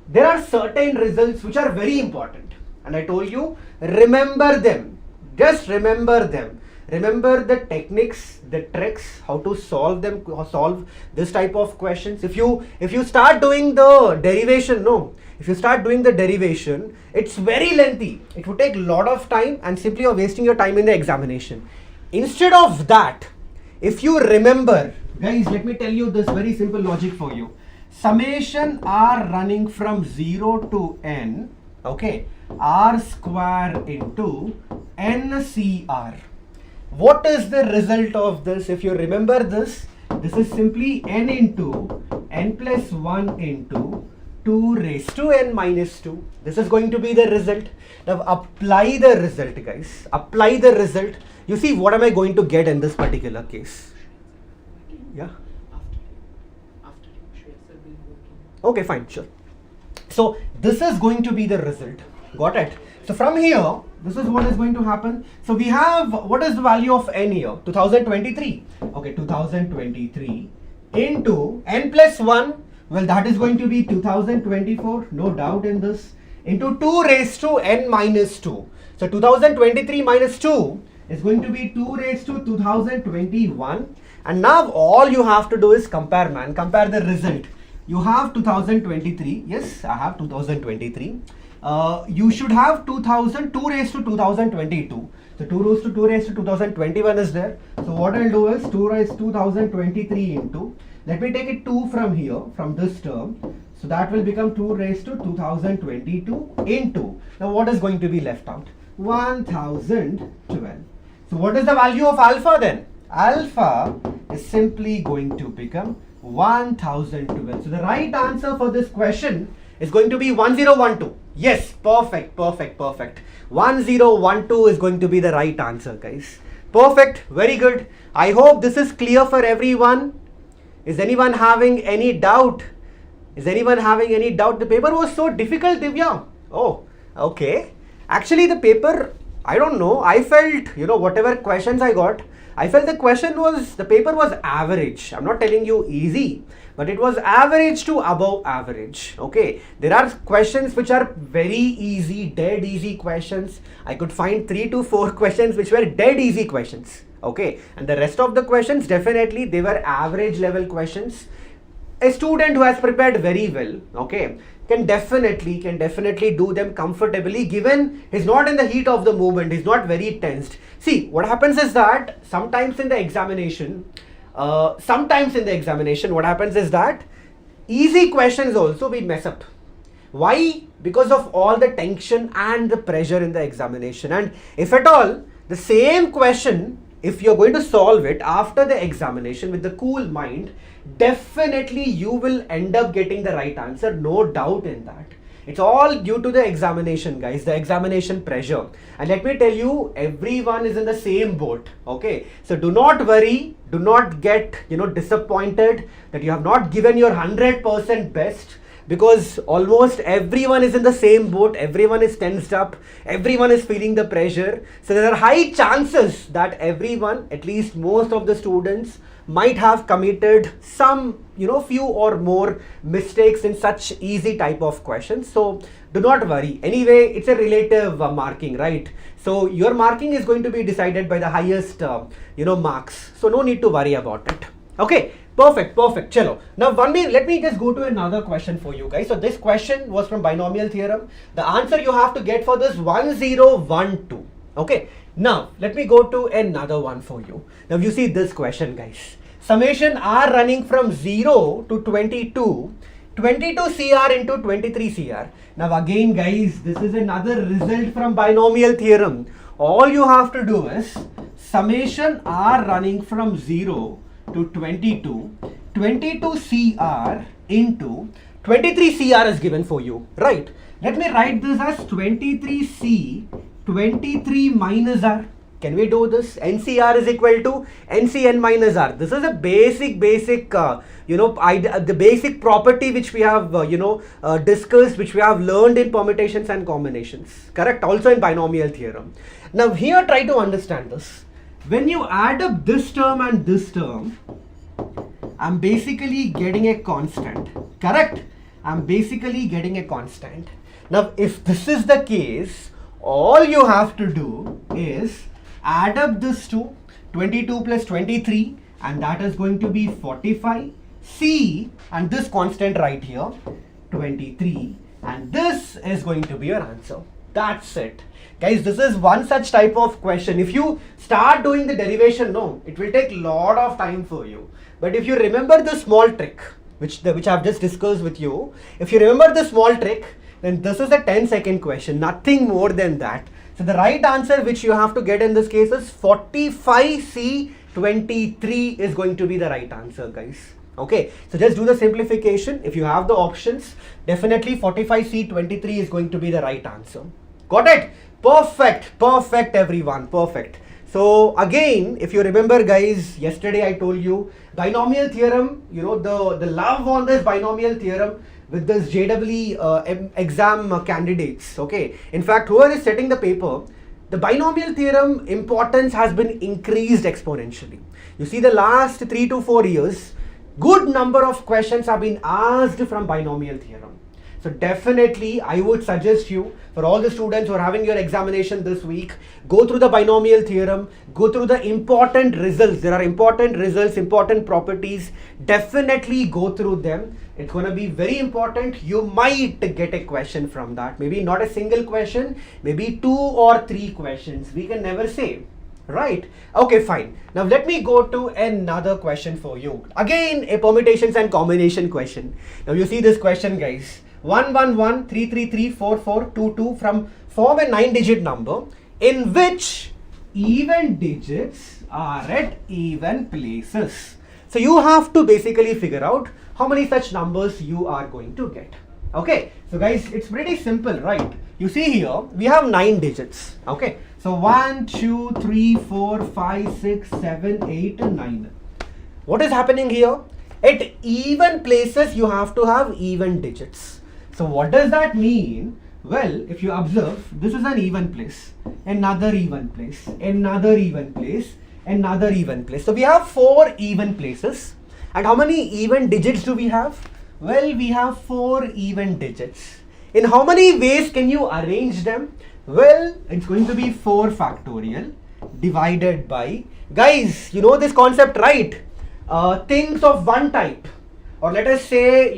there are certain results which are very important. And I told you, remember them. Just remember them. Remember the techniques, the tricks, how to solve them, solve this type of questions. If you start doing the derivation, if you start doing the derivation, it's very lengthy. It would take a lot of time, and simply you're wasting your time in the examination. Instead of that, if you remember, guys, let me tell you this very simple logic for you. Summation r running from 0 to n, okay, r square into NCR. What is the result of this? If you remember this, this is simply n into n plus 1 into 2 raised to n minus 2. This is going to be the result. Now apply the result, guys. Apply the result. You see, what am I going to get in this particular case? Yeah. Okay, fine, sure. So this is going to be the result. Got it? So from here, this is what is going to happen. So we have, what is the value of n here? 2023. Okay, 2023 into n plus 1. Well, that is going to be 2024. No doubt in this. Into 2 raised to n minus 2. So 2023 minus 2 is going to be 2 raised to 2021. And now all you have to do is compare, man. Compare the result. You have 2023. Yes, I have 2023. you should have 2 raised to 2022. So 2 raised to 2021 is there. So what I'll do is 2 raised to 2023 into, let me take it 2 from here, from this term. So that will become 2 raised to 2022 into, now what is going to be left out? 1012. So what is the value of alpha then? Alpha is simply going to become 1012. So the right answer for this question is going to be 1012. Yes, perfect. 1012 is going to be the right answer, guys. Perfect, very good. I hope this is clear for everyone. Is anyone having any doubt? The paper was so difficult, Divya. Oh, okay. Actually, the paper, I don't know. I felt, whatever questions I got, I felt the paper was average. I'm not telling you easy, but it was average to above average. Okay. There are questions which are very easy, dead easy questions. I could find 3 to 4 questions which were dead easy questions. Okay. And the rest of the questions, definitely, they were average level questions. A student who has prepared very well, okay, can definitely do them comfortably, given he's not in the heat of the moment, he's not very tensed. See, what happens is that sometimes in the examination, what happens is that easy questions also we mess up. Why? Because of all the tension and the pressure in the examination. And if at all, the same question, if you're going to solve it after the examination with the cool mind, definitely you will end up getting the right answer, no doubt in that. It's all due to the examination, guys, the examination pressure. And let me tell you, everyone is in the same boat, okay? So do not worry, do not get, disappointed that you have not given your 100% best, because almost everyone is in the same boat, everyone is tensed up, everyone is feeling the pressure. So there are high chances that everyone, at least most of the students, might have committed some, few or more mistakes in such easy type of questions. So do not worry. Anyway, it's a relative marking, right? So your marking is going to be decided by the highest, marks. So no need to worry about it. Okay. Perfect. Chalo. Now, let me just go to another question for you guys. So this question was from binomial theorem. The answer you have to get for this 1012. Okay. Now, let me go to another one for you. Now, you see this question, guys. Summation R running from 0 to 22 CR into 23 CR. Now, again, guys, this is another result from binomial theorem. All you have to do is summation R running from 0 to 22 CR into 23 CR is given for you, right? Let me write this as 23C 23 minus R. Can we do this? NCR is equal to NCN minus R. This is a basic, the basic property which we have, discussed, which we have learned in permutations and combinations, correct? Also in binomial theorem. Now here try to understand this. When you add up this term and this term, I'm basically getting a constant, correct? I'm basically getting a constant. Now, if this is the case, all you have to do is add up this to 22 plus 23, and that is going to be 45. C, and this constant right here, 23, and this is going to be your answer. That's it. Guys, this is one such type of question. If you start doing the derivation, no, it will take a lot of time for you. But if you remember the small trick, which I've just discussed with you, if you remember the small trick, then this is a 10-second question, nothing more than that. So the right answer which you have to get in this case is 45C23 is going to be the right answer, guys. Okay, so just do the simplification. If you have the options, definitely 45C23 is going to be the right answer. Got it? Perfect everyone, perfect. So again, if you remember, guys, yesterday I told you binomial theorem, the love on this binomial theorem with this JEE exam candidates, okay. In fact, whoever is setting the paper, the binomial theorem importance has been increased exponentially. You see, the last 3 to 4 years, good number of questions have been asked from binomial theorem. So definitely I would suggest you, for all the students who are having your examination this week, go through the binomial theorem, go through the important results. There are important results, important properties. Definitely go through them. It's going to be very important. You might get a question from that. Maybe not a single question, maybe 2 or 3 questions. We can never say. Right? Okay, fine. Now let me go to another question for you. Again, a permutations and combination question. Now you see this question, guys. 1 1 1 3 3 3 4 4 2 2 form a 9-digit number in which even digits are at even places. So you have to basically figure out how many such numbers you are going to get. Okay, so guys, it's pretty simple, right? You see here, we have 9 digits. Okay, so 1, 2, 3, 4, 5, 6, 7, 8, and 9. What is happening here? At even places, you have to have even digits. So what does that mean? Well, if you observe, this is an even place, another even place, another even place, another even place. So we have 4 even places. And how many even digits do we have? Well, we have 4 even digits. In how many ways can you arrange them? Well, it's going to be 4 factorial divided by, guys, you know this concept, right? Things of one type, or let us say,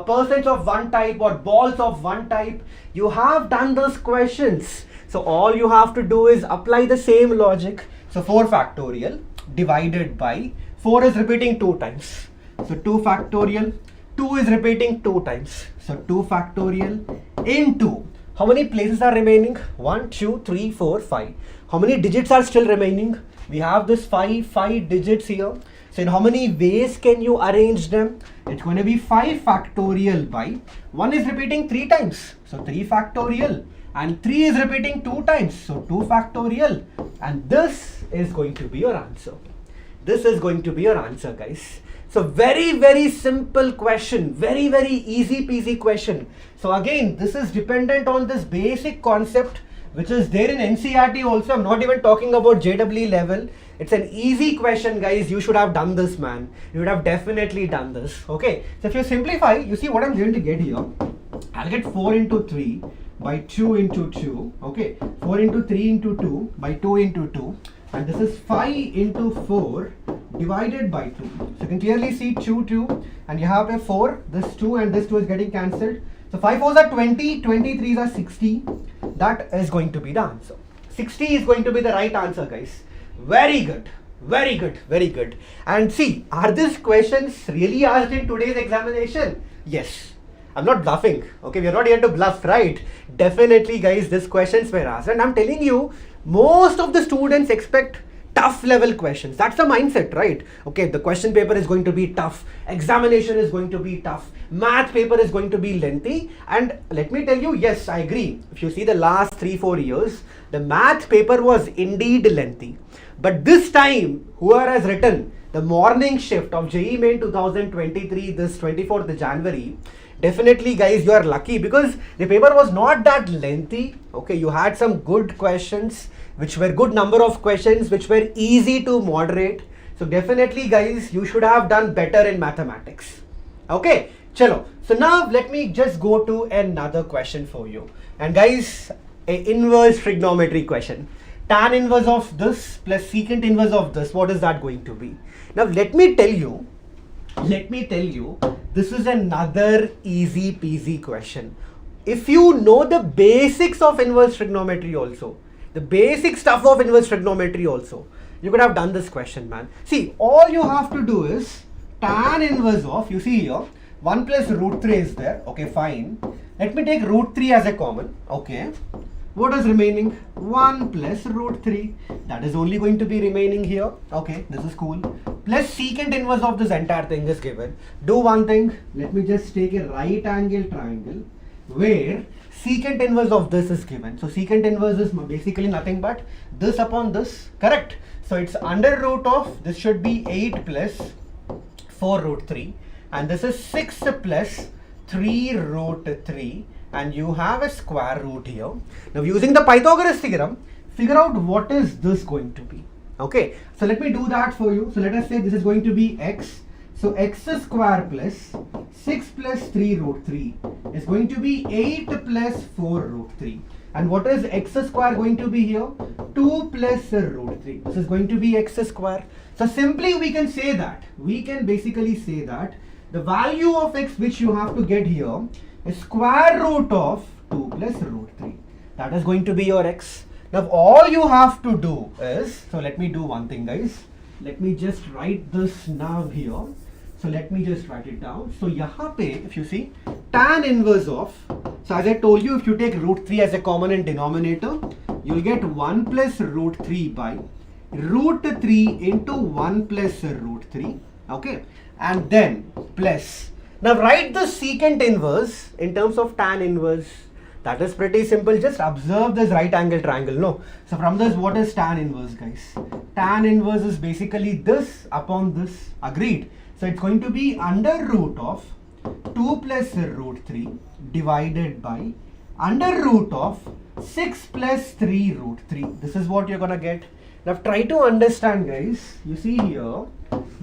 persons of one type or balls of one type. You have done those questions. So all you have to do is apply the same logic. So 4 factorial divided by 4 is repeating 2 times. So 2 factorial, 2 is repeating 2 times. So 2 factorial into, how many places are remaining? 1, 2, 3, 4, 5. How many digits are still remaining? We have this 5 digits here. So in how many ways can you arrange them? It's going to be 5 factorial by 1 is repeating 3 times. So 3 factorial, and 3 is repeating 2 times. So 2 factorial, and this is going to be your answer. This is going to be your answer, guys. So very simple question, very easy peasy question. So again, this is dependent on this basic concept which is there in NCERT also. I'm not even talking about JEE level. It's an easy question, guys. You should have done this, man. You would have definitely done this. Okay, so if you simplify, you see what I'm going to get here. I'll get 4 into 3 by 2 into 2. Okay, 4 into 3 into 2 by 2 into 2. And this is 5 into 4 divided by 2. So you can clearly see 2, and you have a 4, this 2 and this 2 is getting cancelled. So 5 4s are 20, 23s are 60. That is going to be the answer. 60 is going to be the right answer, guys. Very good, very good, very good. And see, are these questions really asked in today's examination? Yes. I'm not bluffing. Okay, we are not here to bluff, right? Definitely, guys, these questions were asked. And I'm telling you, most of the students expect tough level questions. That's the mindset, right? Okay, the question paper is going to be tough. Examination is going to be tough. Math paper is going to be lengthy. And let me tell you, yes, I agree. If you see the last 3-4 years, the math paper was indeed lengthy. But this time, whoever has written the morning shift of JEE Main 2023, this 24th January, definitely, guys, you are lucky because the paper was not that lengthy. Okay, you had some good questions, which were good number of questions, which were easy to moderate. So definitely, guys, you should have done better in mathematics. Okay, chalo. So now let me just go to another question for you. And guys, a inverse trigonometry question. Tan inverse of this plus secant inverse of this, what is that going to be? Now let me tell you, this is another easy peasy question. If you know the basics of inverse trigonometry also, the basic stuff of inverse trigonometry also, you could have done this question, man. See, all you have to do is tan inverse of, you see here, 1 plus root 3 is there. Okay, fine. Let me take root 3 as a common. Okay. What is remaining? 1 plus root 3. That is only going to be remaining here. Okay, this is cool. Plus secant inverse of this entire thing is given. Do one thing. Let me just take a right angle triangle where secant inverse of this is given. So secant inverse is basically nothing but this upon this. Correct? So it's under root of, this should be 8 plus 4 root 3. And this is 6 plus 3 root 3. And you have a square root here. Now using the Pythagoras theorem, figure out what is this going to be. Okay, so let me do that for you. So let us say this is going to be x. So x square plus 6 plus 3 root 3 is going to be 8 plus 4 root 3. And what is x square going to be here? 2 plus root 3. This is going to be x square. So simply we can say that, we can basically say that the value of x which you have to get here is square root of 2 plus root 3. That is going to be your x. Now all you have to do is, so let me do one thing guys. Let me just write this now here. So let me just write it down. So yahan pe, if you see, tan inverse of, so as I told you, if you take root 3 as a common in denominator, you'll get 1 plus root 3 by root 3 into 1 plus root 3. Okay. And then plus. Now write the secant inverse in terms of tan inverse. That is pretty simple. Just observe this right angle triangle. No. So from this, what is tan inverse, guys? Tan inverse is basically this upon this. Agreed. So it's going to be under root of 2 plus root 3 divided by under root of 6 plus 3 root 3. This is what you're going to get. Now try to understand, guys. You see here,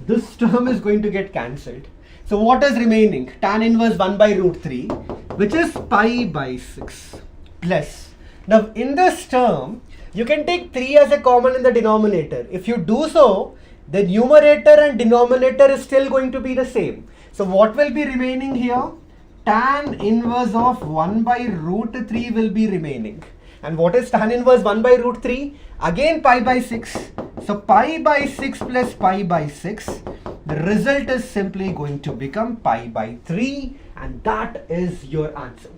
this term is going to get cancelled. So what is remaining? Tan inverse 1 by root 3, which is pi by 6 plus. Now in this term, you can take 3 as a common in the denominator. If you do so, the numerator and denominator is still going to be the same. So what will be remaining here? Tan inverse of 1 by root 3 will be remaining. And what is tan inverse 1 by root 3? Again pi by 6. So pi by 6 plus pi by 6. The result is simply going to become pi by 3, and that is your answer.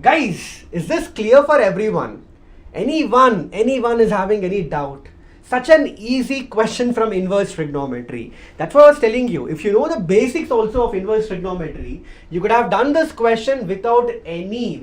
Guys, is this clear for everyone? Anyone is having any doubt? Such an easy question from inverse trigonometry. That's what I was telling you. If you know the basics also of inverse trigonometry, you could have done this question without any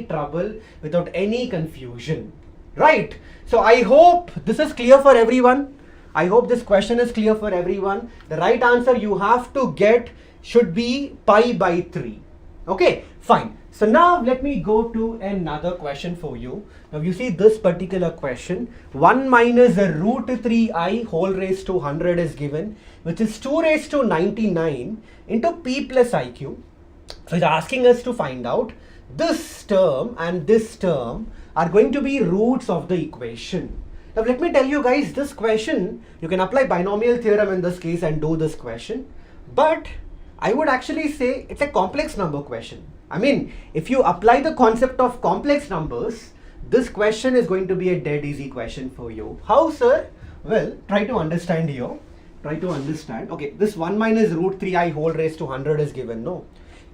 trouble, without any confusion. Right? So I hope this is clear for everyone. I hope this question is clear for everyone. The right answer you have to get should be pi by 3. Okay, fine. So now let me go to another question for you. Now you see this particular question, 1 minus root 3i whole raised to 100 is given, which is 2 raised to 99 into p plus iq. So it's asking us to find out this term and this term are going to be roots of the equation. Now let me tell you guys, this question, you can apply binomial theorem in this case and do this question. But I would actually say it's a complex number question. I mean, if you apply the concept of complex numbers, this question is going to be a dead easy question for you. How, sir? Well, try to understand here. Try to understand. Okay, this 1 minus root 3i whole raised to 100 is given, no?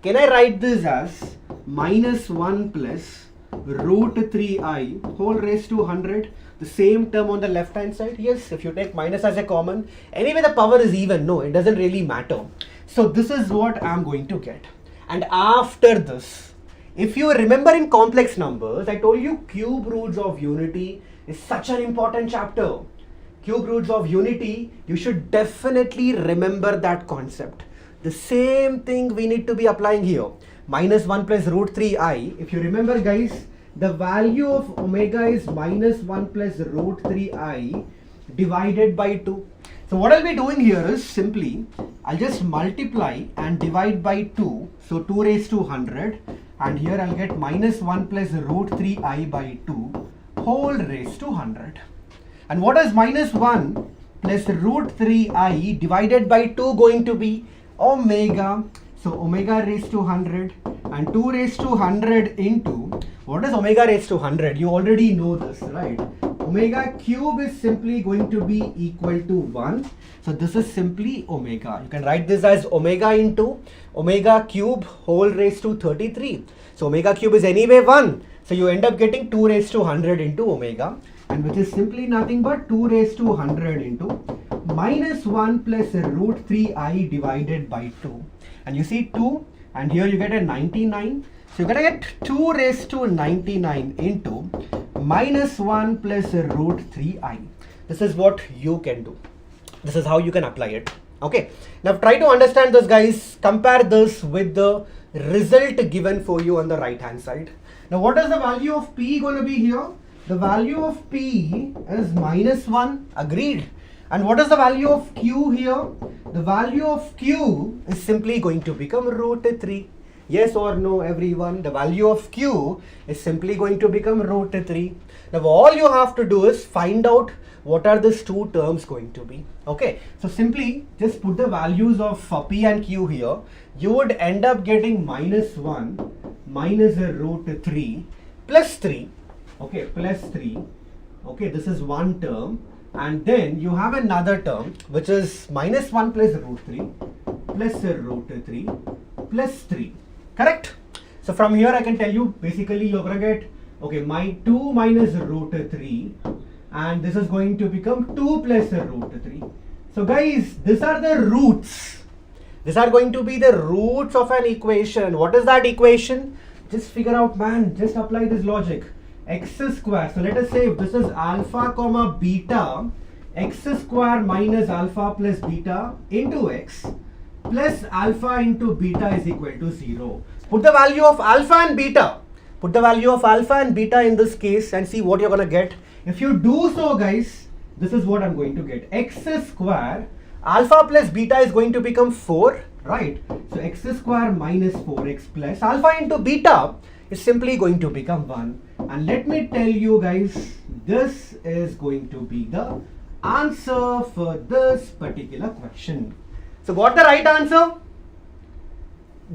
Can I write this as minus 1 plus root 3i whole raised to 100? The same term on the left hand side? Yes, if you take minus as a common. Anyway, the power is even. No, it doesn't really matter. So this is what I'm going to get. And after this, if you remember in complex numbers, I told you cube roots of unity is such an important chapter. Cube roots of unity, you should definitely remember that concept. The same thing we need to be applying here. Minus 1 plus root 3i. If you remember, guys, the value of omega is minus 1 plus root 3i divided by 2. So what I'll be doing here is simply, I'll just multiply and divide by 2. So 2 raised to 100, and here I'll get minus 1 plus root 3i by 2 whole raised to 100. And what is minus 1 plus root 3i divided by 2 going to be? Omega. So omega raised to 100 and 2 raised to 100 into, what is omega raised to 100? You already know this, right? Omega cube is simply going to be equal to 1. So this is simply omega. You can write this as omega into omega cube whole raised to 33. So omega cube is anyway 1. So you end up getting 2 raised to 100 into omega, and which is simply nothing but 2 raised to 100 into minus 1 plus root 3i divided by 2. And you see 2, and here you get a 99. So you're going to get 2 raised to 99 into minus 1 plus root 3i. This is what you can do. This is how you can apply it. Okay. Now try to understand this, guys. Compare this with the result given for you on the right hand side. Now what is the value of p going to be here? The value of p is minus 1. Agreed. And what is the value of q here? the value of q is simply going to become root 3. Yes or no, everyone? The value of q is simply going to become root 3. Now all you have to do is find out what are these two terms going to be. Okay, so simply just put the values of p and q here. You would end up getting -1 minus a root 3 plus 3. Okay, plus 3. Okay, this is one term. And then you have another term which is -1 plus root 3 plus a root 3 plus 3. Correct? So from here I can tell you basically you're going to get, okay, my 2 minus root 3, and this is going to become 2 plus root 3. So guys, these are the roots. These are going to be the roots of an equation. What is that equation? Just figure out, man. Just apply this logic. X square. So let us say if this is alpha comma beta, x square minus alpha plus beta into x plus alpha into beta is equal to 0. Put the value of alpha and beta. Put the value of alpha and beta in this case and see what you're going to get. If you do so, guys, this is what I'm going to get. X square, alpha plus beta is going to become 4, right? So x square minus 4x plus alpha into beta is simply going to become 1. And let me tell you guys, this is going to be the answer for this particular question. So got the right answer?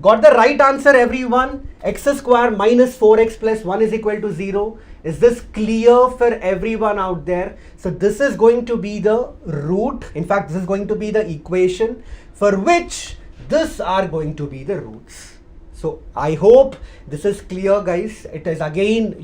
Got the right answer, everyone? X square minus 4x plus 1 is equal to 0. Is this clear for everyone out there? So this is going to be the root. In fact, this is going to be the equation for which these are going to be the roots. So I hope this is clear, guys. It is again,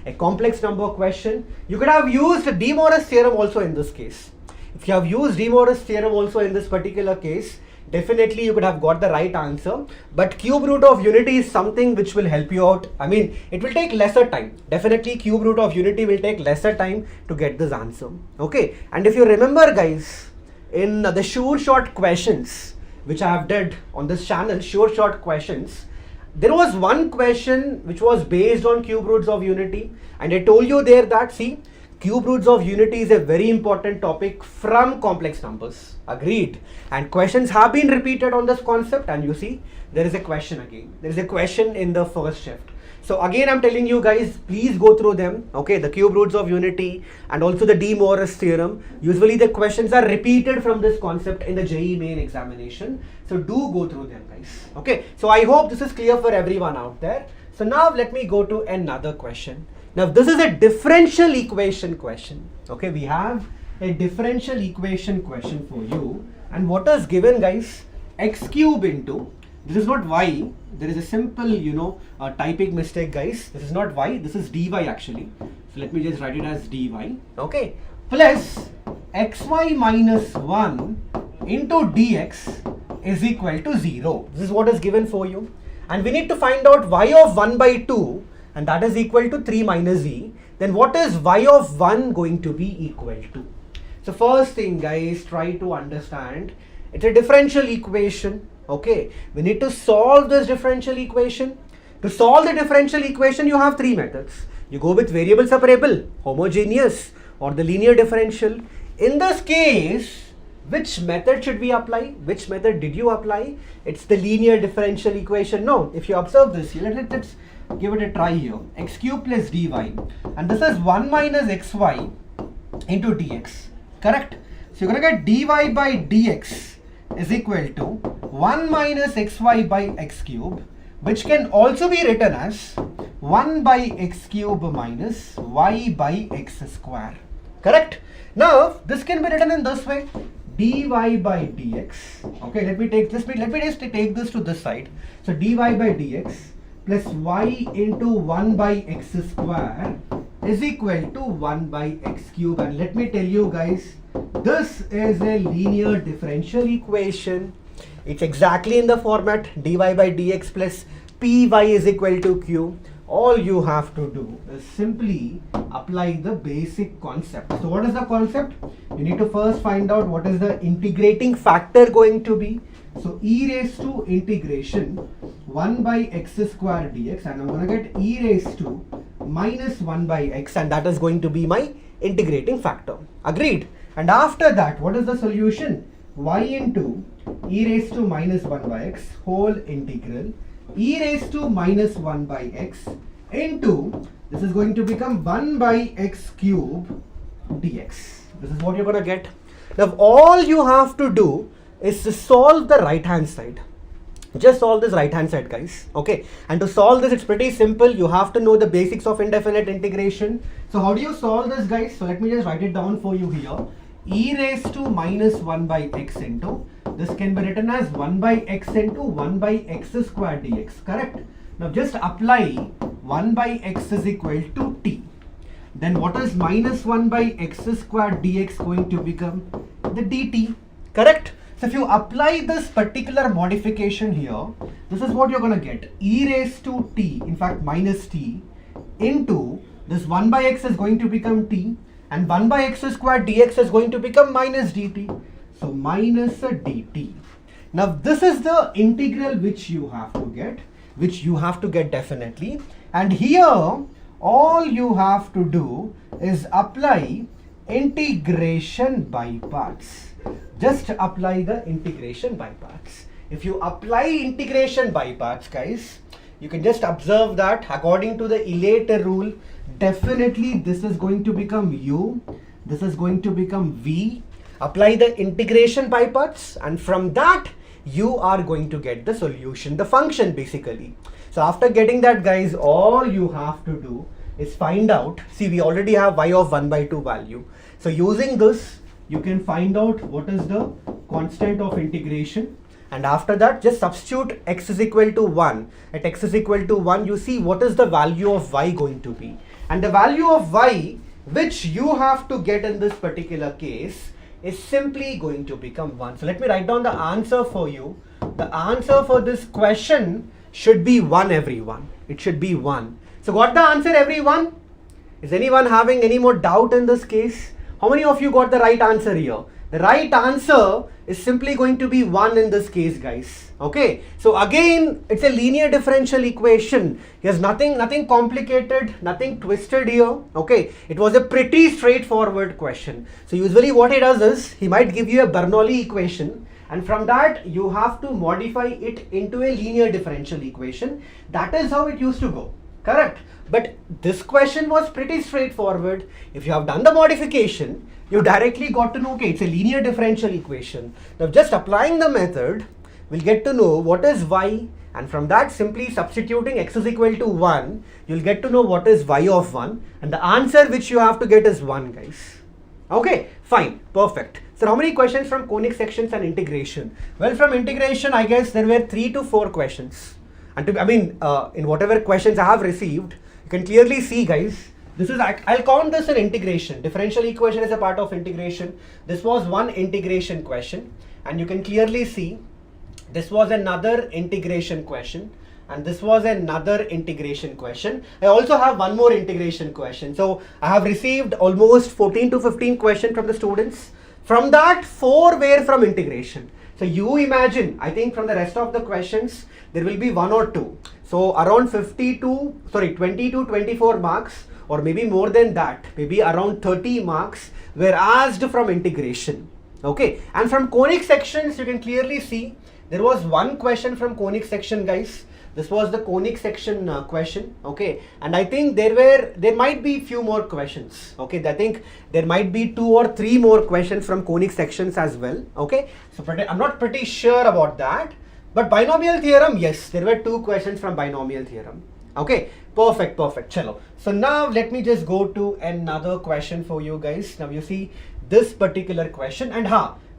a complex number question. You could have used De Moivre's theorem also in this case. If you have used De Moivre's theorem also in this particular case, definitely you could have got the right answer. But cube root of unity is something which will help you out. I mean, it will take lesser time. Definitely cube root of unity will take lesser time to get this answer. Okay. And if you remember, guys, in the sure short questions, which I have did on this channel, sure short questions, there was one question which was based on cube roots of unity, and I told you there that, see, cube roots of unity is a very important topic from complex numbers. Agreed. And questions have been repeated on this concept, and you see there is a question again. There is a question in the first shift. So again, I'm telling you guys, please go through them. Okay, the cube roots of unity and also the De Moivre's theorem. Usually the questions are repeated from this concept in the JEE main examination. So do go through them, guys. Okay, so I hope this is clear for everyone out there. So now let me go to another question. Now this is a differential equation question. Okay, we have a differential equation question for you. And what is given, guys? X cube into, this is not y, there is a simple, typing mistake, guys. This is not y, this is dy actually. So let me just write it as dy, okay, plus xy minus 1 into dx is equal to 0. This is what is given for you. And we need to find out y of 1 by 2, and that is equal to 3 minus e. Then what is y of 1 going to be equal to? So first thing, guys, try to understand, it's a differential equation. Okay, we need to solve this differential equation. To solve the differential equation, you have three methods. You go with variable separable, homogeneous, or the linear differential. In this case, which method should we apply? Which method did you apply? It's the linear differential equation. No, if you observe this here, let's give it a try here. X cube plus dy, and this is 1 minus xy into dx. Correct? So you're going to get dy by dx is equal to 1 minus xy by x cube, which can also be written as 1 by x cube minus y by x square. Correct? Now this can be written in this way: dy by dx. Okay, let me just take this to this side. So dy by dx plus y into 1 by x square is equal to 1 by x cube. And let me tell you guys, this is a linear differential equation. It's exactly in the format dy by dx plus py is equal to q. All you have to do is simply apply the basic concept. So what is the concept? You need to first find out what is the integrating factor going to be. So e raised to integration 1 by x square dx, and I'm going to get e raised to minus 1 by x, and that is going to be my integrating factor. Agreed? And after that, what is the solution? y into e raised to minus 1 by x whole integral e raised to minus 1 by x into, this is going to become 1 by x cube dx. This is what you're going to get. Now all you have to do is to solve the right hand side. Just solve this right hand side, guys. Okay, and to solve this, it's pretty simple. You have to know the basics of indefinite integration. So how do you solve this, guys? So let me just write it down for you here. E raised to minus 1 by x into, this can be written as 1 by x into 1 by x square dx, correct? Now just apply 1 by x is equal to t. Then what is minus 1 by x square dx going to become? The dt, correct? So if you apply this particular modification here, this is what you're going to get. E raised to t, in fact minus t, into this 1 by x is going to become t, and 1 by x square dx is going to become minus dt. So minus a dt. Now this is the integral which you have to get, definitely. And here all you have to do is apply integration by parts. Just apply the integration by parts. If you apply integration by parts, guys, you can just observe that according to the Elater rule, definitely this is going to become u, this is going to become v. Apply the integration by parts, and from that you are going to get the solution, the function basically. So after getting that, guys, all you have to do is find out, see, we already have y of 1 by 2 value. So using this, you can find out what is the constant of integration, and after that just substitute x is equal to 1. At x is equal to 1, you see what is the value of y going to be, and the value of y which you have to get in this particular case is simply going to become 1. So let me write down the answer for you. The answer for this question should be 1, everyone. It should be 1. So got the answer, everyone? Is anyone having any more doubt in this case? How many of you got the right answer here? The right answer is simply going to be 1 in this case, guys. Okay. So again, it's a linear differential equation. There's nothing complicated, nothing twisted here. Okay. It was a pretty straightforward question. So usually what he does is, he might give you a Bernoulli equation, and from that you have to modify it into a linear differential equation. That is how it used to go. Correct. But this question was pretty straightforward. If you have done the modification, you directly got to know, okay, it's a linear differential equation. Now just applying the method, we'll get to know what is y, and from that simply substituting x is equal to 1, you'll get to know what is y of 1, and the answer which you have to get is 1, guys. Okay, fine, perfect. So how many questions from conic sections and integration? Well, from integration, I guess there were 3 to 4 questions. And in whatever questions I have received, you can clearly see, guys, this is, I'll count this an integration. Differential equation is a part of integration. This was one integration question, and you can clearly see this was another integration question, and this was another integration question. I also have one more integration question. So I have received almost 14 to 15 questions from the students. From that, 4 were from integration. So you imagine, I think from the rest of the questions, there will be 1 or 2. So around 20 to 24 marks, or maybe more than that, maybe around 30 marks were asked from integration. Okay, and from conic sections, you can clearly see there was one question from conic section, guys. This was the conic section question. Okay, and I think there might be few more questions. Okay, I think there might be 2 or 3 more questions from conic sections as well. Okay, so I'm not pretty sure about that, but binomial theorem, yes, there were 2 questions from binomial theorem. Okay, perfect, chalo. So now let me just go to another question for you guys. Now you see this particular question, and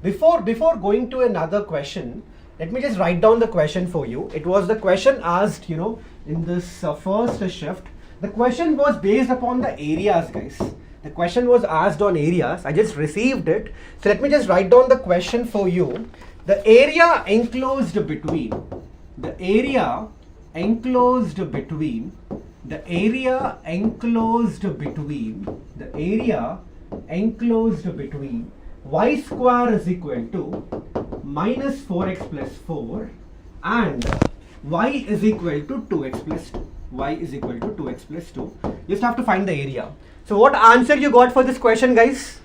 before going to another question, let me just write down the question for you. It was the question asked, in this first shift. The question was based upon the areas, guys. The question was asked on areas. I just received it. So let me just write down the question for you. The area enclosed between y square is equal to minus 4x plus 4 and y is equal to 2x plus 2. Y is equal to 2x plus 2. You just have to find the area. So what answer you got for this question, guys?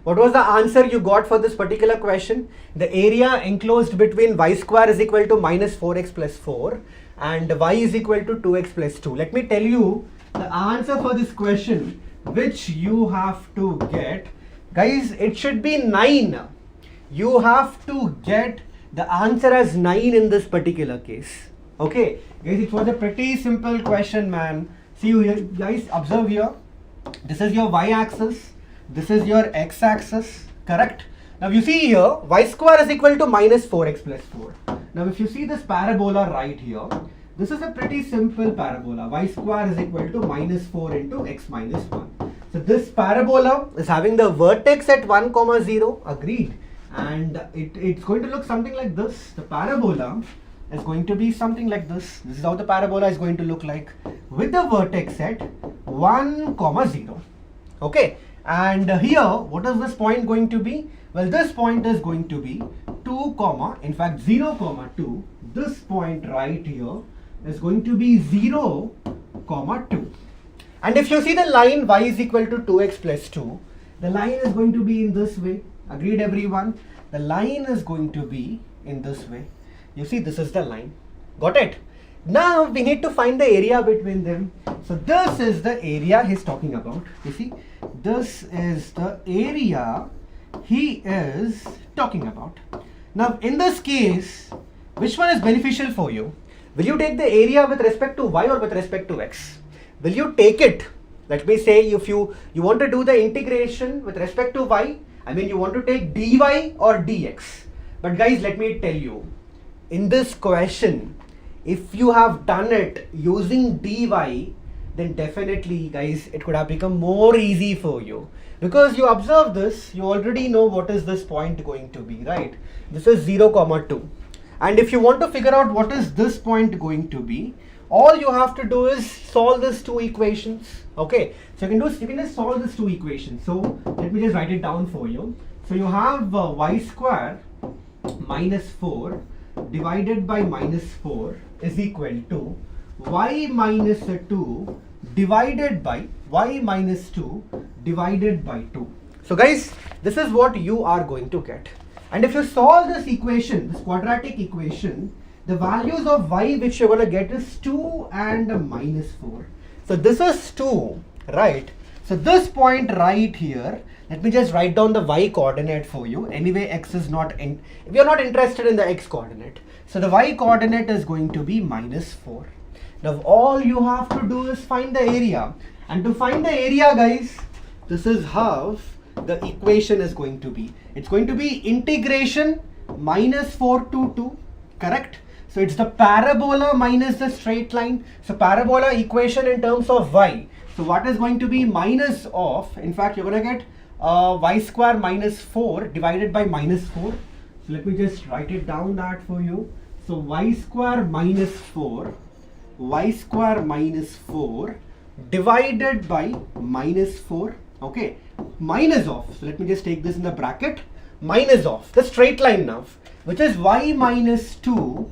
What was the answer you got for this particular question? The area enclosed between y square is equal to minus 4x plus 4 and y is equal to 2x plus 2. Let me tell you the answer for this question which you have to get. Guys, it should be 9. You have to get the answer as 9 in this particular case. Okay, guys, it was a pretty simple question, man. See you here, guys, observe here. This is your y-axis. This is your x-axis, correct? Now you see here, y square is equal to minus 4x plus 4. Now if you see this parabola right here, this is a pretty simple parabola. Y square is equal to minus 4 into x minus 1. So this parabola is having the vertex at 1, 0, agreed. And it's going to look something like this. The parabola is going to be something like this. This is how the parabola is going to look like with the vertex at 1, 0. Okay. And here, what is this point going to be? Well, this point is going to be 2, in fact 0, 2. This point right here is going to be 0, 2. And if you see the line y is equal to 2x plus 2, the line is going to be in this way. Agreed, everyone? The line is going to be in this way. You see, this is the line. Got it? Now we need to find the area between them. So this is the area he's talking about. You see, this is the area he is talking about. Now in this case, which one is beneficial for you? Will you take the area with respect to y or with respect to x? Will you take it? Let me say if you want to do the integration with respect to y, I mean you want to take dy or dx. But guys, let me tell you, in this question, if you have done it using dy, then definitely guys, it could have become more easy for you. Because you observe this, you already know what is this point going to be, right? This is 0, 2. And if you want to figure out what is this point going to be, all you have to do is solve these two equations. Okay, so you can just solve these two equations. So let me just write it down for you. So you have y square minus 4 divided by minus 4 is equal to y minus 2 divided by y minus 2 divided by 2. So guys, this is what you are going to get. And if you solve this equation, this quadratic equation, the values of y which you're going to get is 2 and minus 4. So this is 2, right? So this point right here, let me just write down the y coordinate for you. Anyway, x is not in, we are not interested in the x coordinate. So the y coordinate is going to be minus 4. Now all you have to do is find the area. And to find the area, guys, this is how the equation is going to be. It's going to be integration minus 4 to 2, correct? So it's the parabola minus the straight line. So parabola equation in terms of y. So what is going to be minus of, in fact, you're going to get y square minus 4 divided by minus 4. So let me just write it down that for you. So y square minus 4 divided by minus 4, okay, minus of, so let me just take this in the bracket, minus of the straight line now, which is y minus 2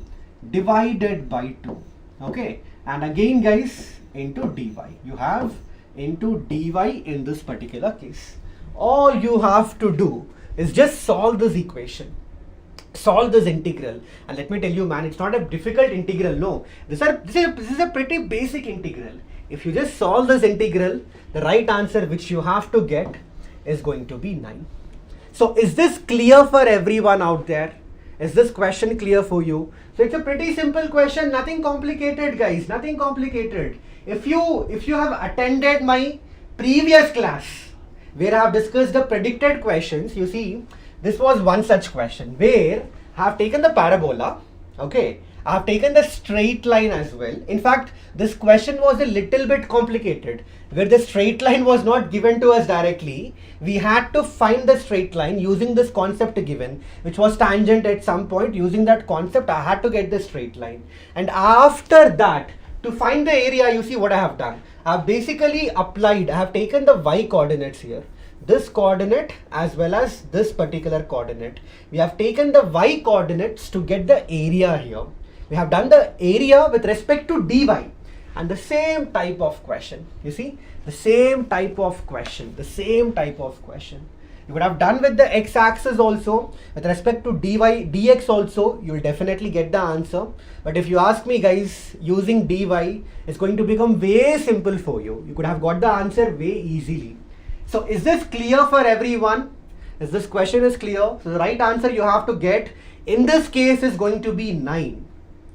divided by 2, okay, and again guys into dy. You have into dy in this particular case. All you have to do is just solve this equation, solve this integral, and let me tell you, man, it's not a difficult integral. No, this is a pretty basic integral. If you just solve this integral, the right answer which you have to get is going to be 9. So is this clear for everyone out there? Is this question clear for you? So it's a pretty simple question, nothing complicated, guys, nothing complicated. If you have attended my previous class where I have discussed the predicted questions, you see, this was one such question where I have taken the parabola, okay, I have taken the straight line as well. In fact, this question was a little bit complicated where the straight line was not given to us directly. We had to find the straight line using this concept given, which was tangent at some point. Using that concept, I had to get the straight line. And after that, to find the area, you see what I have done. I have basically applied, I have taken the y coordinates here, this coordinate as well as this particular coordinate. We have taken the y coordinates to get the area here. We have done the area with respect to dy, and the same type of question, you see, the same type of question. You could have done with the x-axis also. With respect to dy dx also, you'll definitely get the answer. But if you ask me guys, using dy is going to become way simple for you. You could have got the answer way easily. So is this clear for everyone? Is this question is clear? So the right answer you have to get in this case is going to be 9.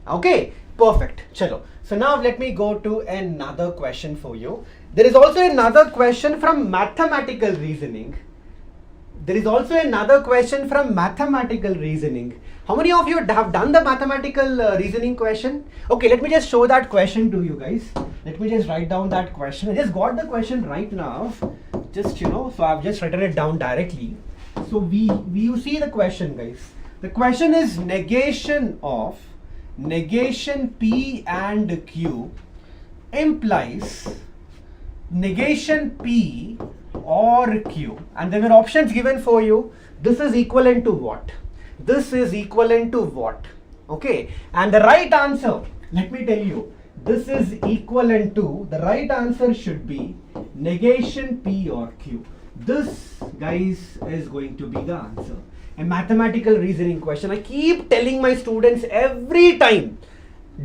Okay, perfect. Chalo. So now let me go to another question for you. There is also another question from mathematical reasoning. There is also another question from mathematical reasoning. How many of you have done the mathematical reasoning question? Okay, let me just show that question to you guys. Let me just write down that question. I just got the question right now. Just, so I've just written it down directly. So you see the question, guys. The question is negation P and Q implies negation P or Q, and there were options given for you. This is equivalent to what? This is equivalent to what? Okay, and the right answer, let me tell you, this is equivalent to, the right answer should be negation P or Q. This, guys, is going to be the answer. A mathematical reasoning question. I keep telling my students every time,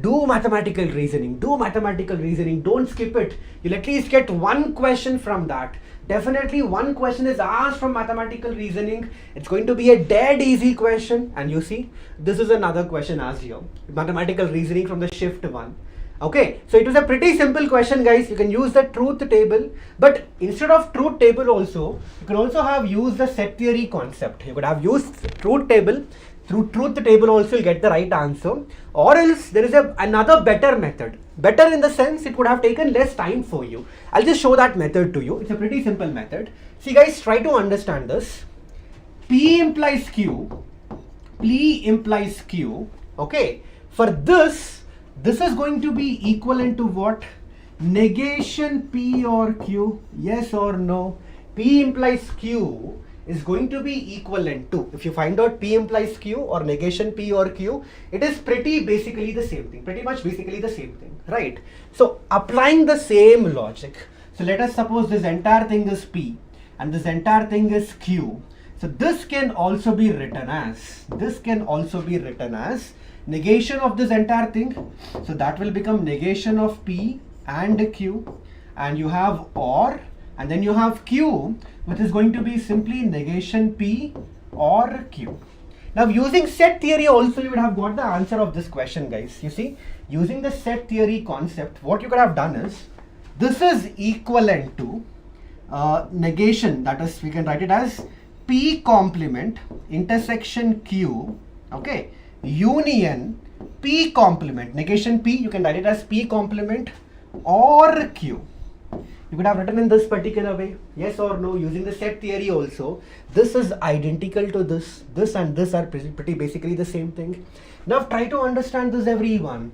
do mathematical reasoning, don't skip it. You'll at least get one question from that. Definitely one question is asked from mathematical reasoning. It's going to be a dead easy question. And you see, this is another question asked here. Mathematical reasoning from the shift one. Okay, so it was a pretty simple question, guys. You can use the truth table, but instead of truth table also, you can also have used the set theory concept. You could have used truth table. Through truth table also you'll get the right answer, or else there is another better method. Better in the sense it would have taken less time for you. I'll just show that method to you. It's a pretty simple method. See guys, try to understand this. P implies Q. Okay, for this is going to be equivalent to what? Negation P or Q. Yes or no? P implies Q is going to be equivalent to, if you find out P implies Q or negation P or Q, it is basically the same thing, right? So applying the same logic, so let us suppose this entire thing is P and this entire thing is Q. So this can also be written as, negation of this entire thing. So that will become negation of P and Q, and you have OR, and then you have Q, which is going to be simply negation P or Q. Now using set theory also you would have got the answer of this question, guys. You see, using the set theory concept, what you could have done is, this is equivalent to negation, that is, we can write it as P complement intersection Q, okay, union P complement, negation P, you can write it as P complement or Q. You could have written in this particular way, yes or no, using the set theory also. This is identical to this and this are pretty basically the same thing. Now try to understand this, everyone.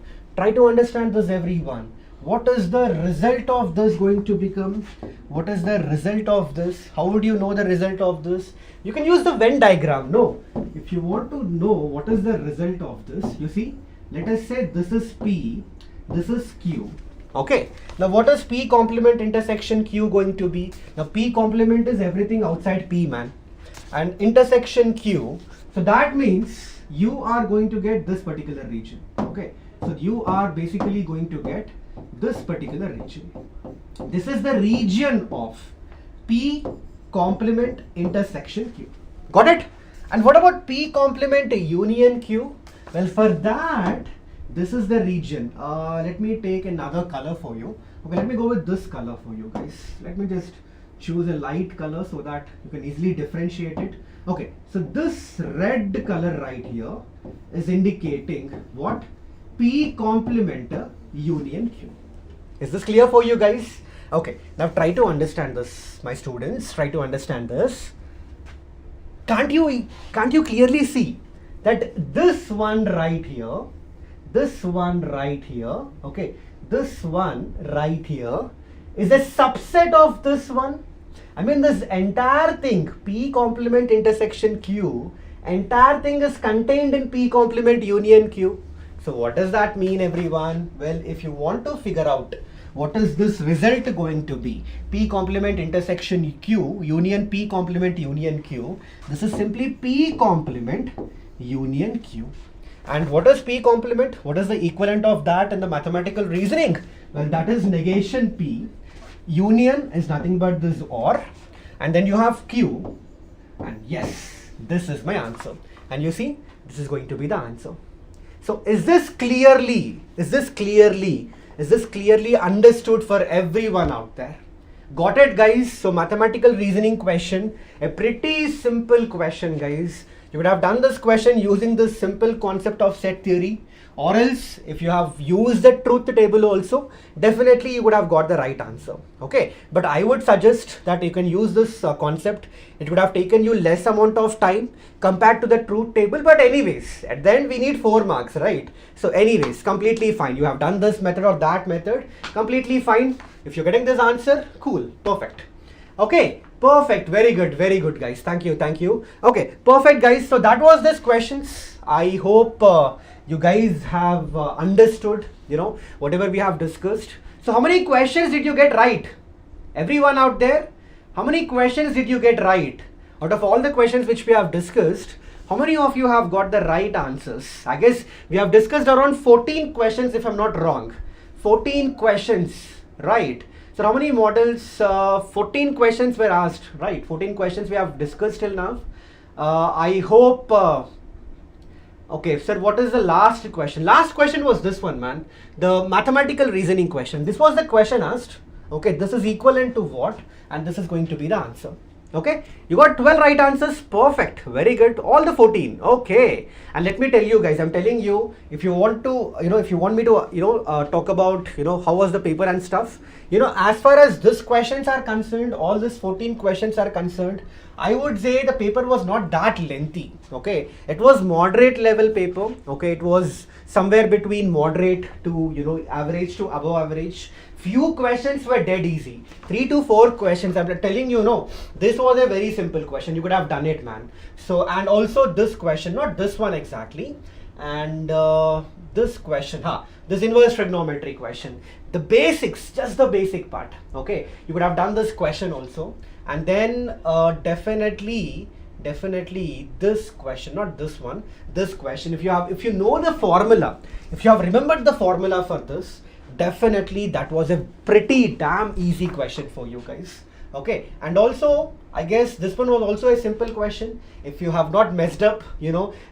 What is the result of this going to become? What is the result of this? How would you know the result of this? You can use the Venn diagram. No, if you want to know what is the result of this, you see, let us say this is P, this is Q. Okay, now what is P complement intersection Q going to be? Now P complement is everything outside P, man, and intersection Q, so that means you are going to get this particular region. Okay, so you are basically going to get this particular region. This is the region of P complement intersection Q. Got it? And what about P complement union Q? Well, for that, this is the region. Let me take another color for you. Okay, let me go with this color for you guys. Let me just choose a light color so that you can easily differentiate it. Okay, so this red color right here is indicating what? P complement union Q. Is this clear for you guys? Okay, now try to understand this, my students. Try to understand this. Can't you clearly see that this one right here, okay, this one right here is a subset of this one? I mean, this entire thing, P complement intersection Q, entire thing is contained in P complement union Q. So what does that mean, everyone? Well, if you want to figure out what is this result going to be? P complement intersection Q union P complement union Q. This is simply P complement union Q. And what is P complement? What is the equivalent of that in the mathematical reasoning? Well, that is negation P. Union is nothing but this OR. And then you have Q. And yes, this is my answer. And you see, this is going to be the answer. So is this clearly understood for everyone out there? Got it, guys? So mathematical reasoning question, a pretty simple question, guys. You would have done this question using this simple concept of set theory, or else if you have used the truth table also, definitely you would have got the right answer. Okay, but I would suggest that you can use this concept. It would have taken you less amount of time compared to the truth table, but anyways, at the end we need 4 marks, right? So anyways, completely fine. You have done this method or that method, completely fine. If you're getting this answer, cool, perfect. Okay, perfect, very good guys, thank you. Okay, perfect guys, so that was this questions. I hope you guys have understood, whatever we have discussed. So how many questions did you get right? Everyone out there, how many questions did you get right? Out of all the questions which we have discussed, how many of you have got the right answers? I guess we have discussed around 14 questions if I'm not wrong. 14 questions, right? So how many models? 14 questions were asked, right? 14 questions we have discussed till now. I hope. Okay, sir, what is the last question? Last question was this one, man. The mathematical reasoning question. This was the question asked. Okay, this is equivalent to what? And this is going to be the answer. Okay, you got 12 right answers. Perfect, very good. All the 14. Okay, and let me tell you guys, I'm telling you, if you want to, if you want me to, talk about, how was the paper and stuff, as far as these questions are concerned, all these 14 questions are concerned, I would say the paper was not that lengthy. Okay, it was moderate level paper. Okay, it was somewhere between moderate to, average to above average. Few questions were dead easy. 3 to 4 questions. I'm telling you, no, this was a very simple question. You could have done it, man. So, and also this question, not this one exactly. And this question, this inverse trigonometry question. The basics, just the basic part. Okay, you could have done this question also. And then definitely this question, not this one, this question. If you know the formula, if you have remembered the formula for this, definitely that was a pretty damn easy question for you guys. Okay, and also I guess this one was also a simple question. If you have not messed up,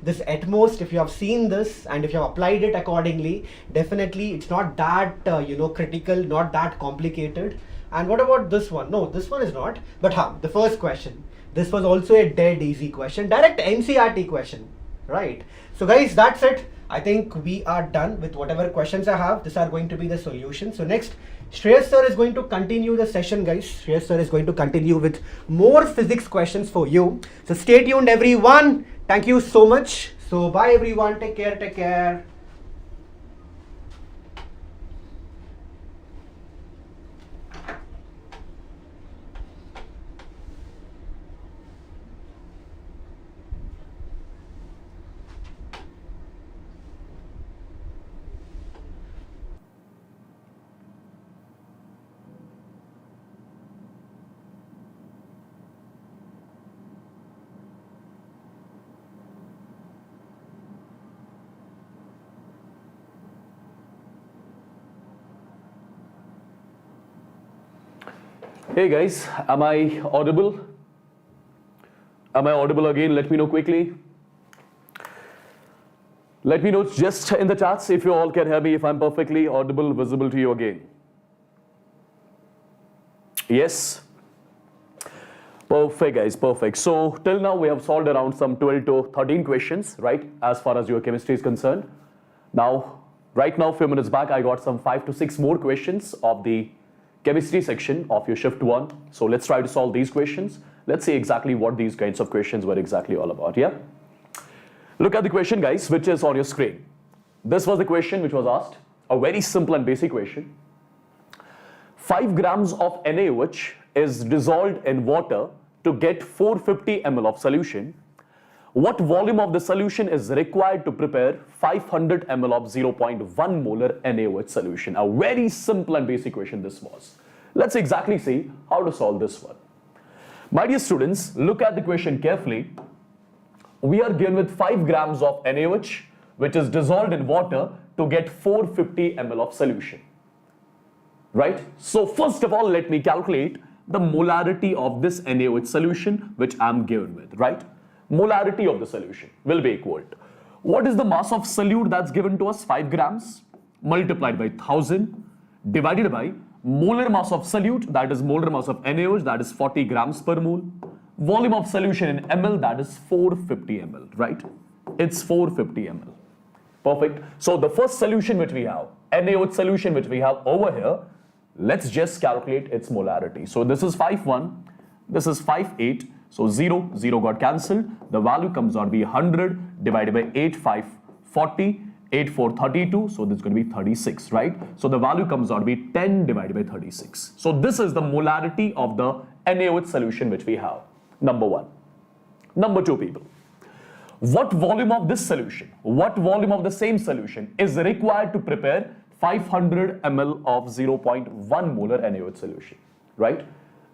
this at most, if you have seen this and if you have applied it accordingly, definitely it's not that critical, not that complicated. And what about this one? No, this one is not. But the first question, this was also a dead easy question, direct NCERT question, right? So guys, that's it. I think we are done with whatever questions I have. These are going to be the solutions. So next, Shreyas sir is going to continue the session, guys. Shreyas sir is going to continue with more physics questions for you. So stay tuned, everyone. Thank you so much. So bye, everyone. Take care. Take care. Hey guys, am I audible? Am I audible again? Let me know quickly. Let me know just in the chats if you all can hear me, if I'm perfectly audible, visible to you again. Yes? Perfect guys, perfect. So till now we have solved around some 12 to 13 questions, right? As far as your chemistry is concerned. Now, right now, few minutes back, I got some 5 to 6 more questions of the chemistry section of your shift 1. So let's try to solve these questions. Let's see exactly what these kinds of questions were exactly all about, yeah? Look at the question, guys, which is on your screen. This was the question which was asked, a very simple and basic question. 5 grams of NaOH is dissolved in water to get 450 ml of solution. What volume of the solution is required to prepare 500 ml of 0.1 molar NaOH solution? A very simple and basic question this was. Let's exactly see how to solve this one. My dear students, look at the question carefully. We are given with 5 grams of NaOH, which is dissolved in water to get 450 ml of solution. Right? So first of all, let me calculate the molarity of this NaOH solution which I am given with, right? Molarity of the solution will be equal to, what is the mass of solute that's given to us? 5 grams multiplied by 1000 divided by molar mass of solute, that is molar mass of NaOH, that is 40 grams per mole. Volume of solution in ml, that is 450 ml, right? It's 450 ml. Perfect. So the first solution which we have, NaOH solution which we have over here, let's just calculate its molarity. So this is 5.1, this is 5.8, so 0, 0 got cancelled. The value comes out to be 100 divided by 8, 5, 40, 8, 4, 32, so this is going to be 36, right? So the value comes out to be 10 divided by 36. So this is the molarity of the NaOH solution which we have, number one. Number two, people. What volume of this solution, what volume of the same solution is required to prepare 500 ml of 0.1 molar NaOH solution, right?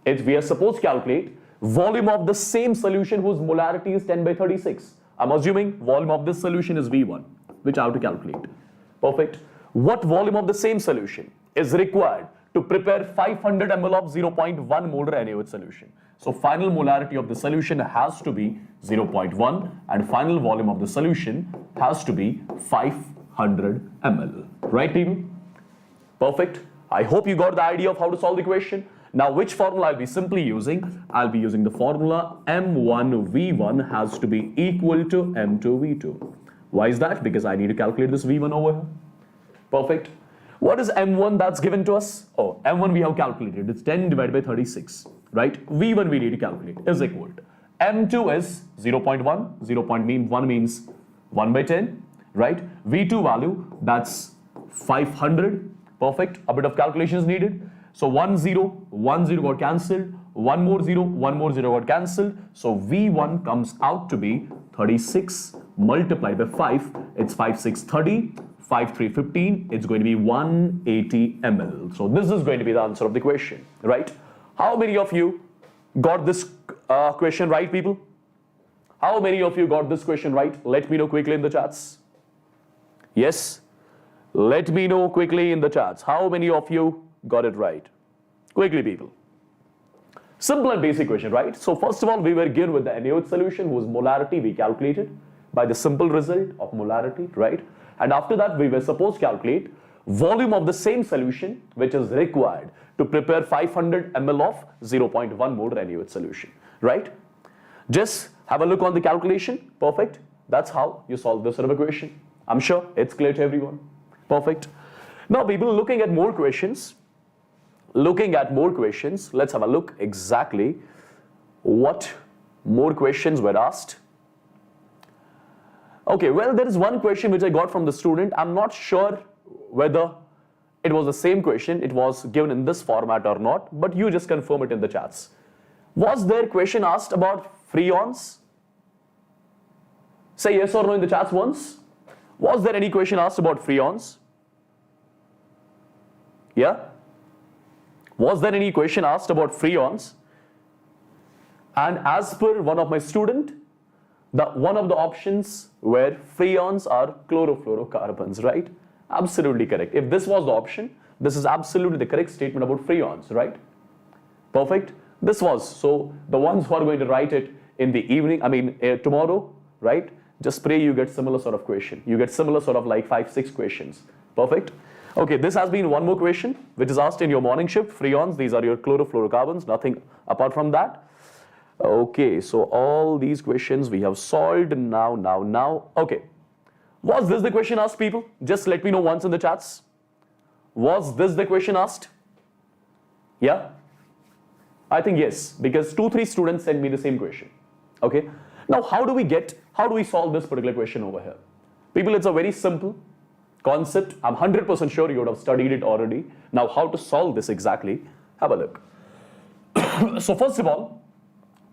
We are supposed to calculate volume of the same solution whose molarity is 10 by 36. I'm assuming volume of this solution is V1, which I have to calculate. Perfect. What volume of the same solution is required to prepare 500 ml of 0.1 molar NaOH solution? So final molarity of the solution has to be 0.1 and final volume of the solution has to be 500 ml. Right, people? Perfect. I hope you got the idea of how to solve the question. Now, which formula I'll be simply using? I'll be using the formula M1V1 has to be equal to M2V2. Why is that? Because I need to calculate this V1 over here. Perfect. What is M1 that's given to us? Oh, M1 we have calculated. It's 10 divided by 36, right? V1 we need to calculate is equal to M2 is 0.1. 0.1 means 1 by 10, right? V2 value, that's 500. Perfect. A bit of calculation is needed. So 1 0 got cancelled. 1 more 0 got cancelled. So V1 comes out to be 36 multiplied by 5. It's 5 6 30. 5 3 15. It's going to be 180 ml. So this is going to be the answer of the question, right? How many of you got this question right, people? How many of you got this question right? Let me know quickly in the chats. Yes? Let me know quickly in the chats. How many of you got it right? Quickly, people. Simple and basic question, right? So first of all, we were given with the NaOH solution whose molarity we calculated by the simple result of molarity, right? And after that, we were supposed to calculate volume of the same solution which is required to prepare 500 ml of 0.1 molar NaOH solution, right? Just have a look on the calculation. Perfect. That's how you solve this sort of a question. I'm sure it's clear to everyone. Perfect. Now, people, looking at more questions, let's have a look exactly what more questions were asked. Okay, well, there is one question which I got from the student. I'm not sure whether it was the same question, it was given in this format or not, but you just confirm it in the chats. Was there question asked about freons? Say yes or no in the chats once. Was there any question asked about freons? Yeah? Was there any question asked about freons? And as per one of my student, one of the options where freons are chlorofluorocarbons, right? Absolutely correct. If this was the option, this is absolutely the correct statement about freons, right? Perfect. This was, so the ones who are going to write it in the evening, tomorrow, right? Just pray you get similar sort of question. You get similar sort of like 5-6 questions. Perfect. Okay, this has been one more question which is asked in your morning shift. Freons, these are your chlorofluorocarbons, nothing apart from that. Okay, so all these questions we have solved now. Okay, was this the question asked, people? Just let me know once in the chats. Was this the question asked? Yeah? I think yes, because 2-3 students sent me the same question. Okay, now how do we solve this particular question over here? People, it's a very simple concept. I'm 100% sure you would have studied it already. Now, how to solve this exactly? Have a look. So first of all,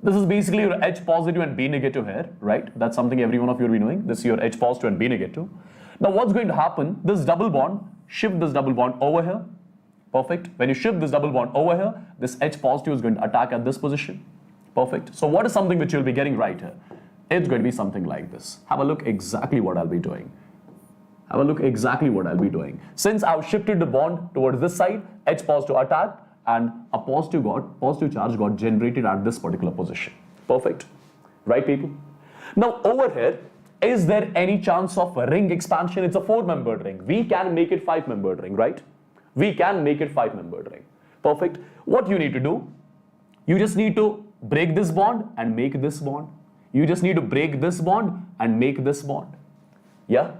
This is basically your H positive and B negative here, right? That's something every one of you will be knowing. This is your H positive and B negative. Now what's going to happen, this double bond, shift this double bond over here. Perfect. When you shift this double bond over here, this H positive is going to attack at this position. Perfect. So what is something which you'll be getting right here? It's going to be something like this. Have a look exactly what I'll be doing. Have a look exactly what I'll be doing. Since I've shifted the bond towards this side, H positive attacked, and a positive charge got generated at this particular position. Perfect. Right, people? Now over here, is there any chance of a ring expansion? It's a 4-membered ring. We can make it 5-membered ring, right? We can make it 5-membered ring. Perfect. What you need to do, you just need to break this bond and make this bond. You just need to break this bond and make this bond. Yeah?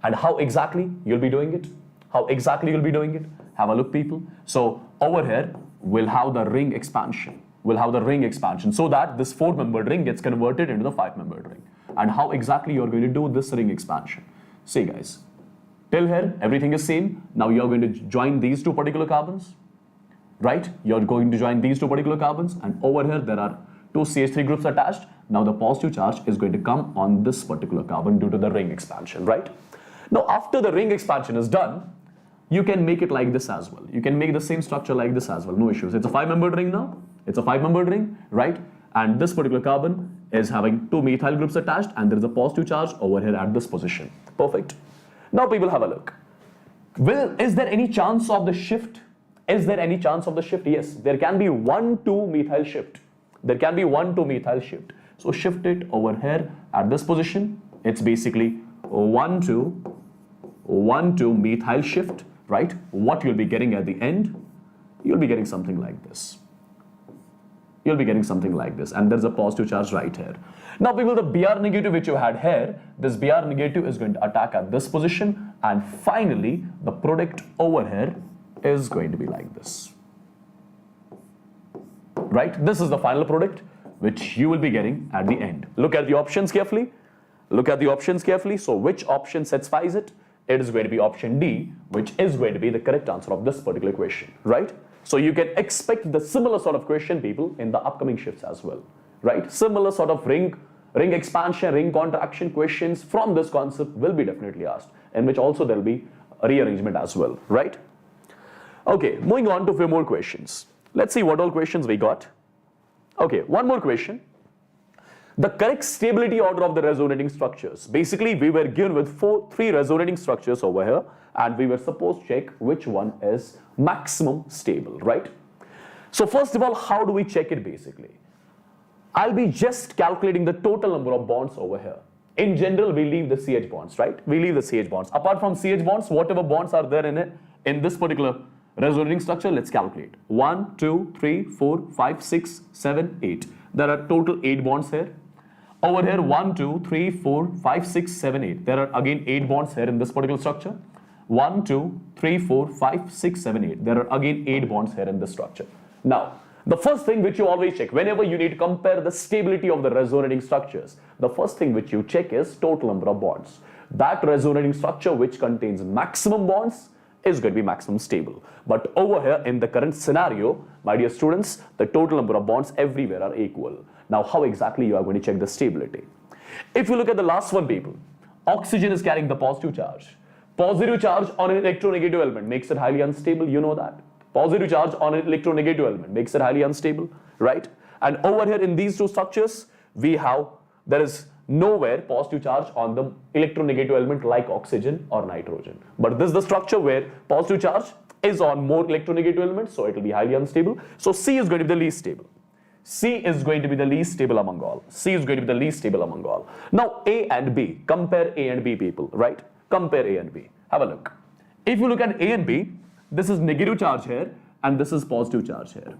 And how exactly you'll be doing it? How exactly you'll be doing it? Have a look, people. So over here, we'll have the ring expansion. We'll have the ring expansion so that this 4-membered ring gets converted into the 5-membered ring. And how exactly you're going to do this ring expansion? See, guys, till here, everything is same. Now you're going to join these two particular carbons, right? You're going to join these two particular carbons, and over here, there are two CH3 groups attached. Now the positive charge is going to come on this particular carbon due to the ring expansion, right? Now, after the ring expansion is done, you can make it like this as well. You can make the same structure like this as well, no issues. It's a 5-membered ring now. It's a 5-membered ring, right? And this particular carbon is having two methyl groups attached, and there is a positive charge over here at this position. Perfect. Now people have a look. Is there any chance of the shift? Is there any chance of the shift? Yes, there can be 1,2 methyl shift. There can be 1,2 methyl shift. So shift it over here at this position. It's basically 1,2 methyl shift, right? What you'll be getting at the end, you'll be getting something like this. You'll be getting something like this, and there's a positive charge right here. Now people, the Br negative which you had here, this Br negative is going to attack at this position, and finally the product over here is going to be like this, right? This is the final product which you will be getting at the end. Look at the options carefully. Look at the options carefully. So which option satisfies it? It is going to be option D, which is going to be the correct answer of this particular question, right? So you can expect the similar sort of question, people, in the upcoming shifts as well, right? Similar sort of ring expansion, ring contraction questions from this concept will be definitely asked, in which also there will be a rearrangement as well, right? Okay, moving on to a few more questions. Let's see what all questions we got. Okay, one more question. The correct stability order of the resonating structures. Basically, we were given with three resonating structures over here, and we were supposed to check which one is maximum stable, right? So first of all, how do we check it basically? I'll be just calculating the total number of bonds over here. In general, we leave the CH bonds, right? We leave the CH bonds. Apart from CH bonds, whatever bonds are there in it, in this particular resonating structure, let's calculate. 1, 2, 3, 4, 5, 6, 7, 8. There are total 8 bonds here. Over here, 1, 2, 3, 4, 5, 6, 7, 8. There are again 8 bonds here in this particular structure. 1, 2, 3, 4, 5, 6, 7, 8. There are again 8 bonds here in this structure. Now, the first thing which you always check, whenever you need to compare the stability of the resonating structures, the first thing which you check is total number of bonds. That resonating structure which contains maximum bonds is going to be maximum stable. But over here in the current scenario, my dear students, the total number of bonds everywhere are equal. Now, how exactly you are going to check the stability? If you look at the last one, people, oxygen is carrying the positive charge. Positive charge on an electronegative element makes it highly unstable, you know that. Positive charge on an electronegative element makes it highly unstable, right? And over here in these two structures, there is nowhere positive charge on the electronegative element like oxygen or nitrogen. But this is the structure where positive charge is on more electronegative elements, so it will be highly unstable. So C is going to be the least stable. C is going to be the least stable among all. C is going to be the least stable among all. Now A and B, compare A and B, people, right? Compare A and B. Have a look. If you look at A and B, this is negative charge here and this is positive charge here.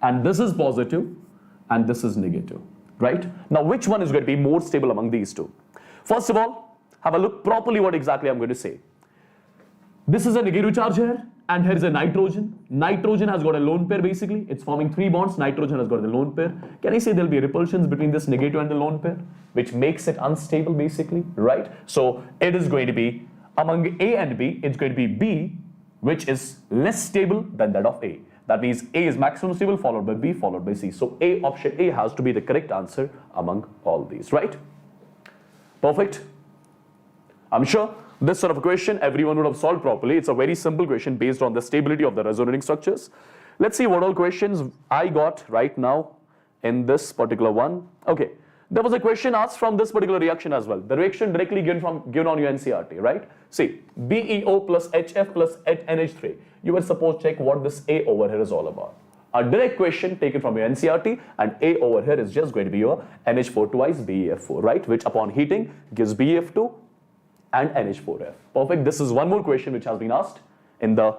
And this is positive and this is negative, right? Now which one is going to be more stable among these two? First of all, have a look properly what exactly I'm going to say. This is a negative charge here and here is a nitrogen. Nitrogen has got a lone pair basically. It's forming 3 bonds. Nitrogen has got a lone pair. Can I say there will be repulsions between this negative and the lone pair, which makes it unstable basically, right? So it is going to be among A and B, it's going to be B, which is less stable than that of A. That means A is maximum stable, followed by B, followed by C. So A, option A has to be the correct answer among all these, right? Perfect. I'm sure this sort of a question everyone would have solved properly. It's a very simple question based on the stability of the resonating structures. Let's see what all questions I got right now in this particular one. Okay, there was a question asked from this particular reaction as well. The reaction directly given on your NCERT, right? See, BeO plus HF plus NH3. You were supposed to check what this A over here is all about. A direct question taken from your NCERT, and A over here is just going to be your NH4 twice BeF4, right? Which upon heating gives BeF2 and NH4F. Perfect. This is one more question which has been asked in the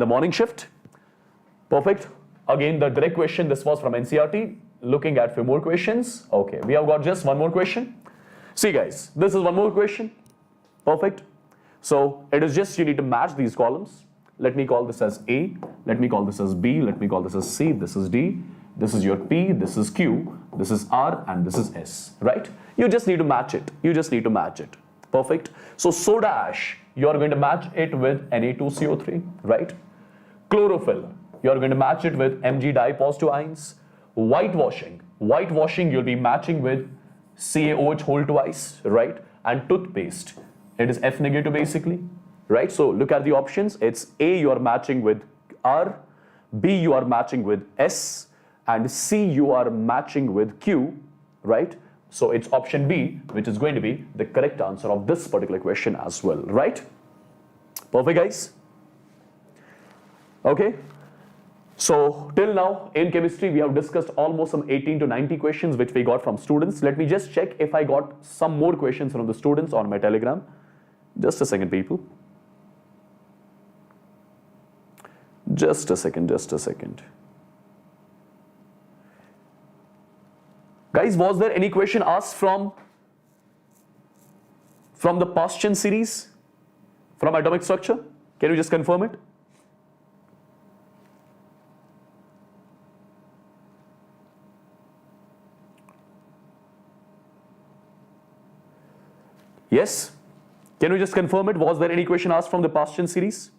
morning shift. Perfect. Again, the direct question, this was from NCERT. Looking at few more questions. Okay, we have got just one more question. See guys, this is one more question. Perfect. So it is just you need to match these columns. Let me call this as A. Let me call this as B. Let me call this as C. This is D. This is your P. This is Q. This is R. And this is S. Right? You just need to match it. You just need to match it. Perfect. So soda ash, you are going to match it with Na2CO3. Right? Chlorophyll, you are going to match it with Mg di-positive ions. Whitewashing you'll be matching with CaOH whole twice, right? And toothpaste, it is F negative basically, right? So look at the options. It's A, you are matching with R, B, you are matching with S, and C, you are matching with Q, right? So it's option B, which is going to be the correct answer of this particular question as well, right? Perfect, guys. Okay. So till now in chemistry we have discussed almost some 18 to 90 questions which we got from students. Let me just check if I got some more questions from the students on my Telegram. Just a second, people. Just a second. Guys, was there any question asked from the Paschen series, from atomic structure? Can you just confirm it? Yes? Can you just confirm it? Was there any question asked from the Paschen series?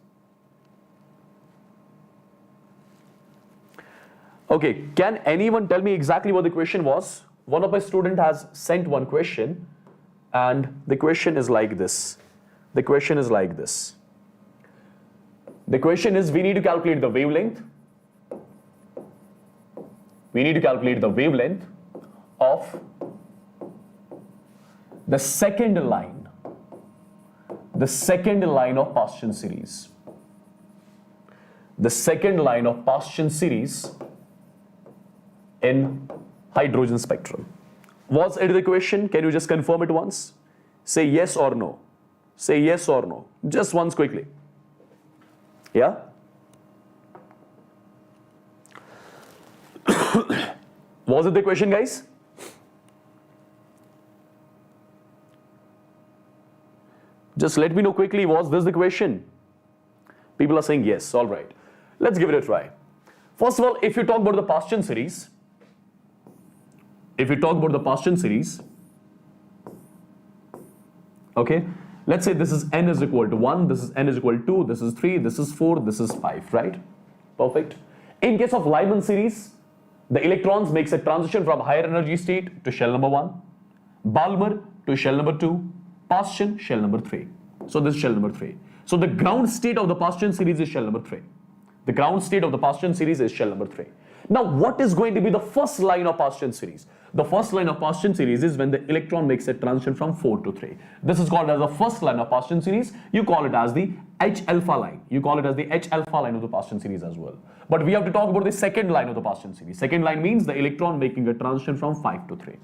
Okay, can anyone tell me exactly what the question was? One of my students has sent one question, and the question is like this. The question is like this. The question is, we need to calculate the wavelength. We need to calculate the wavelength of the second line of Paschen series. The second line of Paschen series in hydrogen spectrum. Was it the question? Can you just confirm it once? Say yes or no. Say yes or no. Just once quickly. Yeah? Was it the question, guys? Just let me know quickly, was this the question? People are saying yes, all right. Let's give it a try. First of all, if you talk about the Paschen series, okay, let's say this is n is equal to 1, this is n is equal to 2, this is 3, this is 4, this is 5, right? Perfect. In case of Lyman series, the electrons makes a transition from higher energy state to shell number 1, Balmer to shell number 2, Paschen shell number 3. So this is shell number 3. So the ground state of the Paschen series is shell number 3. The ground state of the Paschen series is shell number 3. Now what is going to be the first line of Paschen series? The first line of Paschen series is when the electron makes a transition from 4 to 3. This is called as the first line of Paschen series. You call it as the H alpha line. You call it as the H alpha line of the Paschen series as well. But we have to talk about the second line of the Paschen series. Second line means the electron making a transition from 5 to 3.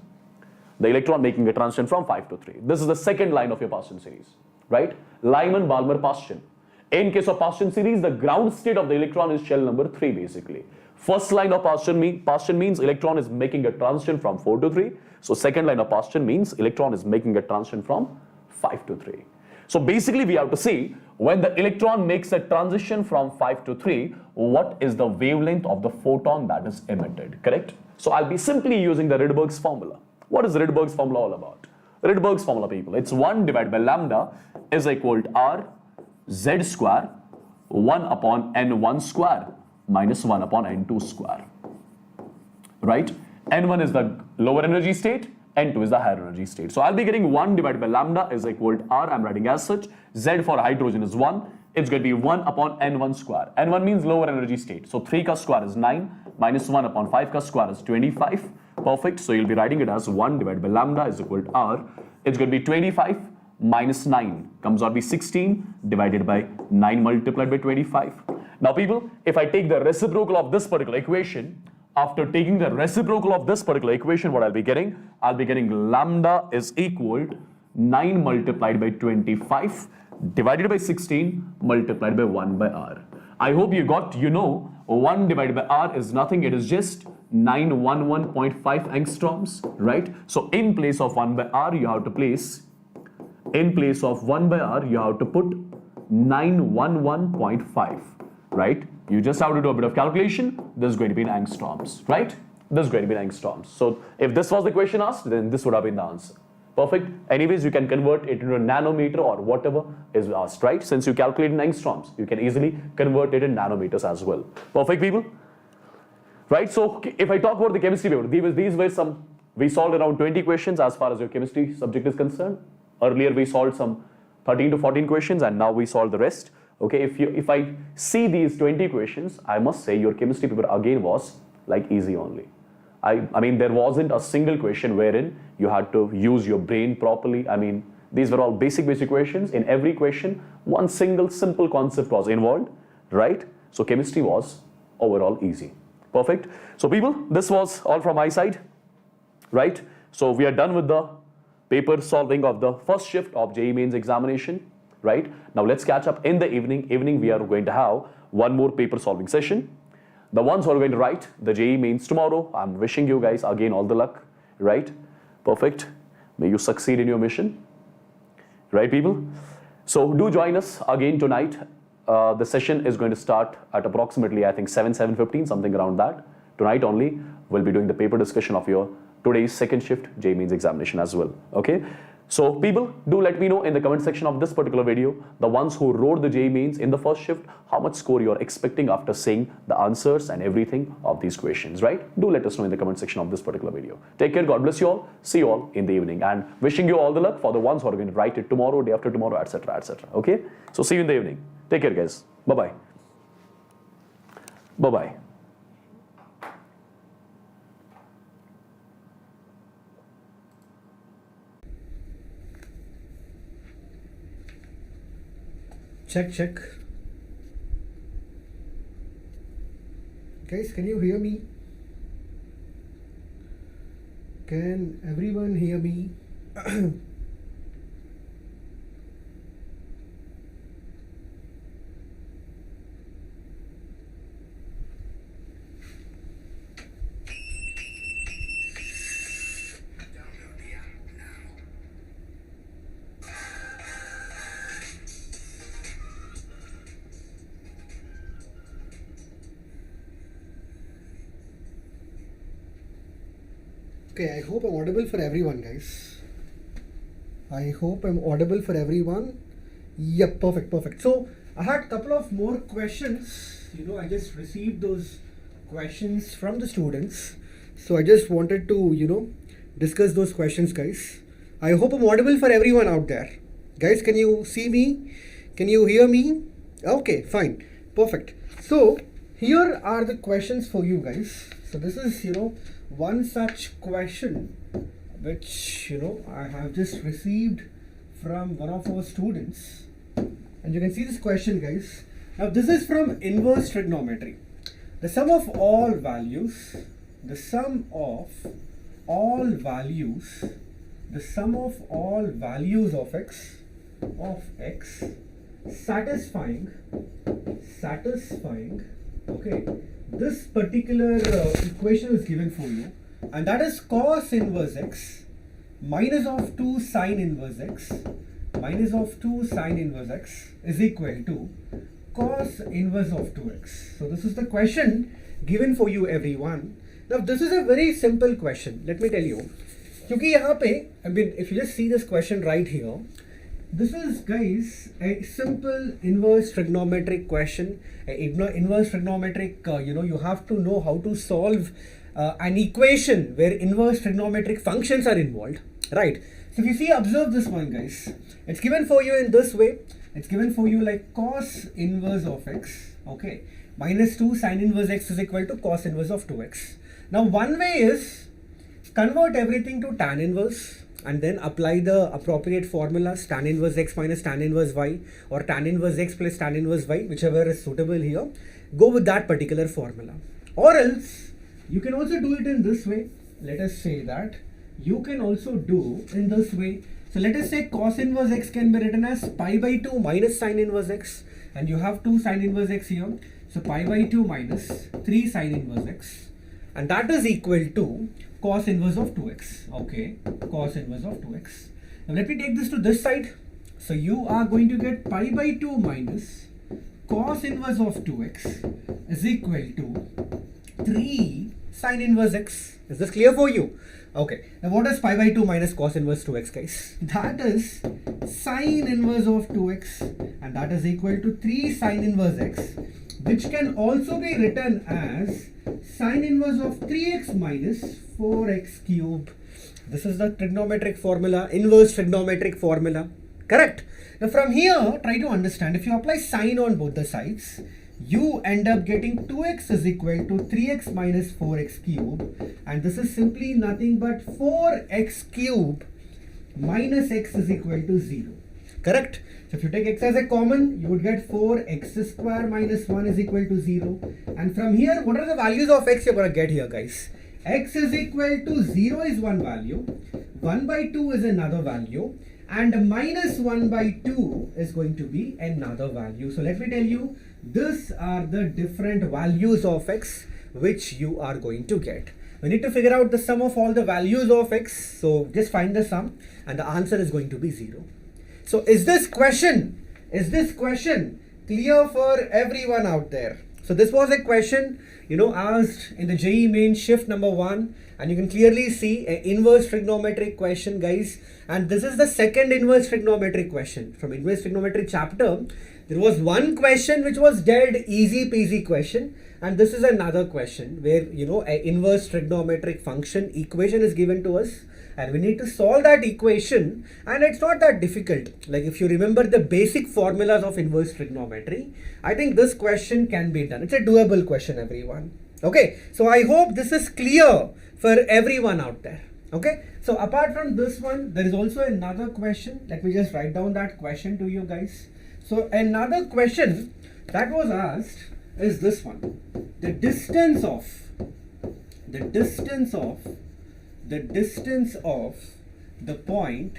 The electron making a transition from 5 to 3. This is the second line of your Paschen series, right? Lyman, Balmer, Paschen. In case of Paschen series, the ground state of the electron is shell number 3 basically. First line of Paschen means electron is making a transition from 4 to 3. So second line of Paschen means electron is making a transition from 5 to 3. So basically we have to see when the electron makes a transition from 5 to 3, what is the wavelength of the photon that is emitted, correct? So I'll be simply using the Rydberg's formula. What is Rydberg's formula all about? Rydberg's formula, people, it's 1 divided by lambda is equal to R Z square 1 upon N1 square minus 1 upon n2 square. Right? N1 is the lower energy state, N2 is the higher energy state. So I'll be getting 1 divided by lambda is equal to R. I'm writing as such. Z for hydrogen is 1. It's going to be 1 upon N1 square. N1 means lower energy state. So 3 ka square is 9 minus 1 upon 5 ka square is 25. Perfect. So you'll be writing it as 1 divided by lambda is equal to R. It's going to be 25 minus 9 comes out to be 16 divided by 9 multiplied by 25. Now people, if I take the reciprocal of this particular equation, after taking the reciprocal of this particular equation, what I'll be getting lambda is equal to 9 multiplied by 25 divided by 16 multiplied by 1 by R. I hope you got, 1 divided by R is nothing. It is just 911.5 angstroms, right? So in place of 1 by R, you have to place, in place of 1 by R, you have to put 911.5, right? You just have to do a bit of calculation. This is going to be in angstroms, right? This is going to be in angstroms. So if this was the question asked, then this would have been the answer. Perfect. Anyways, you can convert it into a nanometer or whatever is asked, right? Since you calculate in angstroms, you can easily convert it in nanometers as well. Perfect, people? Right? So if I talk about the chemistry paper, these were some, we solved around 20 questions as far as your chemistry subject is concerned. Earlier we solved some 13 to 14 questions and now we solve the rest. Okay, if I see these 20 questions, I must say your chemistry paper again was like easy only. I mean, there wasn't a single question wherein you had to use your brain properly. I mean, these were all basic questions. In every question, one single simple concept was involved, right? So chemistry was overall easy. Perfect. So people, this was all from my side, right? So we are done with the paper solving of the first shift of JEE Mains examination. Right? Now let's catch up in the evening. Evening we are going to have one more paper solving session. The ones who are going to write the JEE Mains tomorrow, I'm wishing you guys again all the luck. Right? Perfect. May you succeed in your mission. Right, people? So do join us again tonight. The session is going to start at approximately, I think 7:15, something around that. Tonight only we'll be doing the paper discussion of your today's second shift JEE Mains examination as well. Okay? So people, do let me know in the comment section of this particular video, the ones who wrote the JEE Mains in the first shift, how much score you're expecting after seeing the answers and everything of these questions, right? Do let us know in the comment section of this particular video. Take care, God bless you all, see you all in the evening, and wishing you all the luck for the ones who are going to write it tomorrow, day after tomorrow, etc, etc. Okay? So see you in the evening. Take care, guys. Bye-bye. Bye-bye. Check. Guys, can you hear me? Can everyone hear me? Okay, I hope I'm audible for everyone, guys. I hope I'm audible for everyone. Yep, perfect. So I had a couple of more questions. I just received those questions from the students. So I just wanted to, discuss those questions, guys. I hope I'm audible for everyone out there. Guys, can you see me? Can you hear me? Okay, fine. Perfect. So here are the questions for you guys. So this is, one such question which I have just received from one of our students, and you can see this question, guys. Now this is from inverse trigonometry. The sum of all values of x satisfying okay, this particular equation is given for you, and that is cos inverse x minus of 2 sine inverse x is equal to cos inverse of 2x. So this is the question given for you, everyone. Now this is a very simple question, let me tell you. Because यहाँ पे, I mean, if you just see this question right here, this is, guys, a simple inverse trigonometric question. Inverse trigonometric, you have to know how to solve an equation where inverse trigonometric functions are involved, right? So if you see, observe this one, guys. It's given for you in this way. It's given for you like cos inverse of x, okay, minus 2 sin inverse x is equal to cos inverse of 2x. Now one way is convert everything to tan inverse and then apply the appropriate formulas, tan inverse x minus tan inverse y, or tan inverse x plus tan inverse y, whichever is suitable here. Go with that particular formula. Or else you can also do it in this way. Let us say that you can also do in this way. So let us say cos inverse x can be written as pi by 2 minus sin inverse x, and you have 2 sin inverse x here. So pi by 2 minus 3 sin inverse x, and that is equal to cos inverse of 2x. Okay, cos inverse of 2x. Now let me take this to this side. So you are going to get pi by 2 minus cos inverse of 2x is equal to 3 sin inverse x. Is this clear for you? Okay, now what is pi by 2 minus cos inverse 2x, guys? That is sin inverse of 2x, and that is equal to 3 sin inverse x, which can also be written as sin inverse of 3x minus 4x cube. This is the trigonometric formula, inverse trigonometric formula, correct? Now from here, try to understand, if you apply sine on both the sides, you end up getting 2x is equal to 3x minus 4x cube, and this is simply nothing but 4x cube minus x is equal to 0, correct? So if you take x as a common, you would get 4x square minus 1 is equal to 0, and from here, what are the values of x you're going to get here, guys? X is equal to 0 is one value, 1 by 2 is another value, and minus 1 by 2 is going to be another value. So let me tell you, these are the different values of x which you are going to get. We need to figure out the sum of all the values of x. So just find the sum, and the answer is going to be 0. So is this question clear for everyone out there? So this was a question, asked in the JEE main shift number 1, and you can clearly see an inverse trigonometric question, guys. And this is the second inverse trigonometric question. From inverse trigonometry chapter, there was one question which was dead easy peasy question, and this is another question where, an inverse trigonometric function equation is given to us, and we need to solve that equation, and it's not that difficult. Like if you remember the basic formulas of inverse trigonometry, I think this question can be done. It's a doable question, everyone. Okay, so I hope this is clear for everyone out there. Okay, so apart from this one, there is also another question. Let me just write down that question to you guys. So another question that was asked is this one: the distance of the point,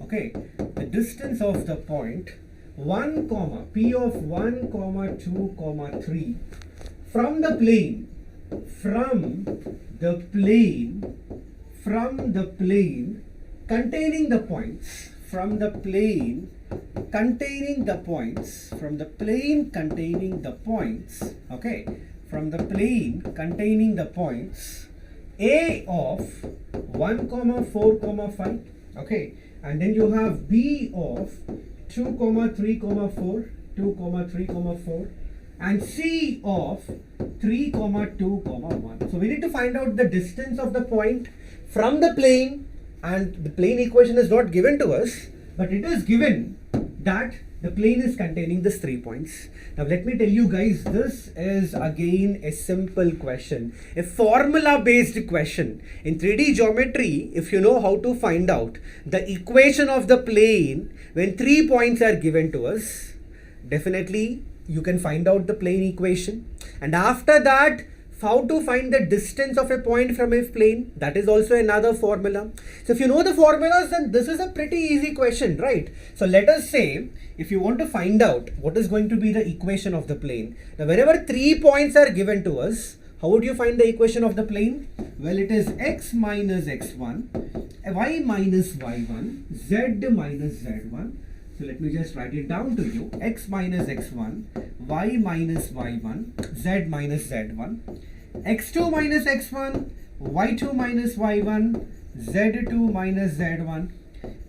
okay, the distance of the point 1 comma p of 1 comma 2 comma 3 from the plane containing the points, A of 1 comma 4 comma 5, okay, and then you have B of 2 comma 3 comma 4, 2 comma 3 comma 4, and C of 3 comma 2 comma 1. So we need to find out the distance of the point from the plane, and the plane equation is not given to us, but it is given that the plane is containing these 3 points. Now let me tell you guys, this is again a simple question, a formula based question. In 3D geometry, if you know how to find out the equation of the plane when 3 points are given to us, definitely you can find out the plane equation. And after that, how to find the distance of a point from a plane, that is also another formula. So if you know the formulas, then this is a pretty easy question, right? So let us say, if you want to find out what is going to be the equation of the plane, now whenever 3 points are given to us, how would you find the equation of the plane? Well, it is x minus x1, y minus y1, z minus z1. So let me just write it down to you: x minus x1, y minus y1, z minus z1, x2 minus x1, y2 minus y1, z2 minus z1,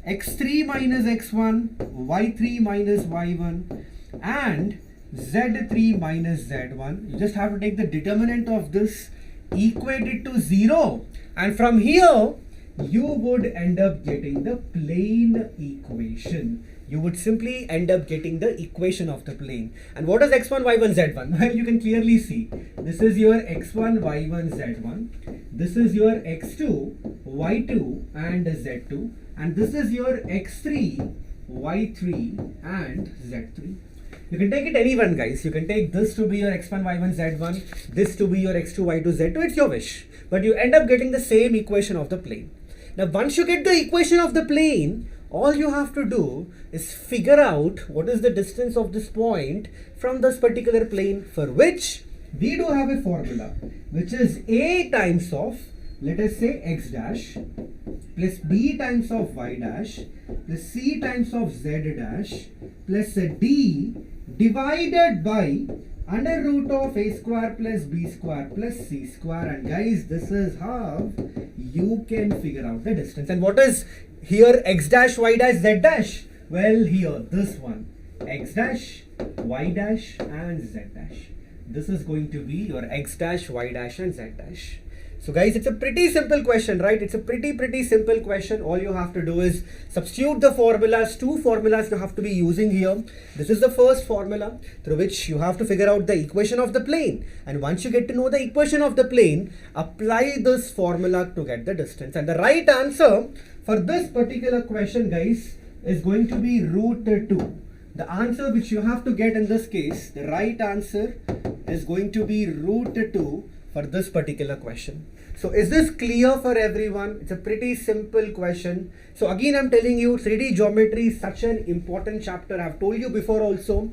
x3 minus x1, y3 minus y1, and z3 minus z1. You just have to take the determinant of this, equate it to 0, and from here you would end up getting the plane equation. You would simply end up getting the equation of the plane. And what is x1, y1, z1? Well, you can clearly see this is your x1, y1, z1. This is your x2, y2, and z2. And this is your x3, y3, and z3. You can take it any one, guys. You can take this to be your x1, y1, z1, this to be your x2, y2, z2. It's your wish. But you end up getting the same equation of the plane. Now, once you get the equation of the plane, all you have to do is figure out what is the distance of this point from this particular plane, for which we do have a formula, which is a times of, let us say, x dash plus b times of y dash plus c times of z dash plus d divided by under root of a square plus b square plus c square. And guys, this is how you can figure out the distance. And what is here x dash, y dash, z dash? Well, here, this one, x dash, y dash, and z dash. This is going to be your x dash, y dash, and z dash. So guys, it's a pretty simple question, right? It's a pretty simple question. All you have to do is substitute the formulas. Two formulas you have to be using here. This is the first formula through which you have to figure out the equation of the plane. And once you get to know the equation of the plane, apply this formula to get the distance. And the right answer for this particular question, guys, is going to be root 2. The answer which you have to get in this case, the right answer is going to be root 2 for this particular question. So is this clear for everyone? It's a pretty simple question. So again, I'm telling you, 3D geometry is such an important chapter. I've told you before also.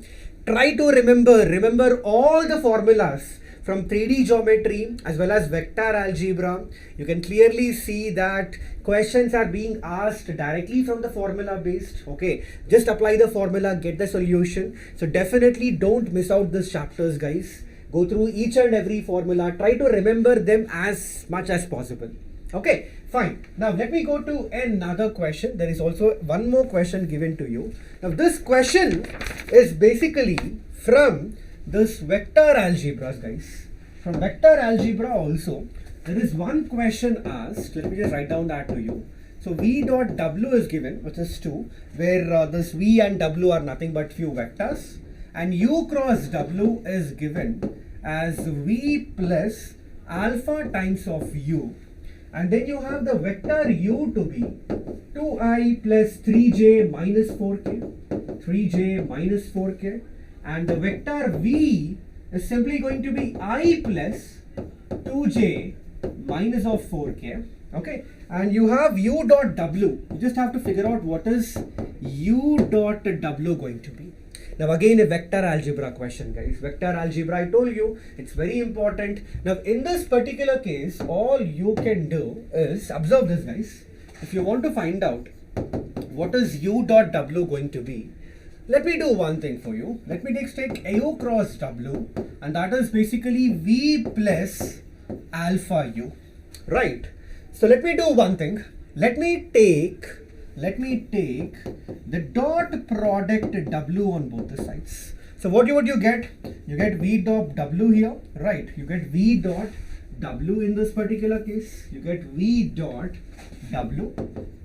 Try to remember all the formulas from 3D geometry as well as vector algebra. You can clearly see that questions are being asked directly from the formula based. Okay, just apply the formula, get the solution. So definitely don't miss out these chapters, guys. Go through each and every formula. Try to remember them as much as possible. Okay, fine. Now let me go to another question. There is also one more question given to you. Now this question is basically from this vector algebra, guys. From vector algebra also, there is one question asked. Let me just write down that to you. So v dot w is given, which is 2, where this v and w are nothing but few vectors. And u cross w is given as v plus alpha times of u. And then you have the vector u to be 2i plus 3j minus 4k, 3j minus 4k. And the vector v is simply going to be i plus 2j minus of 4k. Okay, and you have u dot w. You just have to figure out what is u dot w going to be. Now again, a vector algebra question, guys. Vector algebra, I told you, it's very important. Now in this particular case, all you can do is, observe this, guys. If you want to find out what is u dot w going to be, let me do one thing for you. Let me take u cross w, and that is basically v plus alpha u, right? So let me do one thing. Let me take the dot product w on both the sides. So what would you get? You get v dot w here, right? You get v dot w in this particular case. You get v dot w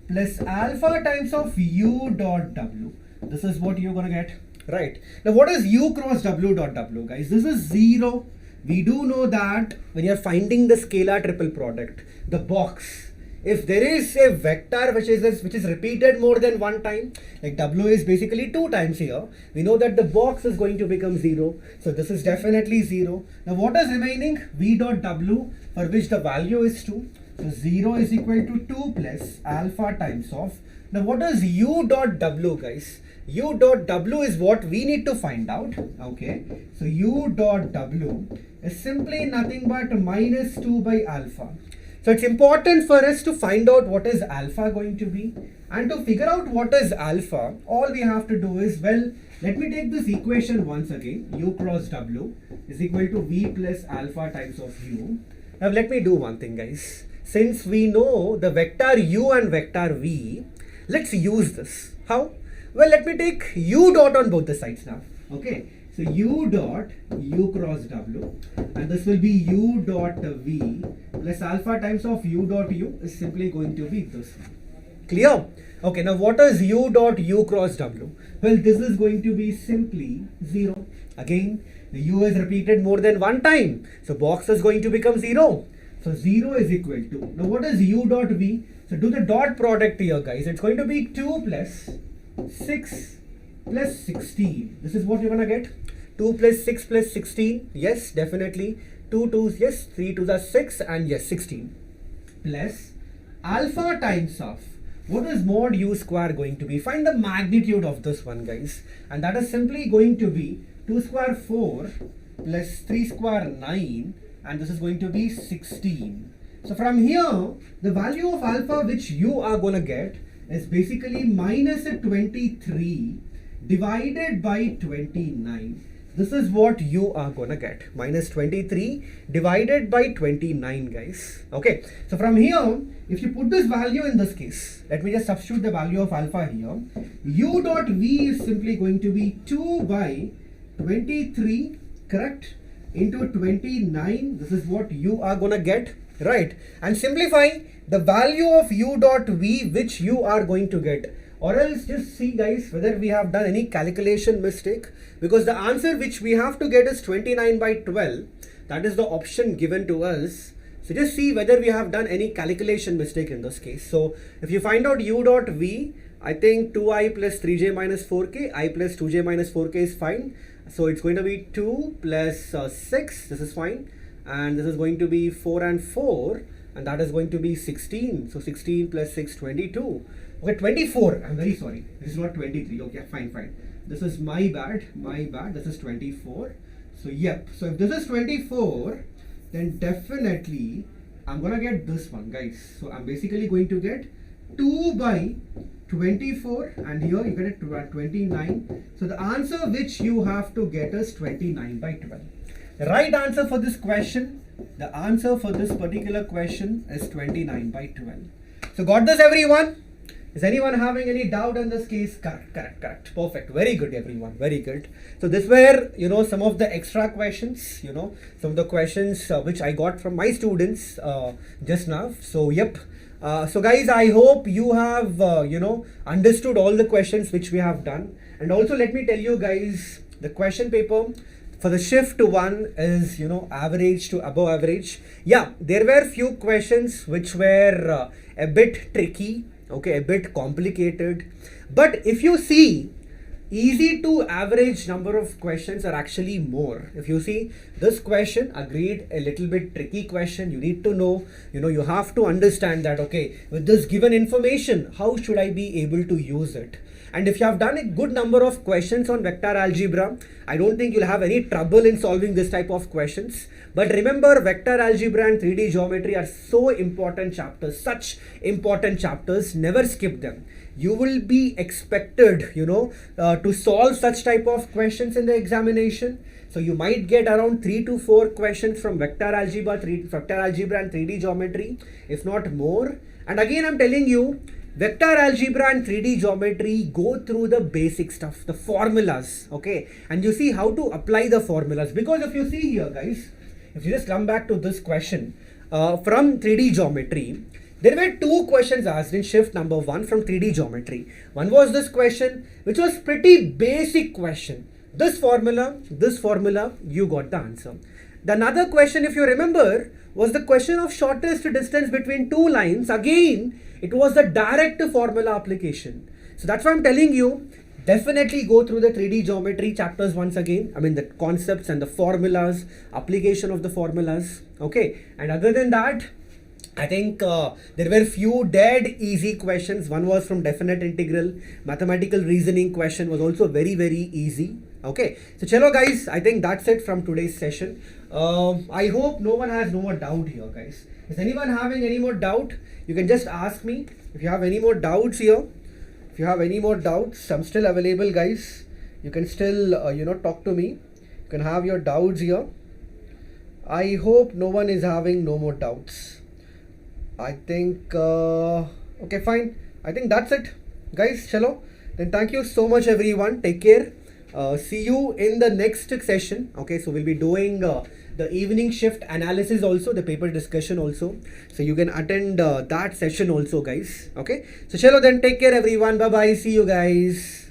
plus alpha times of u dot w. This is what you're gonna get, right? Now what is u cross w dot w, guys? This is 0. We do know that when you're finding the scalar triple product, the box, if there is a vector which is repeated more than one time, like w is basically 2 times here, we know that the box is going to become 0. So this is definitely 0. Now what is remaining? V dot w, for which the value is 2. So 0 is equal to 2 plus alpha times of. Now what is u dot w, guys? U dot w is what we need to find out. Okay, so u dot w is simply nothing but minus 2 by alpha. So it's important for us to find out what is alpha going to be. And to figure out what is alpha, all we have to do is, well, let me take this equation once again. U cross w is equal to v plus alpha times of u. Now let me do one thing, guys. Since we know the vector u and vector v, let's use this. How? Well, let me take u dot on both the sides now. Okay, so u dot u cross w, and this will be u dot v plus alpha times of u dot u is simply going to be this one. Clear? Okay, now what is u dot u cross w? Well, this is going to be simply 0. Again, the u is repeated more than one time, so box is going to become 0. So 0 is equal to, now what is u dot v? So do the dot product here, guys. It's going to be 2 plus 6 plus 16. This is what you're gonna get. 2 plus 6 plus 16. Yes, definitely. 2 2s, yes. 3 2s are 6, and yes, 16. Plus alpha times of, what is mod u square going to be? Find the magnitude of this one, guys. And that is simply going to be 2 square 4 plus 3 square 9, and this is going to be 16. So from here, the value of alpha which you are going to get is basically minus 23 divided by 29. This is what you are going to get. Minus 23 divided by 29, guys. Okay. So from here, if you put this value in this case, let me just substitute the value of alpha here. U dot v is simply going to be 2 by 23, correct, into 29. This is what you are going to get, right? And simplify the value of u dot v which you are going to get. Or else just see, guys, whether we have done any calculation mistake, because the answer which we have to get is 29 by 12. That is the option given to us. So just see whether we have done any calculation mistake in this case. So if you find out u dot v, I think 2i plus 3j minus 4k, I plus 2j minus 4k is fine. So it's going to be 2 plus 6, this is fine. And this is going to be 4 and 4, and that is going to be 16. So 16 plus 6, 22. Okay, 24. I'm very sorry. This is not 23. Okay, fine. This is my bad. This is 24. So, yep. So, if this is 24, then definitely I'm gonna get this one, guys. So, I'm basically going to get 2 by 24, and here you get it 29. So, the answer which you have to get is 29 by 12. The right answer for this question, the answer for this particular question is 29 by 12. So, got this, everyone? Is anyone having any doubt in this case? Correct. Perfect. Very good, everyone. Very good. So this were, some of the extra questions, some of the questions which I got from my students just now. So, yep. So guys, I hope you have, understood all the questions which we have done. And also let me tell you guys, the question paper for the shift 1 is, average to above average. Yeah, there were few questions which were a bit tricky. Okay, a bit complicated, but if you see, easy to average number of questions are actually more. If you see this question, agreed, a little bit tricky question, you need to know, you have to understand that, okay, with this given information, how should I be able to use it? And if you have done a good number of questions on vector algebra, I don't think you'll have any trouble in solving this type of questions. But remember, vector algebra and 3D geometry are so important chapters, such important chapters, never skip them. You will be expected, to solve such type of questions in the examination. So you might get around 3 to 4 questions from vector algebra and 3D geometry, if not more. And again, I'm telling you, vector algebra and 3D geometry go through the basic stuff, the formulas, okay? And you see how to apply the formulas. Because if you see here, guys, if you just come back to this question from 3D geometry, there were 2 questions asked in shift number 1 from 3D geometry. One was this question, which was pretty basic question. This formula, you got the answer. The another question, if you remember, was the question of shortest distance between 2 lines. Again, it was the direct formula application. So that's why I'm telling you, definitely go through the 3D geometry chapters once again. I mean, the concepts and the formulas, application of the formulas. Okay. And other than that, I think there were few dead easy questions. One was from definite integral. Mathematical reasoning question was also very, very easy. Okay. So, chalo guys, I think that's it from today's session. I hope no one has no more doubt here, guys. Is anyone having any more doubt? You can just ask me if you have any more doubts here. If you have any more doubts, I'm still available, guys. You can still, talk to me. You can have your doubts here. I hope no one is having no more doubts. I think, okay, fine. I think that's it. guys, chalo. Then thank you so much, everyone. Take care. See you in the next session. Okay, so we'll be doing the evening shift analysis also, the paper discussion also. So you can attend that session also, guys. Okay, so chalo then, take care, everyone. Bye bye. See you, guys.